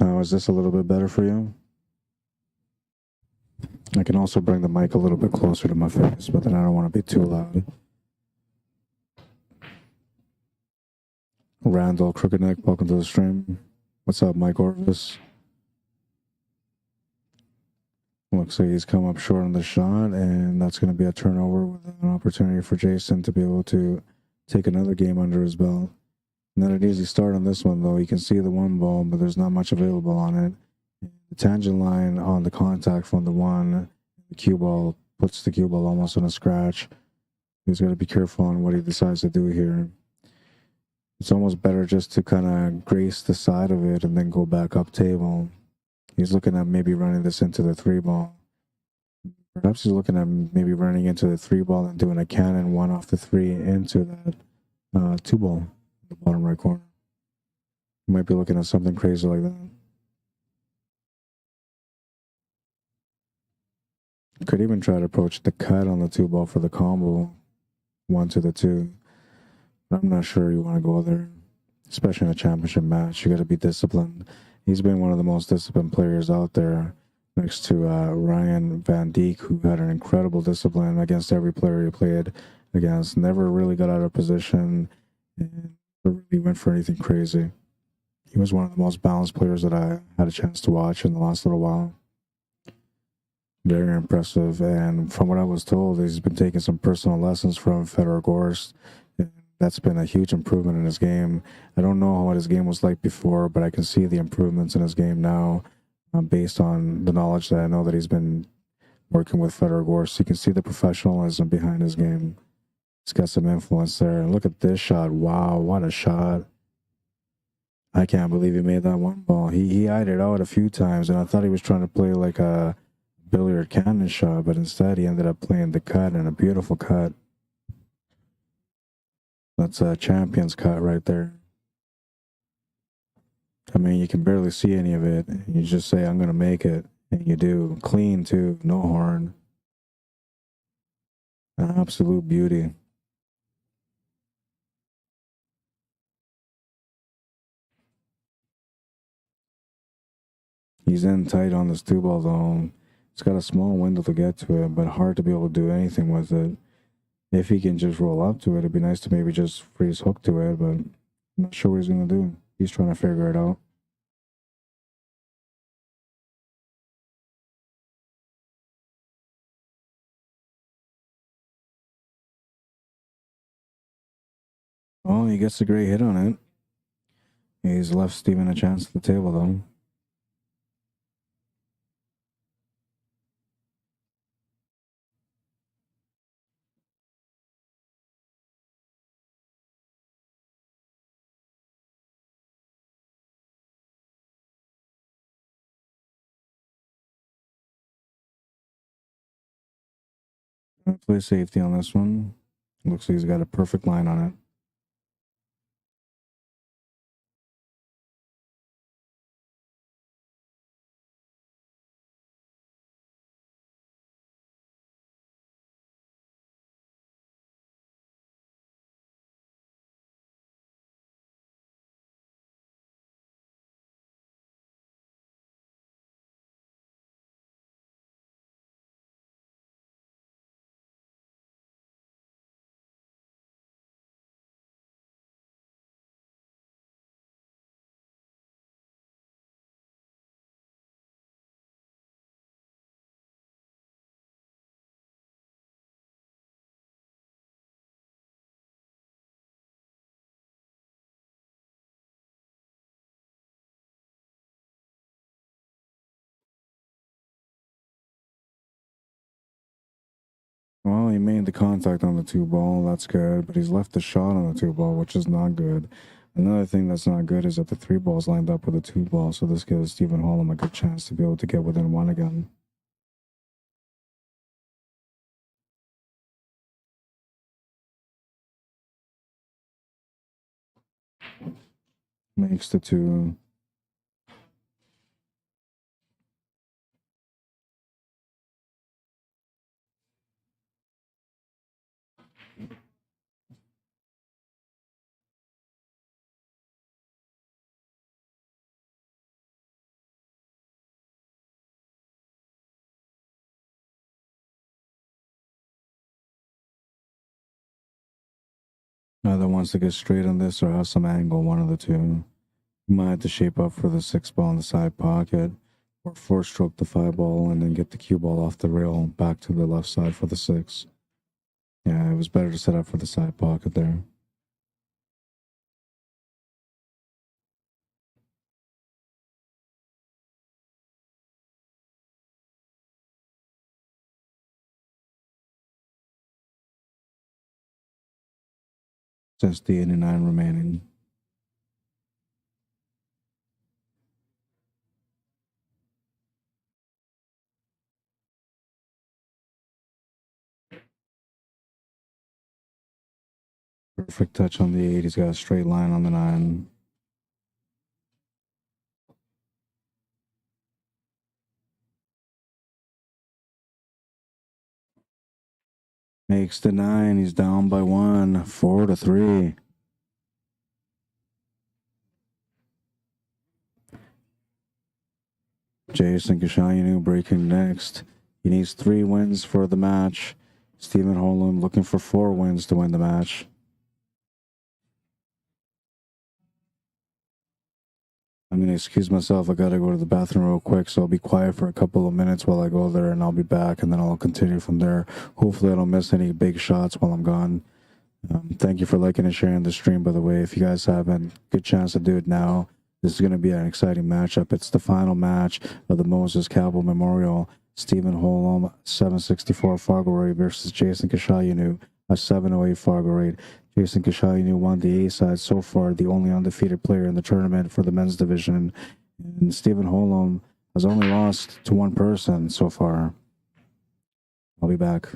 Now, is this a little bit better for you? I can also bring the mic a little bit closer to my face, but then I don't want to be too loud. Randall Crooked-Neck, welcome to the stream. What's up, Mike Orvis? Looks like he's come up short on the shot, and that's going to be a turnover with an opportunity for Jason to be able to take another game under his belt. Not an easy start on this one, though. You can see the 1-ball, but there's not much available on it. The tangent line on the contact from the 1, the cue ball puts the cue ball almost on a scratch. He's got to be careful on what he decides to do here. It's almost better just to kind of grace the side of it and then go back up table. He's looking at maybe running this into the 3-ball. Perhaps he's looking at maybe running into the 3-ball and doing a cannon 1 off the 3 into that 2-ball, the bottom right corner. Might be looking at something crazy like that. Could even try to approach the cut on the 2-ball for the combo, 1 to the 2. But I'm not sure you want to go there, especially in a championship match. You got to be disciplined. He's been one of the most disciplined players out there, next to Ryan Van Dijk, who had an incredible discipline against every player he played against. Never really got out of position and never really went for anything crazy. He was one of the most balanced players that I had a chance to watch in the last little while. Very impressive. And from what I was told, he's been taking some personal lessons from Fedor Gorst. That's been a huge improvement in his game. I don't know what his game was like before, but I can see the improvements in his game now based on the knowledge that I know that he's been working with Fedor Gorst. You can see the professionalism behind his game. He's got some influence there. And look at this shot. Wow, what a shot. I can't believe he made that 1-ball. He eyed it out a few times, and I thought he was trying to play like a billiard cannon shot, but instead he ended up playing the cut, and a beautiful cut. That's a champion's cut right there. I mean, you can barely see any of it. You just say, I'm going to make it, and you do. Clean, too. No horn. Absolute beauty. He's in tight on this 2-ball, though. It's got a small window to get to it, but hard to be able to do anything with it. If he can just roll up to it, it'd be nice to maybe just freeze hook to it, but I'm not sure what he's going to do. He's trying to figure it out. Well, he gets a great hit on it. He's left Steven a chance at the table, though. Play safety on this one. Looks like he's got a perfect line on it. Well, he made the contact on the 2-ball. That's good, but he's left the shot on the 2-ball, which is not good. Another thing that's not good is that the 3-ball's lined up with a 2-ball, so this gives Stephen Holem a good chance to be able to get within 1 again. Makes the 2. Either wants to get straight on this or have some angle, one of the two. You might have to shape up for the 6-ball in the side pocket, or 4-stroke the 5-ball and then get the cue ball off the rail back to the left side for the 6. Yeah, it was better to set up for the side pocket there. Just the 89 remaining. Perfect touch on the 8. He's got a straight line on the 9. Makes the 9. He's down by 1, 4-3. Jason Kashayanu breaking next. He needs 3 wins for the match. Stephen Holem looking for 4 wins to win the match. I'm going to excuse myself. I got to go to the bathroom real quick, so I'll be quiet for a couple of minutes while I go there, and I'll be back, and then I'll continue from there. Hopefully I don't miss any big shots while I'm gone. Thank you for liking and sharing the stream, by the way. If you guys haven't, good chance to do it now. This is going to be an exciting matchup. It's the final match of the Moses CAPPO Memorial. Stephen Holem, 764 Fargo rate versus Jason Kashayanu, a 708 Fargo rate. Jason Kashayanu won the A side so far, the only undefeated player in the tournament for the men's division. And Stephen Holem has only lost to 1 person so far. I'll be back.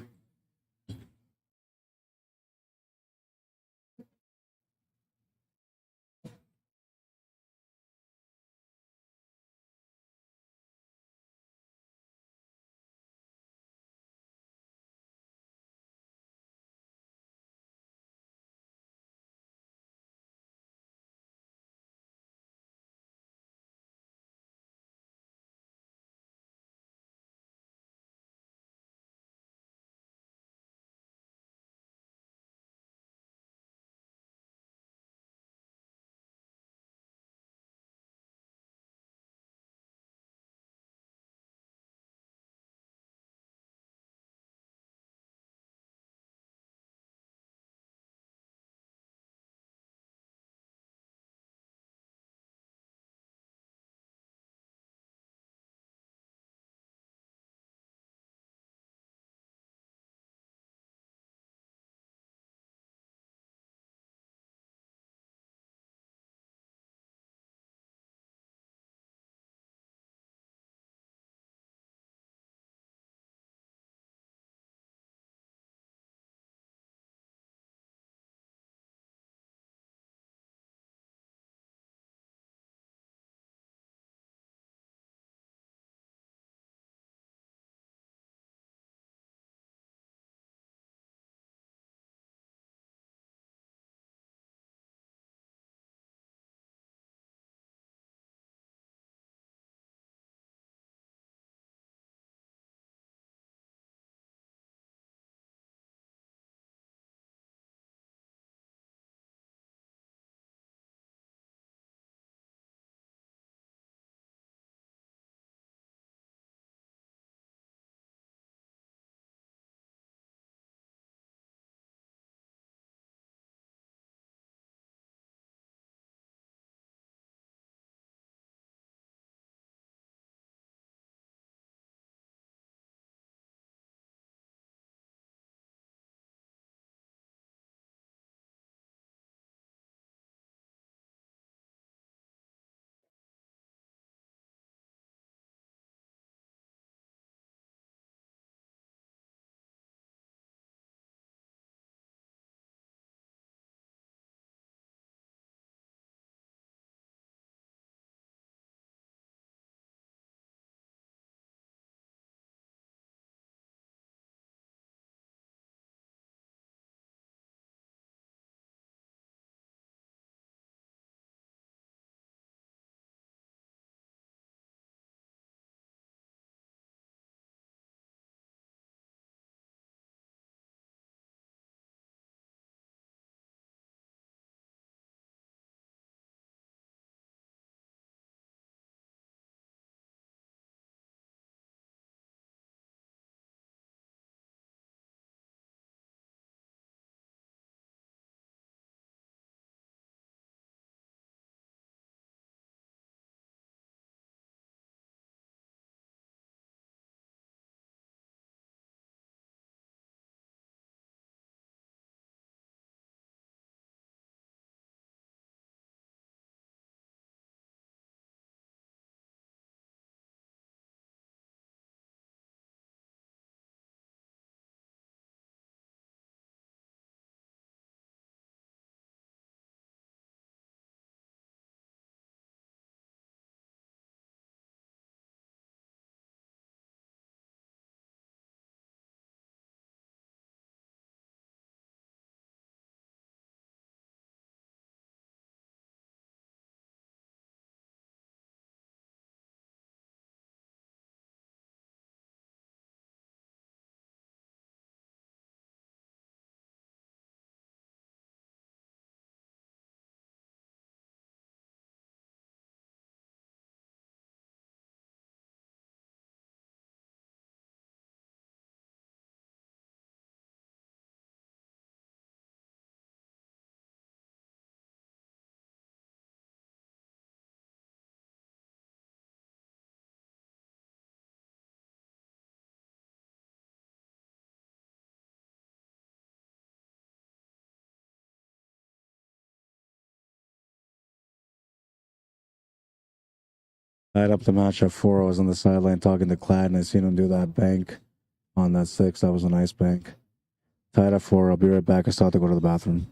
Tied up the match at 4. I was on the sideline talking to KLATT, and I seen him do that bank on that 6. That was a nice bank. Tied at 4. I'll be right back. I still have to go to the bathroom.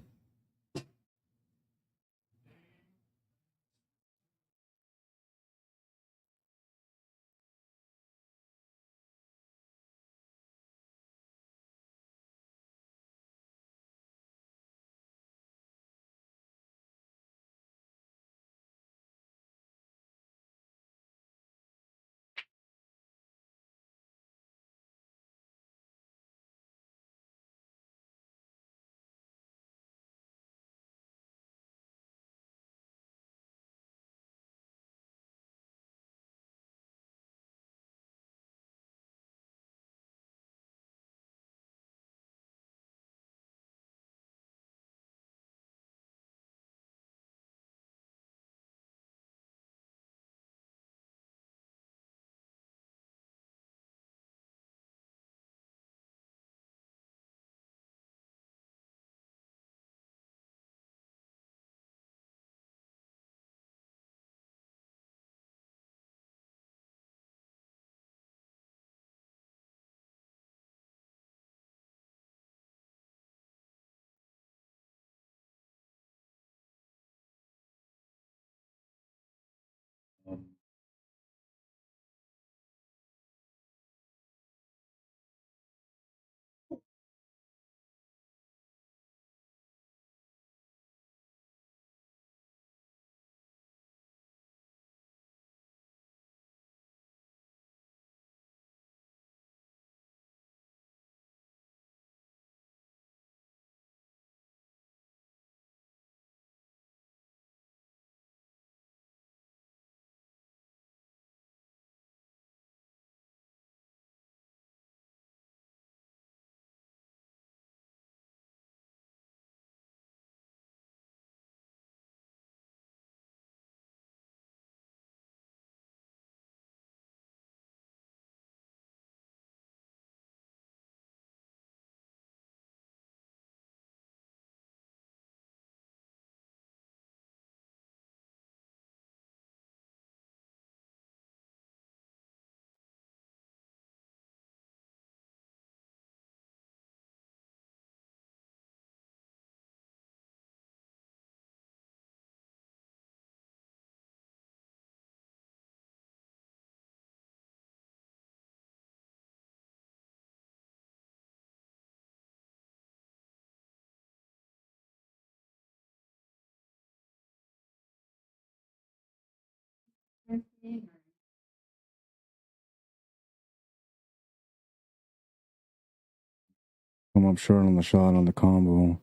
Come up short on the shot on the combo.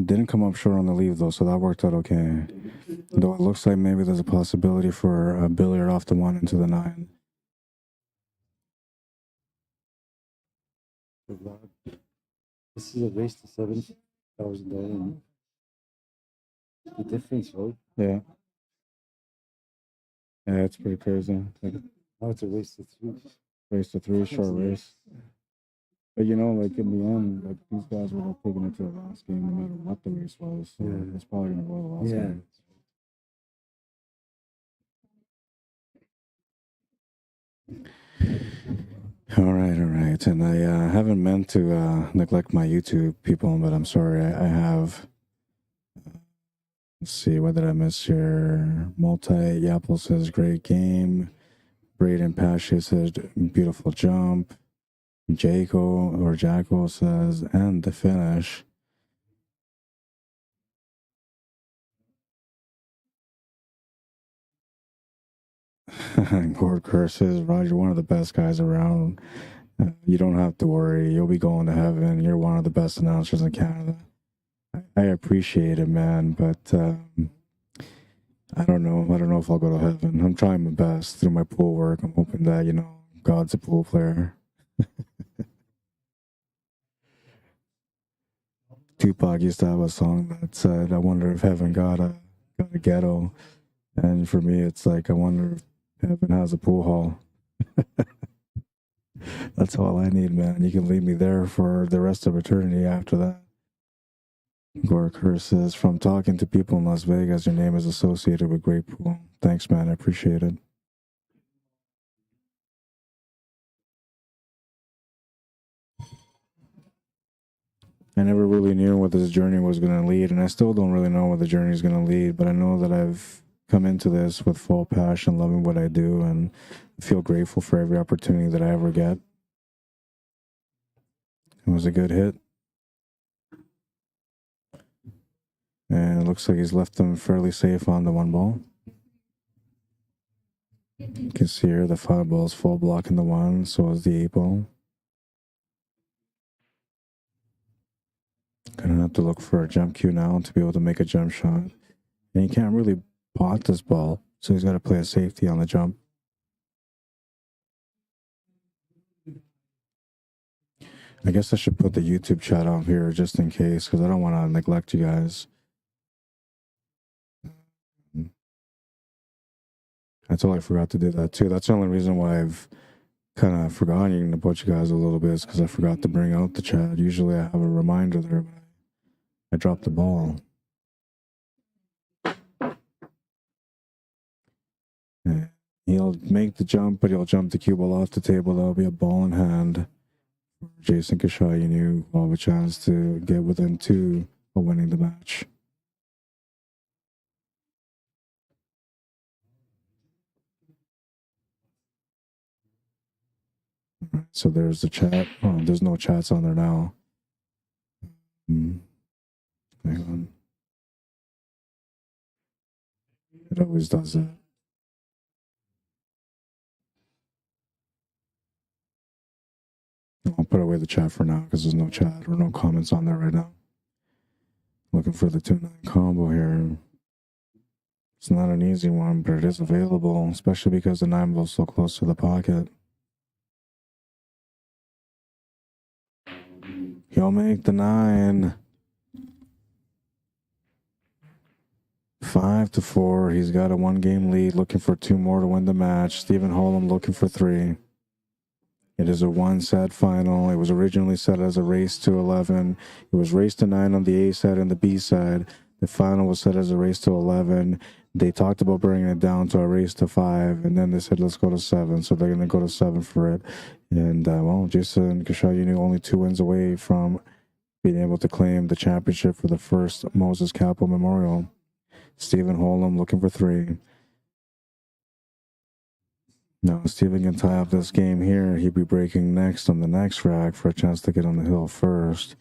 Didn't come up short on the leave though, so that worked out okay. Though it looks like maybe there's a possibility for a billiard off the 1 into the 9. This is a race to $7,000. The difference, right? Yeah. Yeah, it's pretty crazy. Like, Now it's a race to 3. race to 3, short race. But you know, like in the end, like these guys were like taking it to the last game no matter what the race was. So Yeah. it's probably gonna go to the last game. All right. And I haven't meant to neglect my YouTube people, but I'm sorry. I have. Let's see, what did I miss here? Multi Yapple says great game. Braden Pasha says beautiful jump. Jacko says and the finish. Gord Kerr says, Roger, one of the best guys around. You don't have to worry. You'll be going to heaven. You're one of the best announcers in Canada. I appreciate it, man, but I don't know. I don't know if I'll go to heaven. I'm trying my best through my pool work. I'm hoping that, you know, God's a pool player. Tupac used to have a song that said, I wonder if heaven got a ghetto. And for me, it's like, I wonder if heaven has a pool hall. That's all I need, man. You can leave me there for the rest of eternity after that. Gorker says, from talking to people in Las Vegas, your name is associated with great pool. Thanks, man. I appreciate it. I never really knew what this journey was going to lead, and I still don't really know what the journey is going to lead, but I know that I've come into this with full passion, loving what I do, and feel grateful for every opportunity that I ever get. It was a good hit. And it looks like he's left them fairly safe on the one ball. You can see here the 5 ball is full blocking the 1, so is the 8 ball. Gonna have to look for a jump cue now to be able to make a jump shot. And he can't really pot this ball, so he's got to play a safety on the jump. I guess I should put the YouTube chat on here just in case, because I don't want to neglect you guys. I totally forgot to do that too. That's the only reason why I've kind of forgotten about you guys a little bit, is because I forgot to bring out the chat. Usually I have a reminder there, but I dropped the ball. And he'll make the jump, but he'll jump the cue ball off the table. That'll be a ball in hand. Jason Kashayinu will have a chance to get within 2 of winning the match. So there's the chat. Oh, there's no chats on there now. Hang on. It always does that. I'll put away the chat for now because there's no chat or no comments on there right now. Looking for the 2-9 combo here. It's not an easy one, but it is available, especially because the 9 ball's so close to the pocket. He'll make the 9. 5-4. He's got a 1-game lead, looking for 2 more to win the match. Stephen Holem looking for 3. It is a 1-set final. It was originally set as a race to 11. It was race to 9 on the A side and the B side. The final was set as a race to 11. They talked about bringing it down to a race to 5, and then they said, let's go to 7. So they're going to go to 7 for it. And, well, Jason Kashayinu only 2 wins away from being able to claim the championship for the first Moses CAPPO Memorial. Stephen Holem looking for 3. Now, Stephen can tie up this game here. He'd be breaking next on the next rack for a chance to get on the hill first.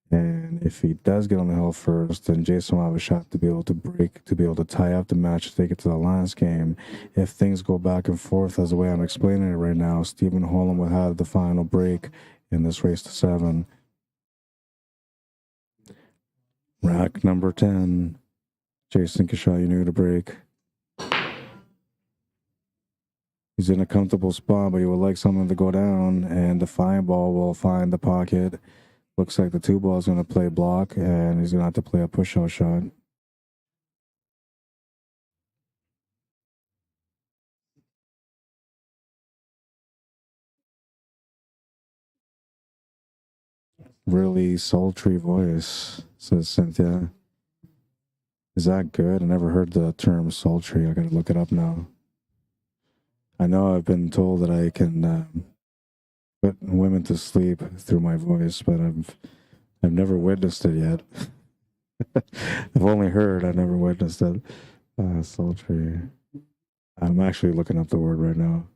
And if he does get on the hill first, then Jason will have a shot to be able to break, to be able to tie up the match to take it to the last game. If things go back and forth as the way I'm explaining it right now, Stephen Holem will have the final break in this race to 7. Rack number 10. Jason Kashayinu to break. He's in a comfortable spot, but he would like something to go down, and the 5 ball will find the pocket. Looks like the 2 ball is going to play block, and he's going to have to play a push-out shot. Really sultry voice, says Cynthia. Is that good? I never heard the term sultry. I got to look it up now. I know I've been told that I can put women to sleep through my voice, but I've never witnessed it yet. I've only heard, I've never witnessed it. Sultry. I'm actually looking up the word right now.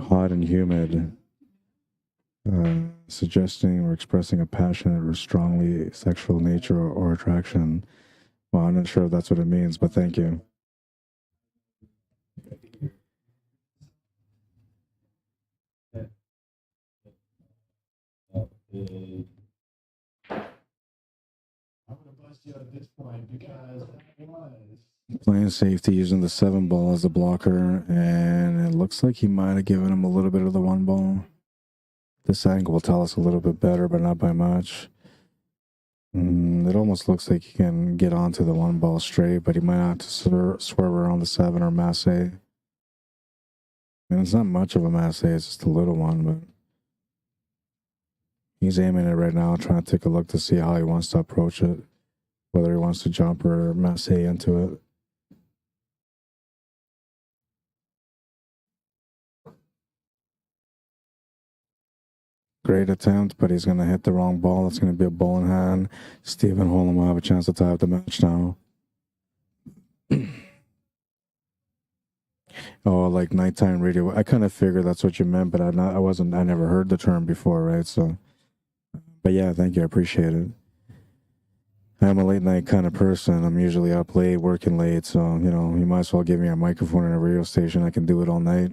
Hot and humid. Suggesting or expressing a passionate or strongly sexual nature or attraction. Well, I'm not sure if that's what it means, but thank you. Playing safety using the 7 ball as a blocker, and it looks like he might have given him a little bit of the 1 ball. This angle will tell us a little bit better, but not by much. It almost looks like he can get onto the 1 ball straight, but he might have to swerve around the 7 or masse. I mean, it's not much of a masse, it's just a little one, but he's aiming it right now, trying to take a look to see how he wants to approach it, whether he wants to jump or masse into it. Great attempt, but he's going to hit the wrong ball. It's going to be a ball in hand. Stephen Holem will have a chance to tie up the match now. Oh, like nighttime radio. I kind of figured that's what you meant, but I never heard the term before, right? So, but yeah, thank you. I appreciate it. I'm a late night kind of person. I'm usually up late, working late. So, you know, you might as well give me a microphone and a radio station. I can do it all night.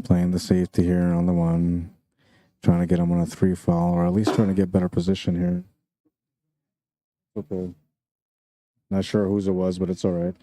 Playing the safety here on the one. Trying to get him on a 3 foul, or at least trying to get better position here. Okay. Not sure whose it was, but it's all right.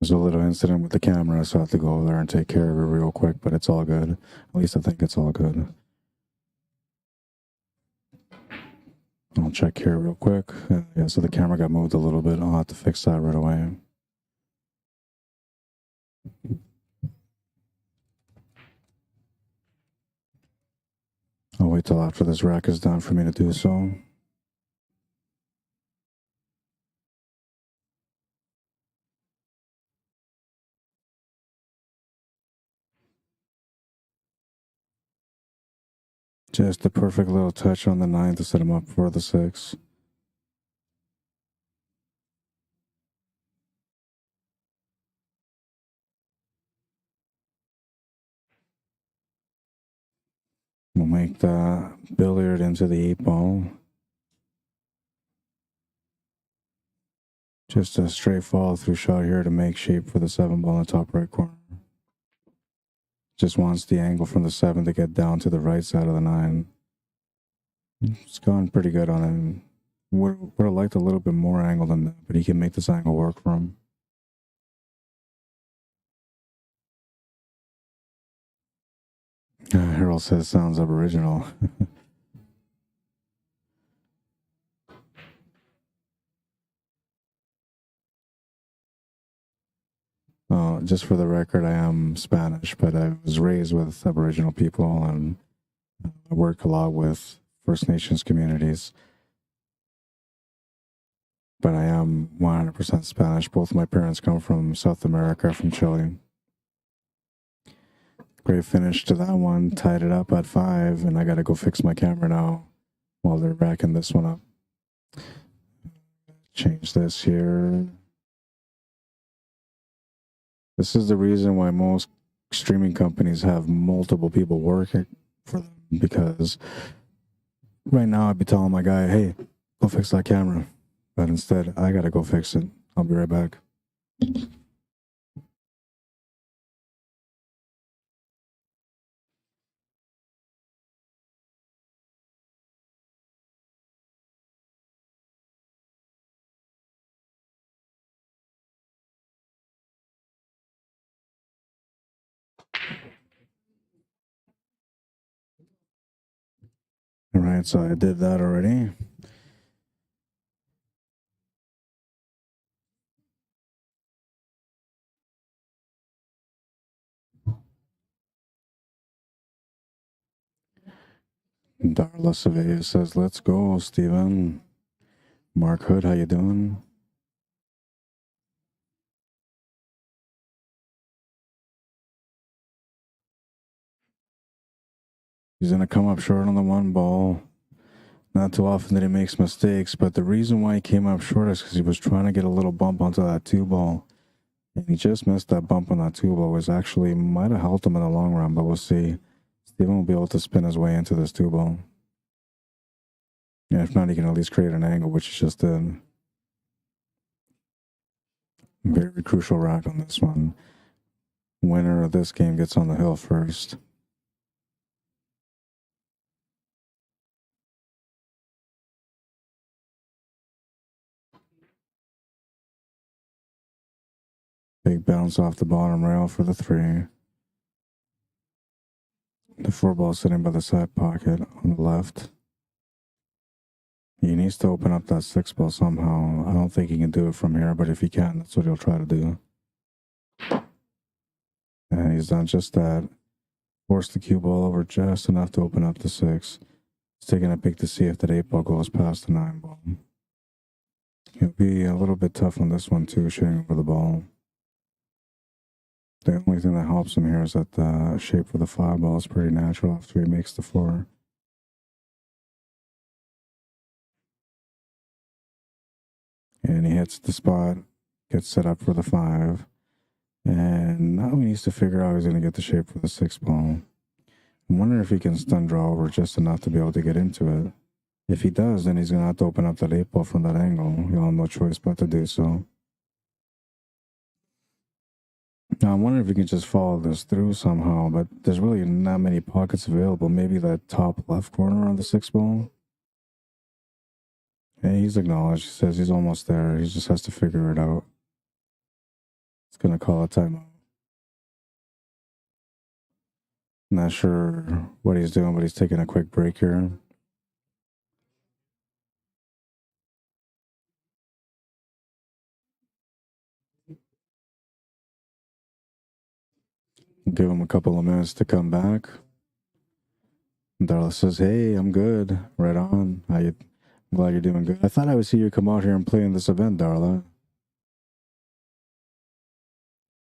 There's a little incident with the camera, so I have to go over there and take care of it real quick, but it's all good. At least I think it's all good. I'll check here real quick. Yeah, so the camera got moved a little bit. I'll have to fix that right away. I'll wait till after this rack is done for me to do so. Just the perfect little touch on the 9 to set him up for the 6. We'll make the billiard into the 8 ball. Just a straight follow through shot here to make shape for the 7 ball in the top right corner. Just wants the angle from the 7 to get down to the right side of the 9. It's gone pretty good on him. Would have liked a little bit more angle than that, but he can make this angle work for him. Harold says sounds aboriginal. Just for the record, I am Spanish, but I was raised with Aboriginal people and I work a lot with First Nations communities. But I am 100% Spanish. Both my parents come from South America, from Chile. Great finish to that one. Tied it up at 5, and I got to go fix my camera now while they're racking this one up. Change this here. This is the reason why most streaming companies have multiple people working for them, because right now I'd be telling my guy, hey, go fix that camera. But instead, I got to go fix it. I'll be right back. All right, so I did that already. Darla Sevilla says, let's go, Steven. Mark Hood, how you doing? He's going to come up short on the 1 ball. Not too often that he makes mistakes, but the reason why he came up short is because he was trying to get a little bump onto that 2 ball. And he just missed that bump on that 2 ball, which actually might have helped him in the long run, but we'll see. Steven will be able to spin his way into this 2 ball. Yeah, if not, he can at least create an angle, which is just a very crucial rack on this one. Winner of this game gets on the hill first. Big bounce off the bottom rail for the 3. The 4 ball sitting by the side pocket on the left. He needs to open up that 6 ball somehow. I don't think he can do it from here, but if he can, that's what he'll try to do. And he's done just that. Forced the cue ball over just enough to open up the 6. He's taking a peek to see if that 8 ball goes past the 9 ball. He'll be a little bit tough on this one too, shooting over the ball. The only thing that helps him here is that the shape for the 5 ball is pretty natural after he makes the 4. And he hits the spot, gets set up for the 5. And now he needs to figure out how he's going to get the shape for the 6 ball. I'm wondering if he can stun draw over just enough to be able to get into it. If he does, then he's going to have to open up that 8 ball from that angle. He'll have no choice but to do so. Now, I'm wondering if we can just follow this through somehow, but there's really not many pockets available. Maybe that top left corner on the 6 ball. Hey, he's acknowledged. He says he's almost there. He just has to figure it out. It's going to call a timeout. Not sure what he's doing, but he's taking a quick break here. Give him a couple of minutes to come back. Darla says, hey, I'm good. Right on. I'm glad you're doing good. I thought I would see you come out here and play in this event, Darla.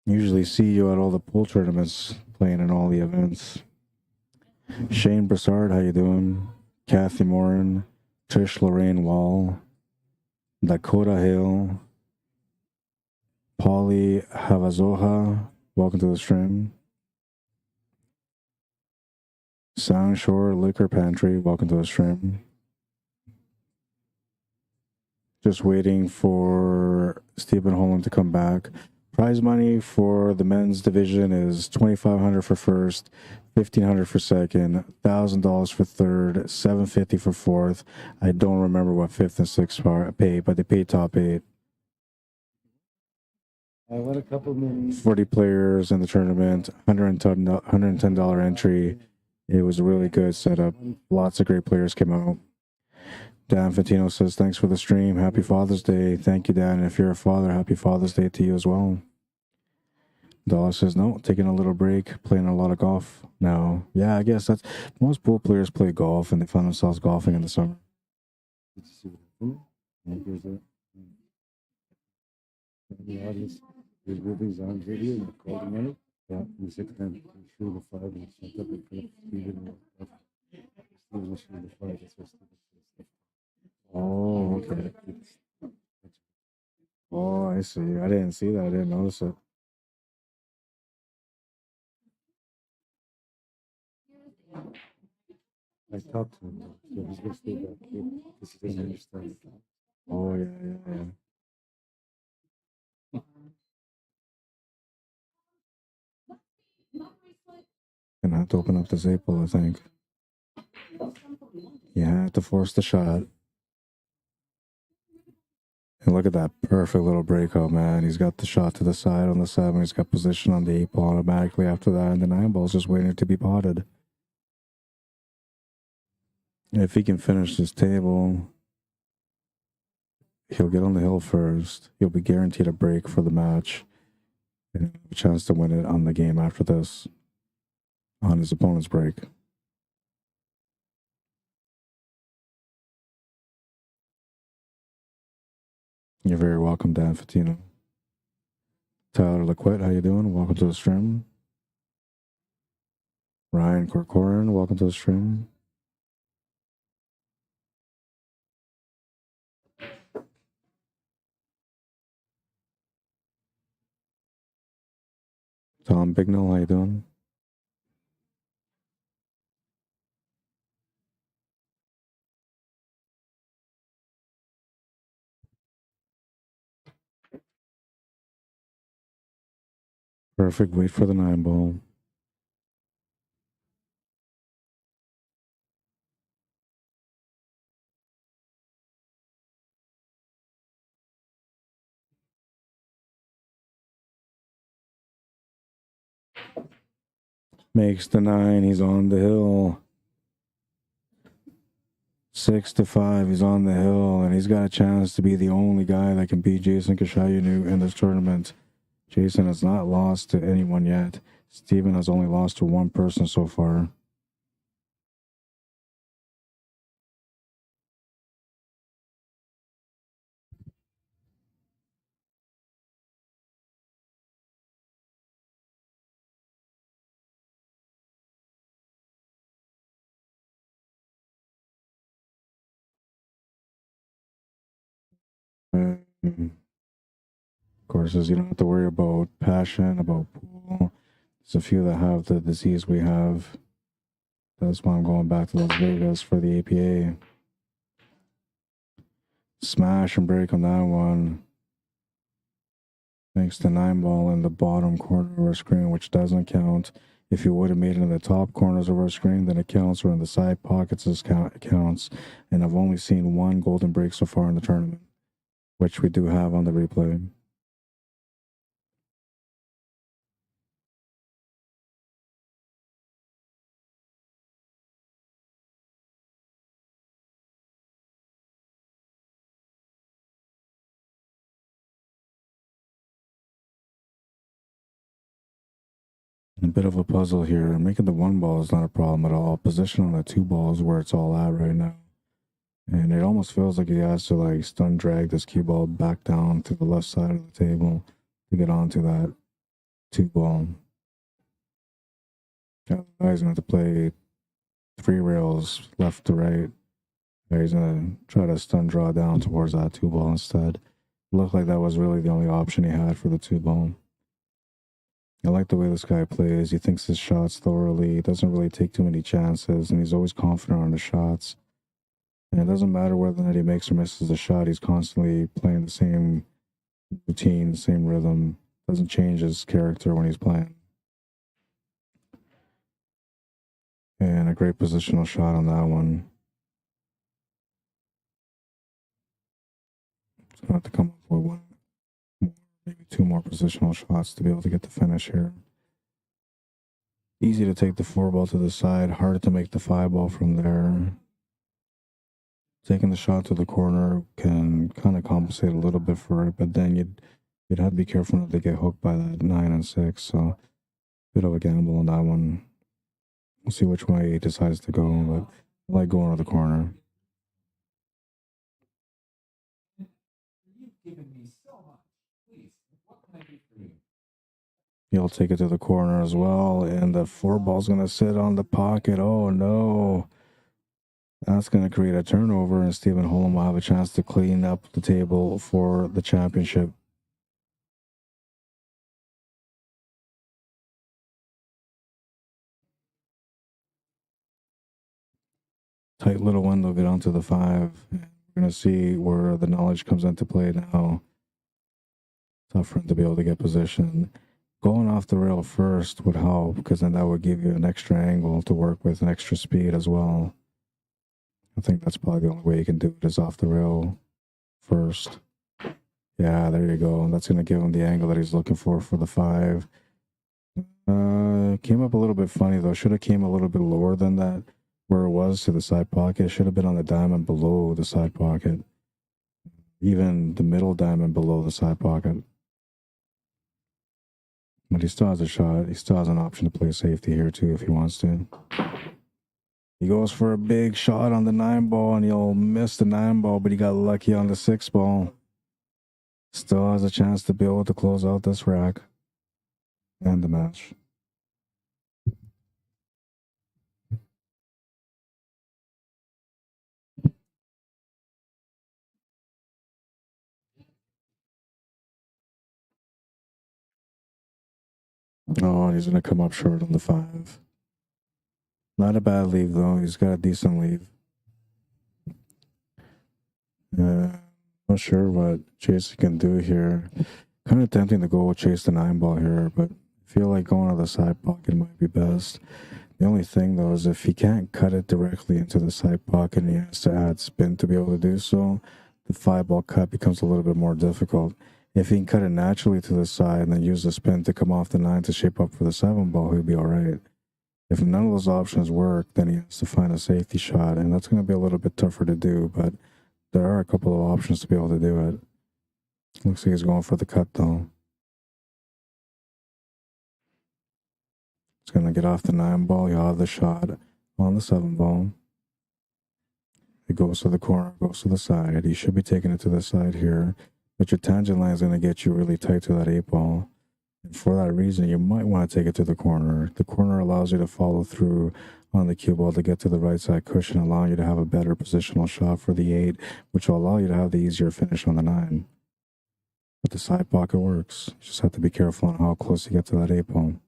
Usually see you at all the pool tournaments, playing in all the events. Shane Broussard, how you doing? Kathy Morin, Trish Lorraine Wall, Dakota Hill, Polly Havazoha, welcome to the stream. Sound Shore Liquor Pantry, welcome to the stream. Just waiting for Stephen Holem to come back. Prize money for the men's division is $2,500 for first, $1,500 for second, $1,000 for third, $750 for fourth. I don't remember what fifth and sixth pay, but they pay top 8. I won a couple million. 40 players in the tournament, $110 entry. It was a really good setup. Lots of great players came out. Dan Fantino says, thanks for the stream. Happy Father's Day. Thank you, Dan. If you're a father, happy Father's Day to you as well. Dollar says, no, taking a little break, playing a lot of golf now. Yeah, I guess that's most pool players play golf and they find themselves golfing in the summer. Did you see what happened? And here's that. The audience, there's movies on video and they're calling on it. Yeah, and six times through the 5 and shut up and put up Steven and Steven was through the 5. That's what Steven says. Oh, okay. Oh, I see. I didn't see that. I didn't notice it. I talked to him, so he's gonna stay back here because he doesn't understand. Oh, yeah. Gonna have to open up this April, I think. You have to force the shot. And look at that perfect little breakout, man. He's got the shot to the side on the 7. He's got position on the 8 ball automatically after that, and the 9 ball's just waiting to be potted. If he can finish this table, he'll get on the hill first. He'll be guaranteed a break for the match and a chance to win it on the game after this, on his opponent's break. You're very welcome, Dan Fatino. Tyler Laquette, how you doing? Welcome to the stream. Ryan Corcoran, welcome to the stream. Tom Bignell, how you doing? Perfect weight for the 9-ball. Makes the 9. He's on the hill. 6-5. He's on the hill, and he's got a chance to be the only guy that can beat Jason Kashayanu in this tournament. Jason has not lost to anyone yet. Steven has only lost to one person so far. Of course, as you don't have to worry about passion, about pool. There's a few that have the disease we have. That's why I'm going back to Las Vegas for the APA. Smash and break on that one. Makes the 9-ball in the bottom corner of our screen, which doesn't count. If you would have made it in the top corners of our screen, then it counts, or in the side pockets, it counts. And I've only seen one golden break so far in the tournament, which we do have on the replay. A bit of a puzzle here. Making the 1 ball is not a problem at all. Position on the 2 ball is where it's all at right now. And it almost feels like he has to like stun drag this cue ball back down to the left side of the table to get onto that 2 ball. He's going to have to play 3 rails left to right. He's going to try to stun draw down towards that 2 ball instead. It looked like that was really the only option he had for the 2 ball. I like the way this guy plays. He thinks his shots thoroughly. He doesn't really take too many chances, and he's always confident on his shots. And it doesn't matter whether or not he makes or misses a shot. He's constantly playing the same routine, the same rhythm. Doesn't change his character when he's playing. And a great positional shot on that one. He's going to have to come up with one more, maybe 2 more positional shots to be able to get the finish here. Easy to take the 4 ball to the side, hard to make the 5 ball from there. Taking the shot to the corner can kind of compensate a little bit for it, but then you'd have to be careful not to get hooked by that 9 and 6. So, bit of a gamble on that one. We'll see which way he decides to go, but I like going to the corner. He'll take it to the corner as well, and the 4 ball's going to sit on the pocket. Oh, no. That's going to create a turnover, and Stephen Holem will have a chance to clean up the table for the championship. Tight little window, get onto the 5. We're going to see where the knowledge comes into play now. Tough for him to be able to get position. Going off the rail first would help, because then that would give you an extra angle to work with, an extra speed as well. I think that's probably the only way you can do it is off the rail first. Yeah, there you go. And that's going to give him the angle that he's looking for the 5. Came up a little bit funny, though. Should have came a little bit lower than that, where it was to the side pocket. Should have been on the diamond below the side pocket. Even the middle diamond below the side pocket. But he still has a shot. He still has an option to play safety here, too, if he wants to. He goes for a big shot on the 9 ball, and he'll miss the 9 ball, but he got lucky on the 6 ball. Still has a chance to be able to close out this rack and the match. Oh, he's going to come up short on the 5. Not a bad leave, though. He's got a decent leave. Not sure what Chase can do here. Kind of tempting to go chase the 9 ball here, but feel like going to the side pocket might be best. The only thing, though, is if he can't cut it directly into the side pocket and he has to add spin to be able to do so, the 5-ball cut becomes a little bit more difficult. If he can cut it naturally to the side and then use the spin to come off the 9 to shape up for the 7-ball, he'll be all right. If none of those options work, then he has to find a safety shot, and that's going to be a little bit tougher to do, but there are a couple of options to be able to do it. Looks like he's going for the cut, though. He's going to get off the 9-ball. He'll have the shot on the 7-ball. It goes to the corner, goes to the side. He should be taking it to the side here, but your tangent line is going to get you really tight to that 8-ball. And for that reason, you might want to take it to the corner. The corner allows you to follow through on the cue ball to get to the right side cushion, allowing you to have a better positional shot for the 8, which will allow you to have the easier finish on the 9. But the side pocket works. You just have to be careful on how close you get to that 8-ball.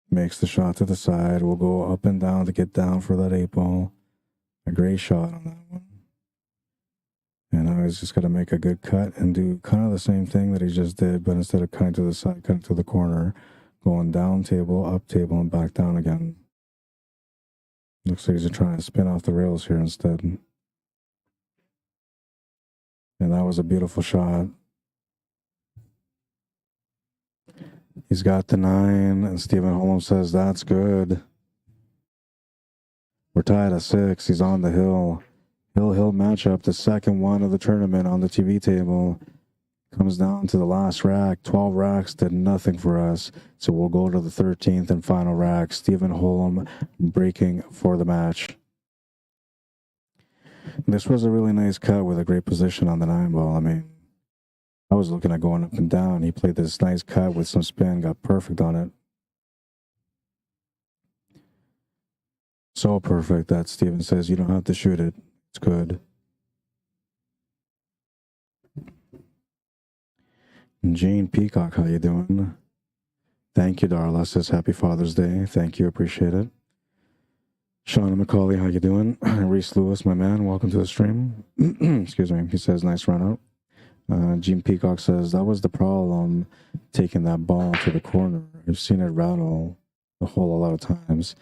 Makes the shot to the side. We'll go up and down to get down for that 8-ball. A great shot on that one. And now he's just got to make a good cut and do kind of the same thing that he just did, but instead of cutting to the side, cutting to the corner, going down table, up table, and back down again. Looks like he's trying to spin off the rails here instead. And that was a beautiful shot. He's got the 9, and Stephen Holem says, that's good. We're tied at 6. He's on the hill. Hill matchup, the second one of the tournament on the TV table. Comes down to the last rack. 12 racks did nothing for us. So we'll go to the 13th and final rack. Stephen Holem breaking for the match. This was a really nice cut with a great position on the 9-ball. I mean, I was looking at going up and down. He played this nice cut with some spin, got perfect on it. So perfect that Steven says you don't have to shoot it. It's good. And Jane Peacock, how you doing? Thank you, Darla. Says Happy Father's Day. Thank you, appreciate it. Shauna McCauley, how you doing? Reese Lewis, my man, welcome to the stream. Excuse me. He says nice run out. Gene Peacock says that was the problem, taking that ball to the corner. I've seen it rattle a whole lot of times.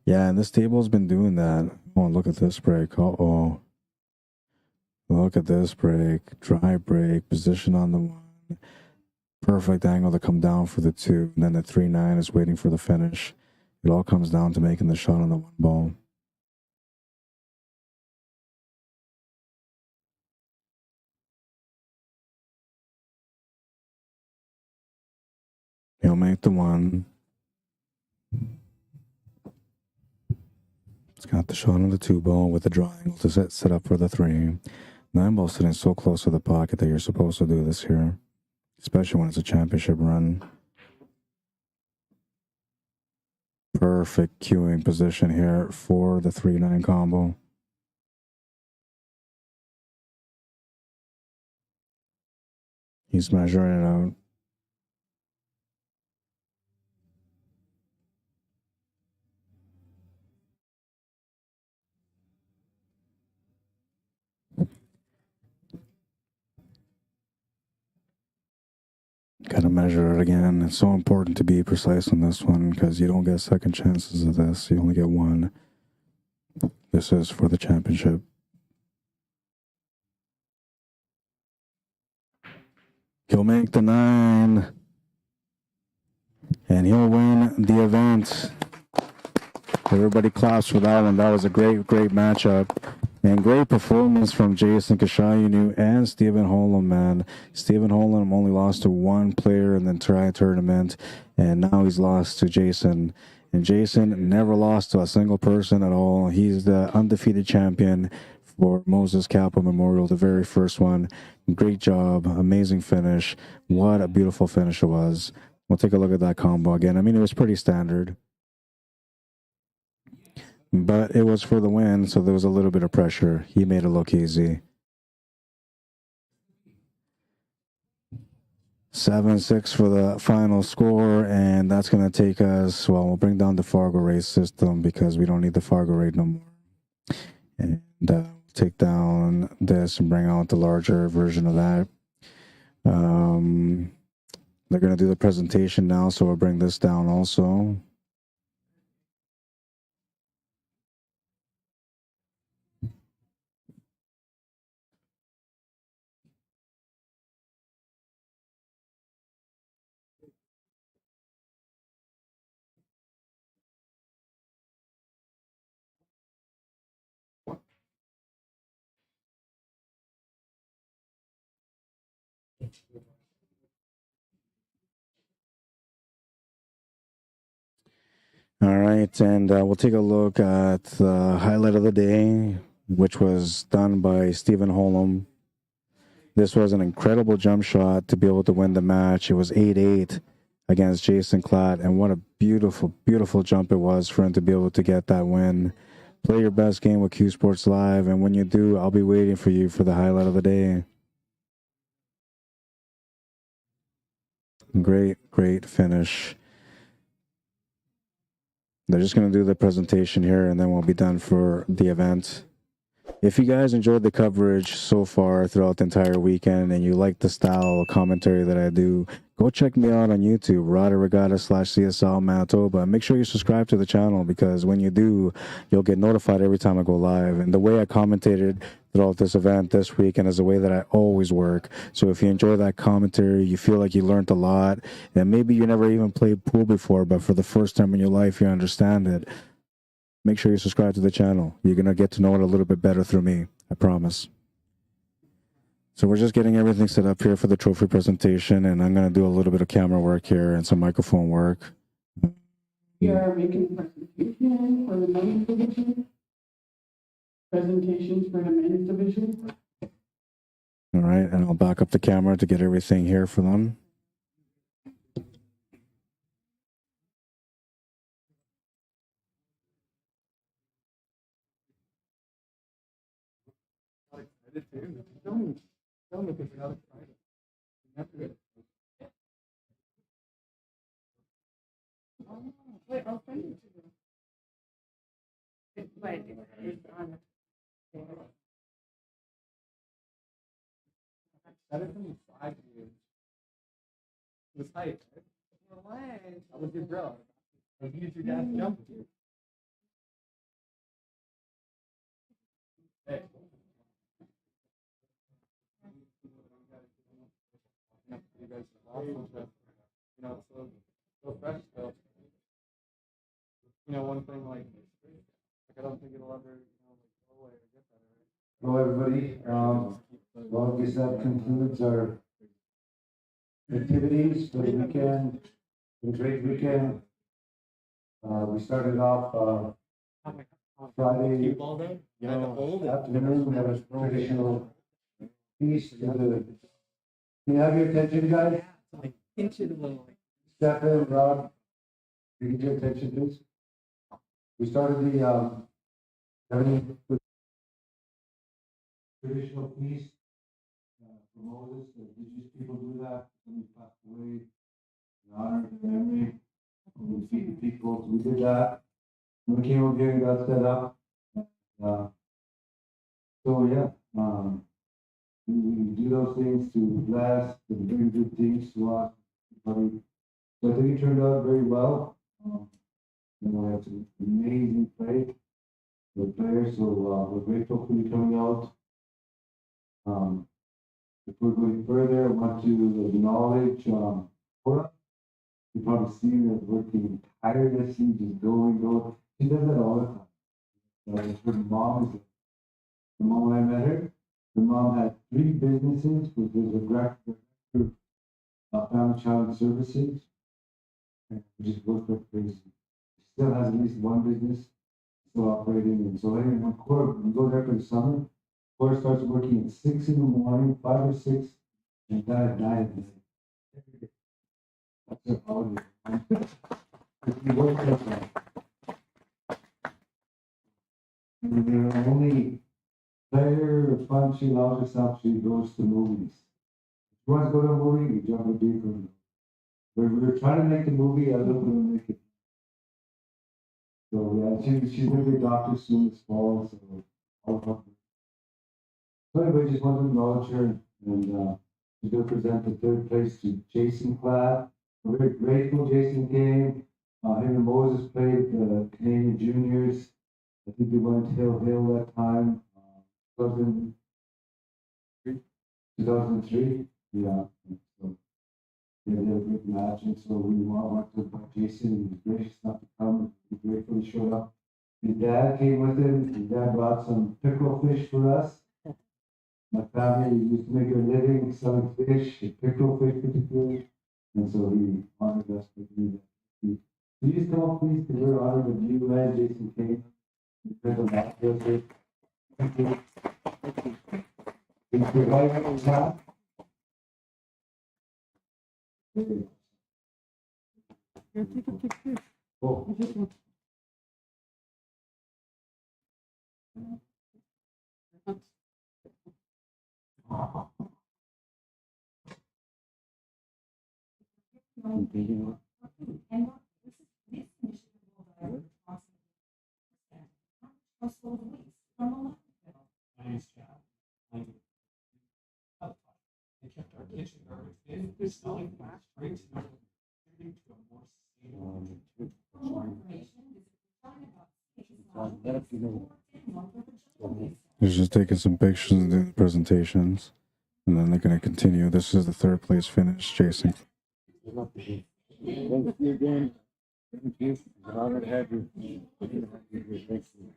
Yeah, and this table's been doing that. Oh, look at this break. Uh-oh. Look at this break. Dry break. Position on the 1. Perfect angle to come down for the 2. And then the 3-9 is waiting for the finish. It all comes down to making the shot on the 1 ball. He'll make the 1. It's got the shot on the 2 ball with the draw angle to set up for the 3. 9 ball sitting so close to the pocket that you're supposed to do this here, especially when it's a championship run. Perfect cueing position here for the 3-9 combo. He's measuring it out. Got to measure it again. It's so important to be precise on this one because you don't get second chances of this. You only get 1. This is for the championship. He'll make the 9. And he'll win the event. Everybody claps for that one. That was a great matchup. And great performance from Jason Kashayunu and Stephen Holem, man. Stephen Holem only lost to 1 player in the entire tournament, and now he's lost to Jason. And Jason never lost to a single person at all. He's the undefeated champion for Moses CAPPO Memorial, the very first one. Great job. Amazing finish. What a beautiful finish it was. We'll take a look at that combo again. I mean, it was pretty standard, but it was for the win, so there was a little bit of pressure. He made it look easy. 7-6 for the final score, and that's going to take us, well, we'll bring down the Fargo rate system because we don't need the Fargo rate no more. And take down this and bring out the larger version of that. They're going to do the presentation now, so we'll bring this down also. All right, and we'll take a look at the highlight of the day, which was done by Stephen HOLEM. This was an incredible jump shot to be able to win the match. It was 8-8 against Jason KLATT, and what a beautiful, beautiful jump it was for him to be able to get that win. Play your best game with CUESPORTS Live, and when you do, I'll be waiting for you for the highlight of the day. Great, great finish. They're just going to do the presentation here, and then we'll be done for the event. If you guys enjoyed the coverage so far throughout the entire weekend and you like the style of commentary that I do, go check me out on YouTube, Rod Arriagada /CSL Manitoba. Make sure you subscribe to the channel, because when you do, you'll get notified every time I go live. And the way I commentated throughout this event this weekend is the way that I always work. So if you enjoy that commentary, you feel like you learned a lot, and maybe you never even played pool before, but for the first time in your life, you understand it, make sure you subscribe to the channel. You're going to get to know it a little bit better through me, I promise. So we're just getting everything set up here for the trophy presentation, and I'm going to do a little bit of camera work here and some microphone work. We are making presentation for the men's division. Presentations for the men's division. All right, and I'll back up the camera to get everything here for them. Wait, I'll send it to you. It's like, it's on. That is only 5 years. It was height, right? That was your drill. I used your dad's jump. Hey. You guys are awesome, but, you know, so fresh still. You know, one thing like I don't think it'll ever, you know, like go away or get better, right? Hello, everybody. Well, I guess that concludes our activities for the weekend. A great weekend. We started off Friday afternoon. We have a traditional feast. Can you have your attention, guys? Stefan, Rod, can you get your attention, please? We started the traditional feast for Moses. The indigenous people do that when he passed away. In honor of memory, we feed the people. So we did that. When we came over here and got set up. So yeah, we do those things to bless and bring good things to us. So I think it turned out very well. You know, we have some amazing play with players, so we're grateful for you coming out. If we're going further, I want to acknowledge Cora. You probably see her working tirelessly, just going. She does that all the time. Her mom is the moment I met her. Her mom had 3 businesses, which was a director of Family Child Services, and we just worked like crazy. She still has at least 1 business still operating, and so anyway, when Cora, we go there for the summer. Cora starts working at 6 in the morning, 5 or 6, and done at 9 at night. That's her holiday. If you work like that. And the only player or fun she allows herself, she goes to movies. If she wants to go to a movie, we jump a vehicle. We were trying to make the movie, I don't know to make it. So yeah, she's gonna be a doctor soon this fall, so So anyway, just wanted to acknowledge her and she's going to present the third place to Jason KLATT. We're very grateful Jason came. Him and Moses played the Canadian Juniors. I think they went Hill that time. 2003. Yeah. So they had a great match, and so we want to invite Jason. He was gracious enough to come. He gratefully showed up. His dad came with him. His dad brought some pickerel fish for us. My family used to make a living selling fish, pickerel fish particularly, and so he honored us to do that. Can you just come up, please, because we're honored that you and Jason came. Because of that, thank you. Thank you. Right on time. Here, take a picture. Oh. This one. He's just taking some pictures and doing the presentations, and then they're going to continue. This is the third place finish, Jason. Thank you again. Thank you. It's an honor to have you. Thank you.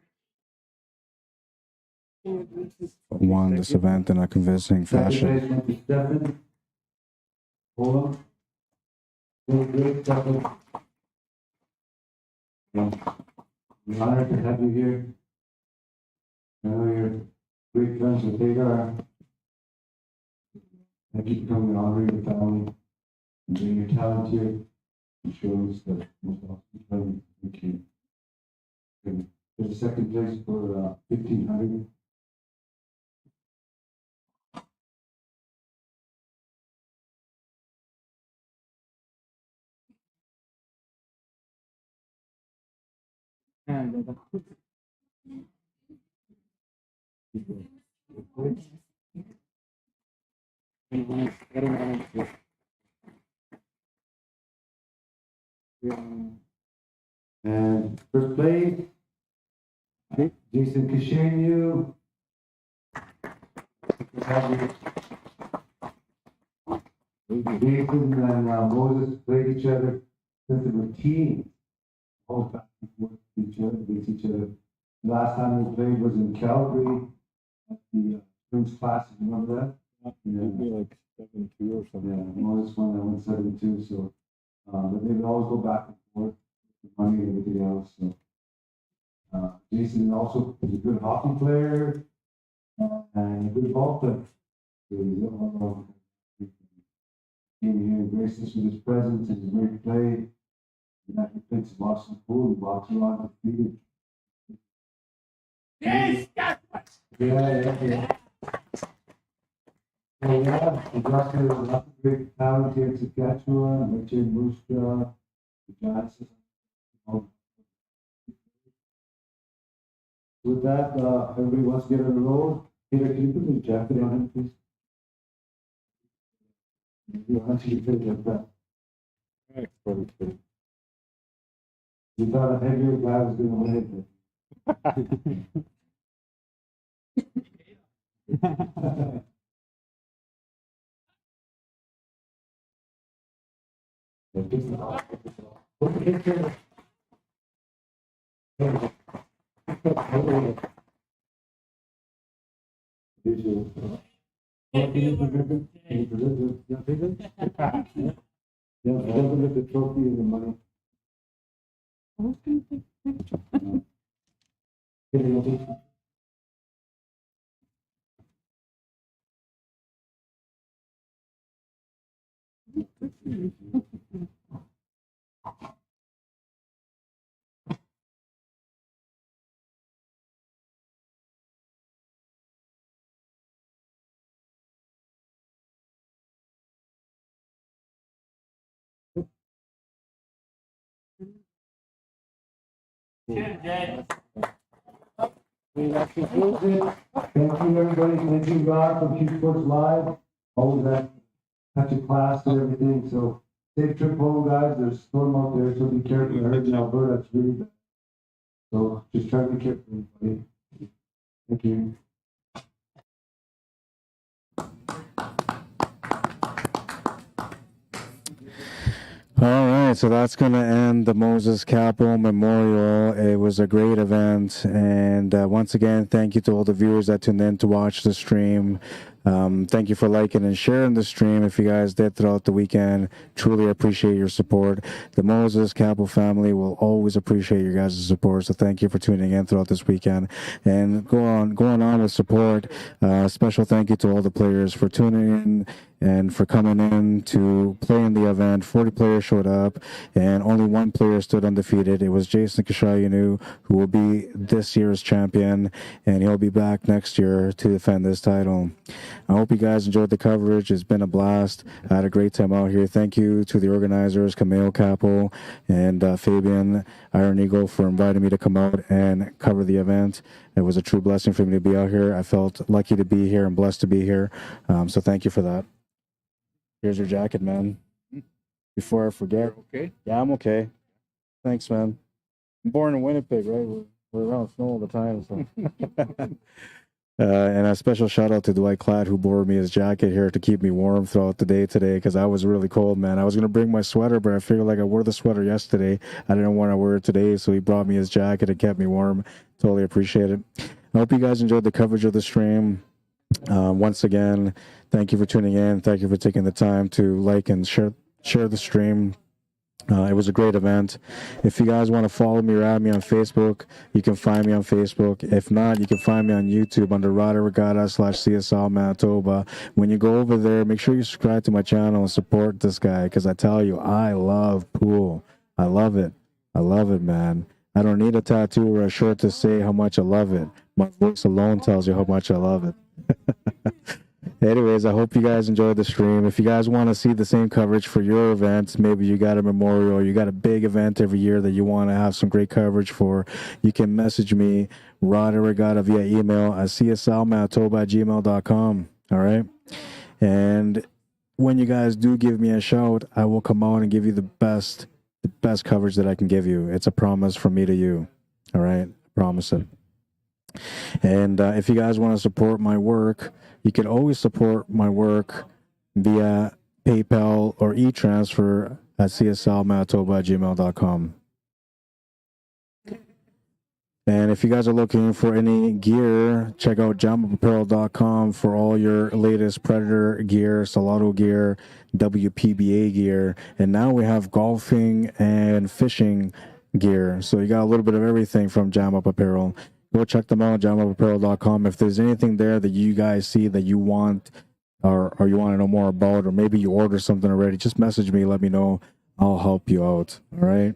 Won this event in a convincing fashion. Second place went to Stefan. HOLEM. Really great, Stefan. We're honored to have you here. I know you're great friends with Hagar. Thank you for coming and honoring your family and bringing your talent here and showing us the most awesome play. Thank you. And there's a second place for 1500. And first place, Jason Kashanu. Jason and Moses played each other since they were teens. All back and forth to each other, against each other. Last time they played was in Calgary at the Springs Classic. Remember that? It'd be like 7-2 or Yeah, something. Moses won that 172. So, but they would always go back and forth with money and everything else. So, Jason also is a good hockey player and a good ball player. So he came here and graced us with his presence and his great play. And that he played some awesome pool. He walks around defeated. Yes, yeah. So yeah, we got to lots of great talent here in Saskatchewan, Richard Moose Jaw, the Johnson. With that, everybody wants to get on the road. Peter, can you put the jacket on him, please? You want you to take like that. That's probably good. You thought a heavier guy was gonna win it. Yeah, don't look at the trophy and the money. I was gonna take a picture. That concludes it. Thank you, everybody. Thank you, Rod, from Q Sports Live. All of that, at your class and everything. So safe trip home, guys. There's a storm out there, so be careful. I heard in Alberta it's really bad. So just try to be careful, everybody. Thank you. All right, so that's going to end the Moses CAPPO Memorial. It was a great event. And once again, thank you to all the viewers that tuned in to watch the stream. Thank you for liking and sharing the stream if you guys did throughout the weekend. Truly appreciate your support. The Moses CAPPO family will always appreciate your guys' support. So thank you for tuning in throughout this weekend. And going on with support, special thank you to all the players for tuning in and for coming in to play in the event. 40 players showed up, and only one player stood undefeated. It was Jason Kashayanu, who will be this year's champion, and he'll be back next year to defend this title. I hope you guys enjoyed the coverage. It's been a blast. I had a great time out here. Thank you to the organizers, Camille Capel and Fabian Iron Eagle, for inviting me to come out and cover the event. It was a true blessing for me to be out here. I felt lucky to be here and blessed to be here. So thank you for that. Here's your jacket, man. Before I forget. Okay. Yeah, I'm okay. Thanks, man. I'm born in Winnipeg, right? We're around snow all the time. So. And a special shout out to Dwight KLATT, who borrowed me his jacket here to keep me warm throughout the day today, because I was really cold, man. I was going to bring my sweater, but I figured like I wore the sweater yesterday. I didn't want to wear it today, so he brought me his jacket and kept me warm. Totally appreciate it. I hope you guys enjoyed the coverage of the stream. Once again, thank you for tuning in. Thank you for taking the time to like and share the stream. It was a great event. If you guys want to follow me or add me on Facebook, you can find me on Facebook. If not, you can find me on YouTube under Rod Arriagada /CSL Manitoba. When you go over there, make sure you subscribe to my channel and support this guy, because I tell you, I love pool. I love it. I love it, man. I don't need a tattoo or a shirt to say how much I love it. My voice alone tells you how much I love it. Anyways, I hope you guys enjoyed the stream. If you guys want to see the same coverage for your events, maybe you got a memorial, or you got a big event every year that you want to have some great coverage for, you can message me, Rod Arriagada, via email at cslmanitoba@gmail.com. All right? And when you guys do give me a shout, I will come out and give you the best coverage that I can give you. It's a promise from me to you. All right? Promise it. And if you guys want to support my work, you can always support my work via PayPal or e-transfer at cslmanitoba@gmail.com. And if you guys are looking for any gear, check out jamupapparel.com for all your latest Predator gear, Salado gear, WPBA gear. And now we have golfing and fishing gear. So you got a little bit of everything from Jam Up Apparel. Go check them out, jamupapparel.com. If there's anything there that you guys see that you want or you want to know more about, or maybe you order something already, just message me, let me know. I'll help you out, all right?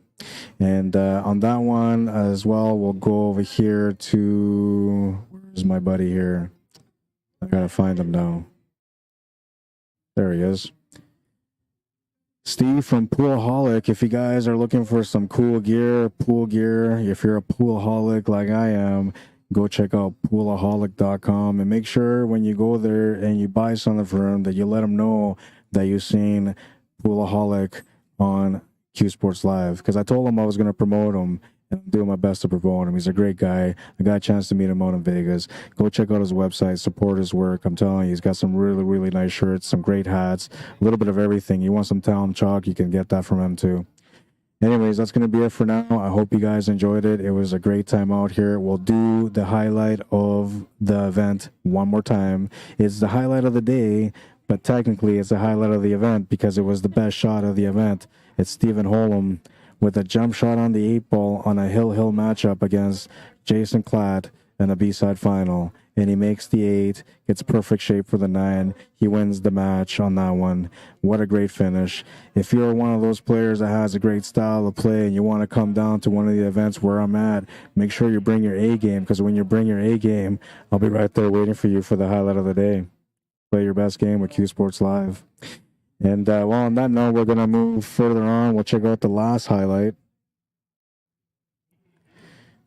And on that one as well, we'll go over here to, where's my buddy here? I gotta find him now. There he is. Steve from Poolaholic. If you guys are looking for some cool gear, pool gear, if you're a poolaholic like I am, go check out poolaholic.com, and make sure when you go there and you buy something for him that you let him know that you've seen Poolaholic on Q Sports Live, because I told him I was going to promote him, and I'm doing my best to promote him. He's a great guy. I got a chance to meet him out in Vegas. Go check out his website, support his work. I'm telling you, he's got some really, really nice shirts, some great hats, a little bit of everything. You want some Talon chalk, you can get that from him too. Anyways, that's going to be it for now. I hope you guys enjoyed it. It was a great time out here. We'll do the highlight of the event one more time. It's the highlight of the day, but technically it's the highlight of the event because it was the best shot of the event. It's Stephen Holem with a jump shot on the 8-ball on a hill-hill matchup against Jason KLATT in a B-side final. And he makes the 8, gets perfect shape for the 9. He wins the match on that one. What a great finish. If you're one of those players that has a great style of play and you want to come down to one of the events where I'm at, make sure you bring your A game, because when you bring your A game, I'll be right there waiting for you for the highlight of the day. Play your best game with Q Sports Live. And well, on that note, we're going to move further on. We'll check out the last highlight.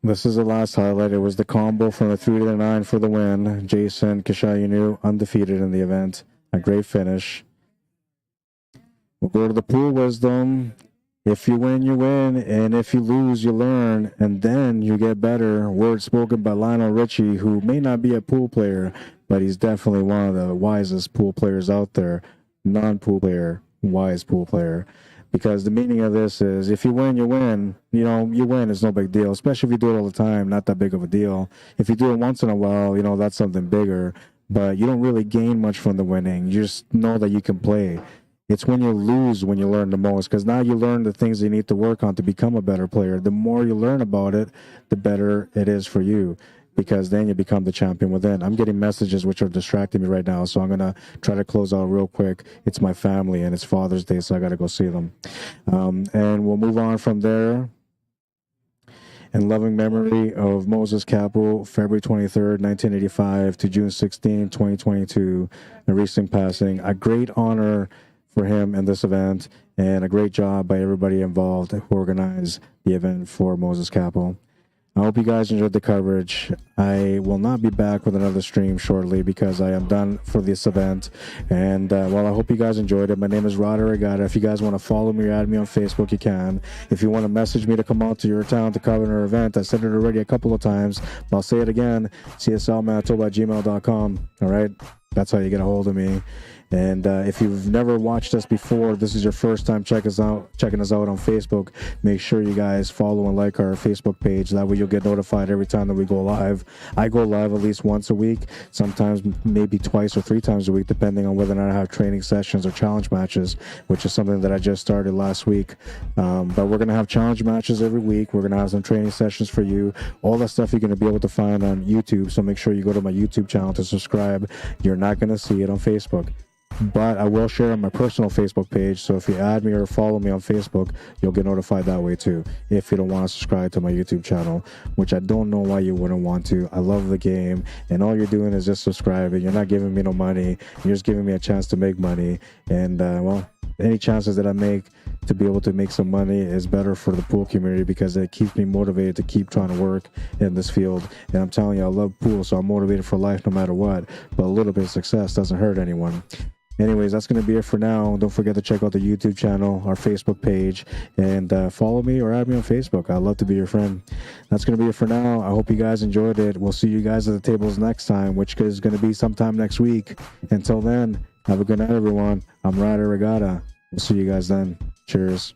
This is the last highlight. It was the combo from the 3 to the 9 for the win. Jason Kishayunu undefeated in the event. A great finish. We'll go to the pool wisdom. If you win, you win. And if you lose, you learn. And then you get better. Word spoken by Lionel Richie, who may not be a pool player, but he's definitely one of the wisest pool players out there. Non-pool player, wise pool player. Because the meaning of this is, if you win, you win. You know, you win. It's no big deal, especially if you do it all the time. Not that big of a deal. If you do it once in a while, you know, that's something bigger. But you don't really gain much from the winning. You just know that you can play. It's when you lose when you learn the most, because now you learn the things you need to work on to become a better player. The more you learn about it, the better it is for you, because then you become the champion within. I'm getting messages which are distracting me right now, so I'm going to try to close out real quick. It's my family, and it's Father's Day, so I got to go see them. And we'll move on from there. In loving memory of Moses Cappo, February 23rd, 1985 to June 16, 2022, a recent passing. A great honor for him in this event, and a great job by everybody involved who organized the event for Moses Cappo. I hope you guys enjoyed the coverage. I will not be back with another stream shortly because I am done for this event. And, well, I hope you guys enjoyed it. My name is Rod Arriagada. If you guys want to follow me or add me on Facebook, you can. If you want to message me to come out to your town to cover an event, I said it already a couple of times, but I'll say it again, cslmanitoba@gmail.com. All right? That's how you get a hold of me. And if you've never watched us before, this is your first time checking us out on Facebook, make sure you guys follow and like our Facebook page. That way you'll get notified every time that we go live. I go live at least once a week, sometimes maybe twice or 3 times a week, depending on whether or not I have training sessions or challenge matches, which is something that I just started last week. But we're going to have challenge matches every week. We're going to have some training sessions for you. All that stuff you're going to be able to find on YouTube, so make sure you go to my YouTube channel to subscribe. You're not going to see it on Facebook. But I will share on my personal Facebook page, so if you add me or follow me on Facebook, you'll get notified that way too, if you don't want to subscribe to my YouTube channel, which I don't know why you wouldn't want to. I love the game, and all you're doing is just subscribing. You're not giving me no money. You're just giving me a chance to make money. And, well, any chances that I make to be able to make some money is better for the pool community, because it keeps me motivated to keep trying to work in this field. And I'm telling you, I love pool, so I'm motivated for life no matter what. But a little bit of success doesn't hurt anyone. Anyways, that's going to be it for now. Don't forget to check out the YouTube channel, our Facebook page, and follow me or add me on Facebook. I'd love to be your friend. That's going to be it for now. I hope you guys enjoyed it. We'll see you guys at the tables next time, which is going to be sometime next week. Until then, have a good night, everyone. I'm Rod Arriagada. We'll see you guys then. Cheers.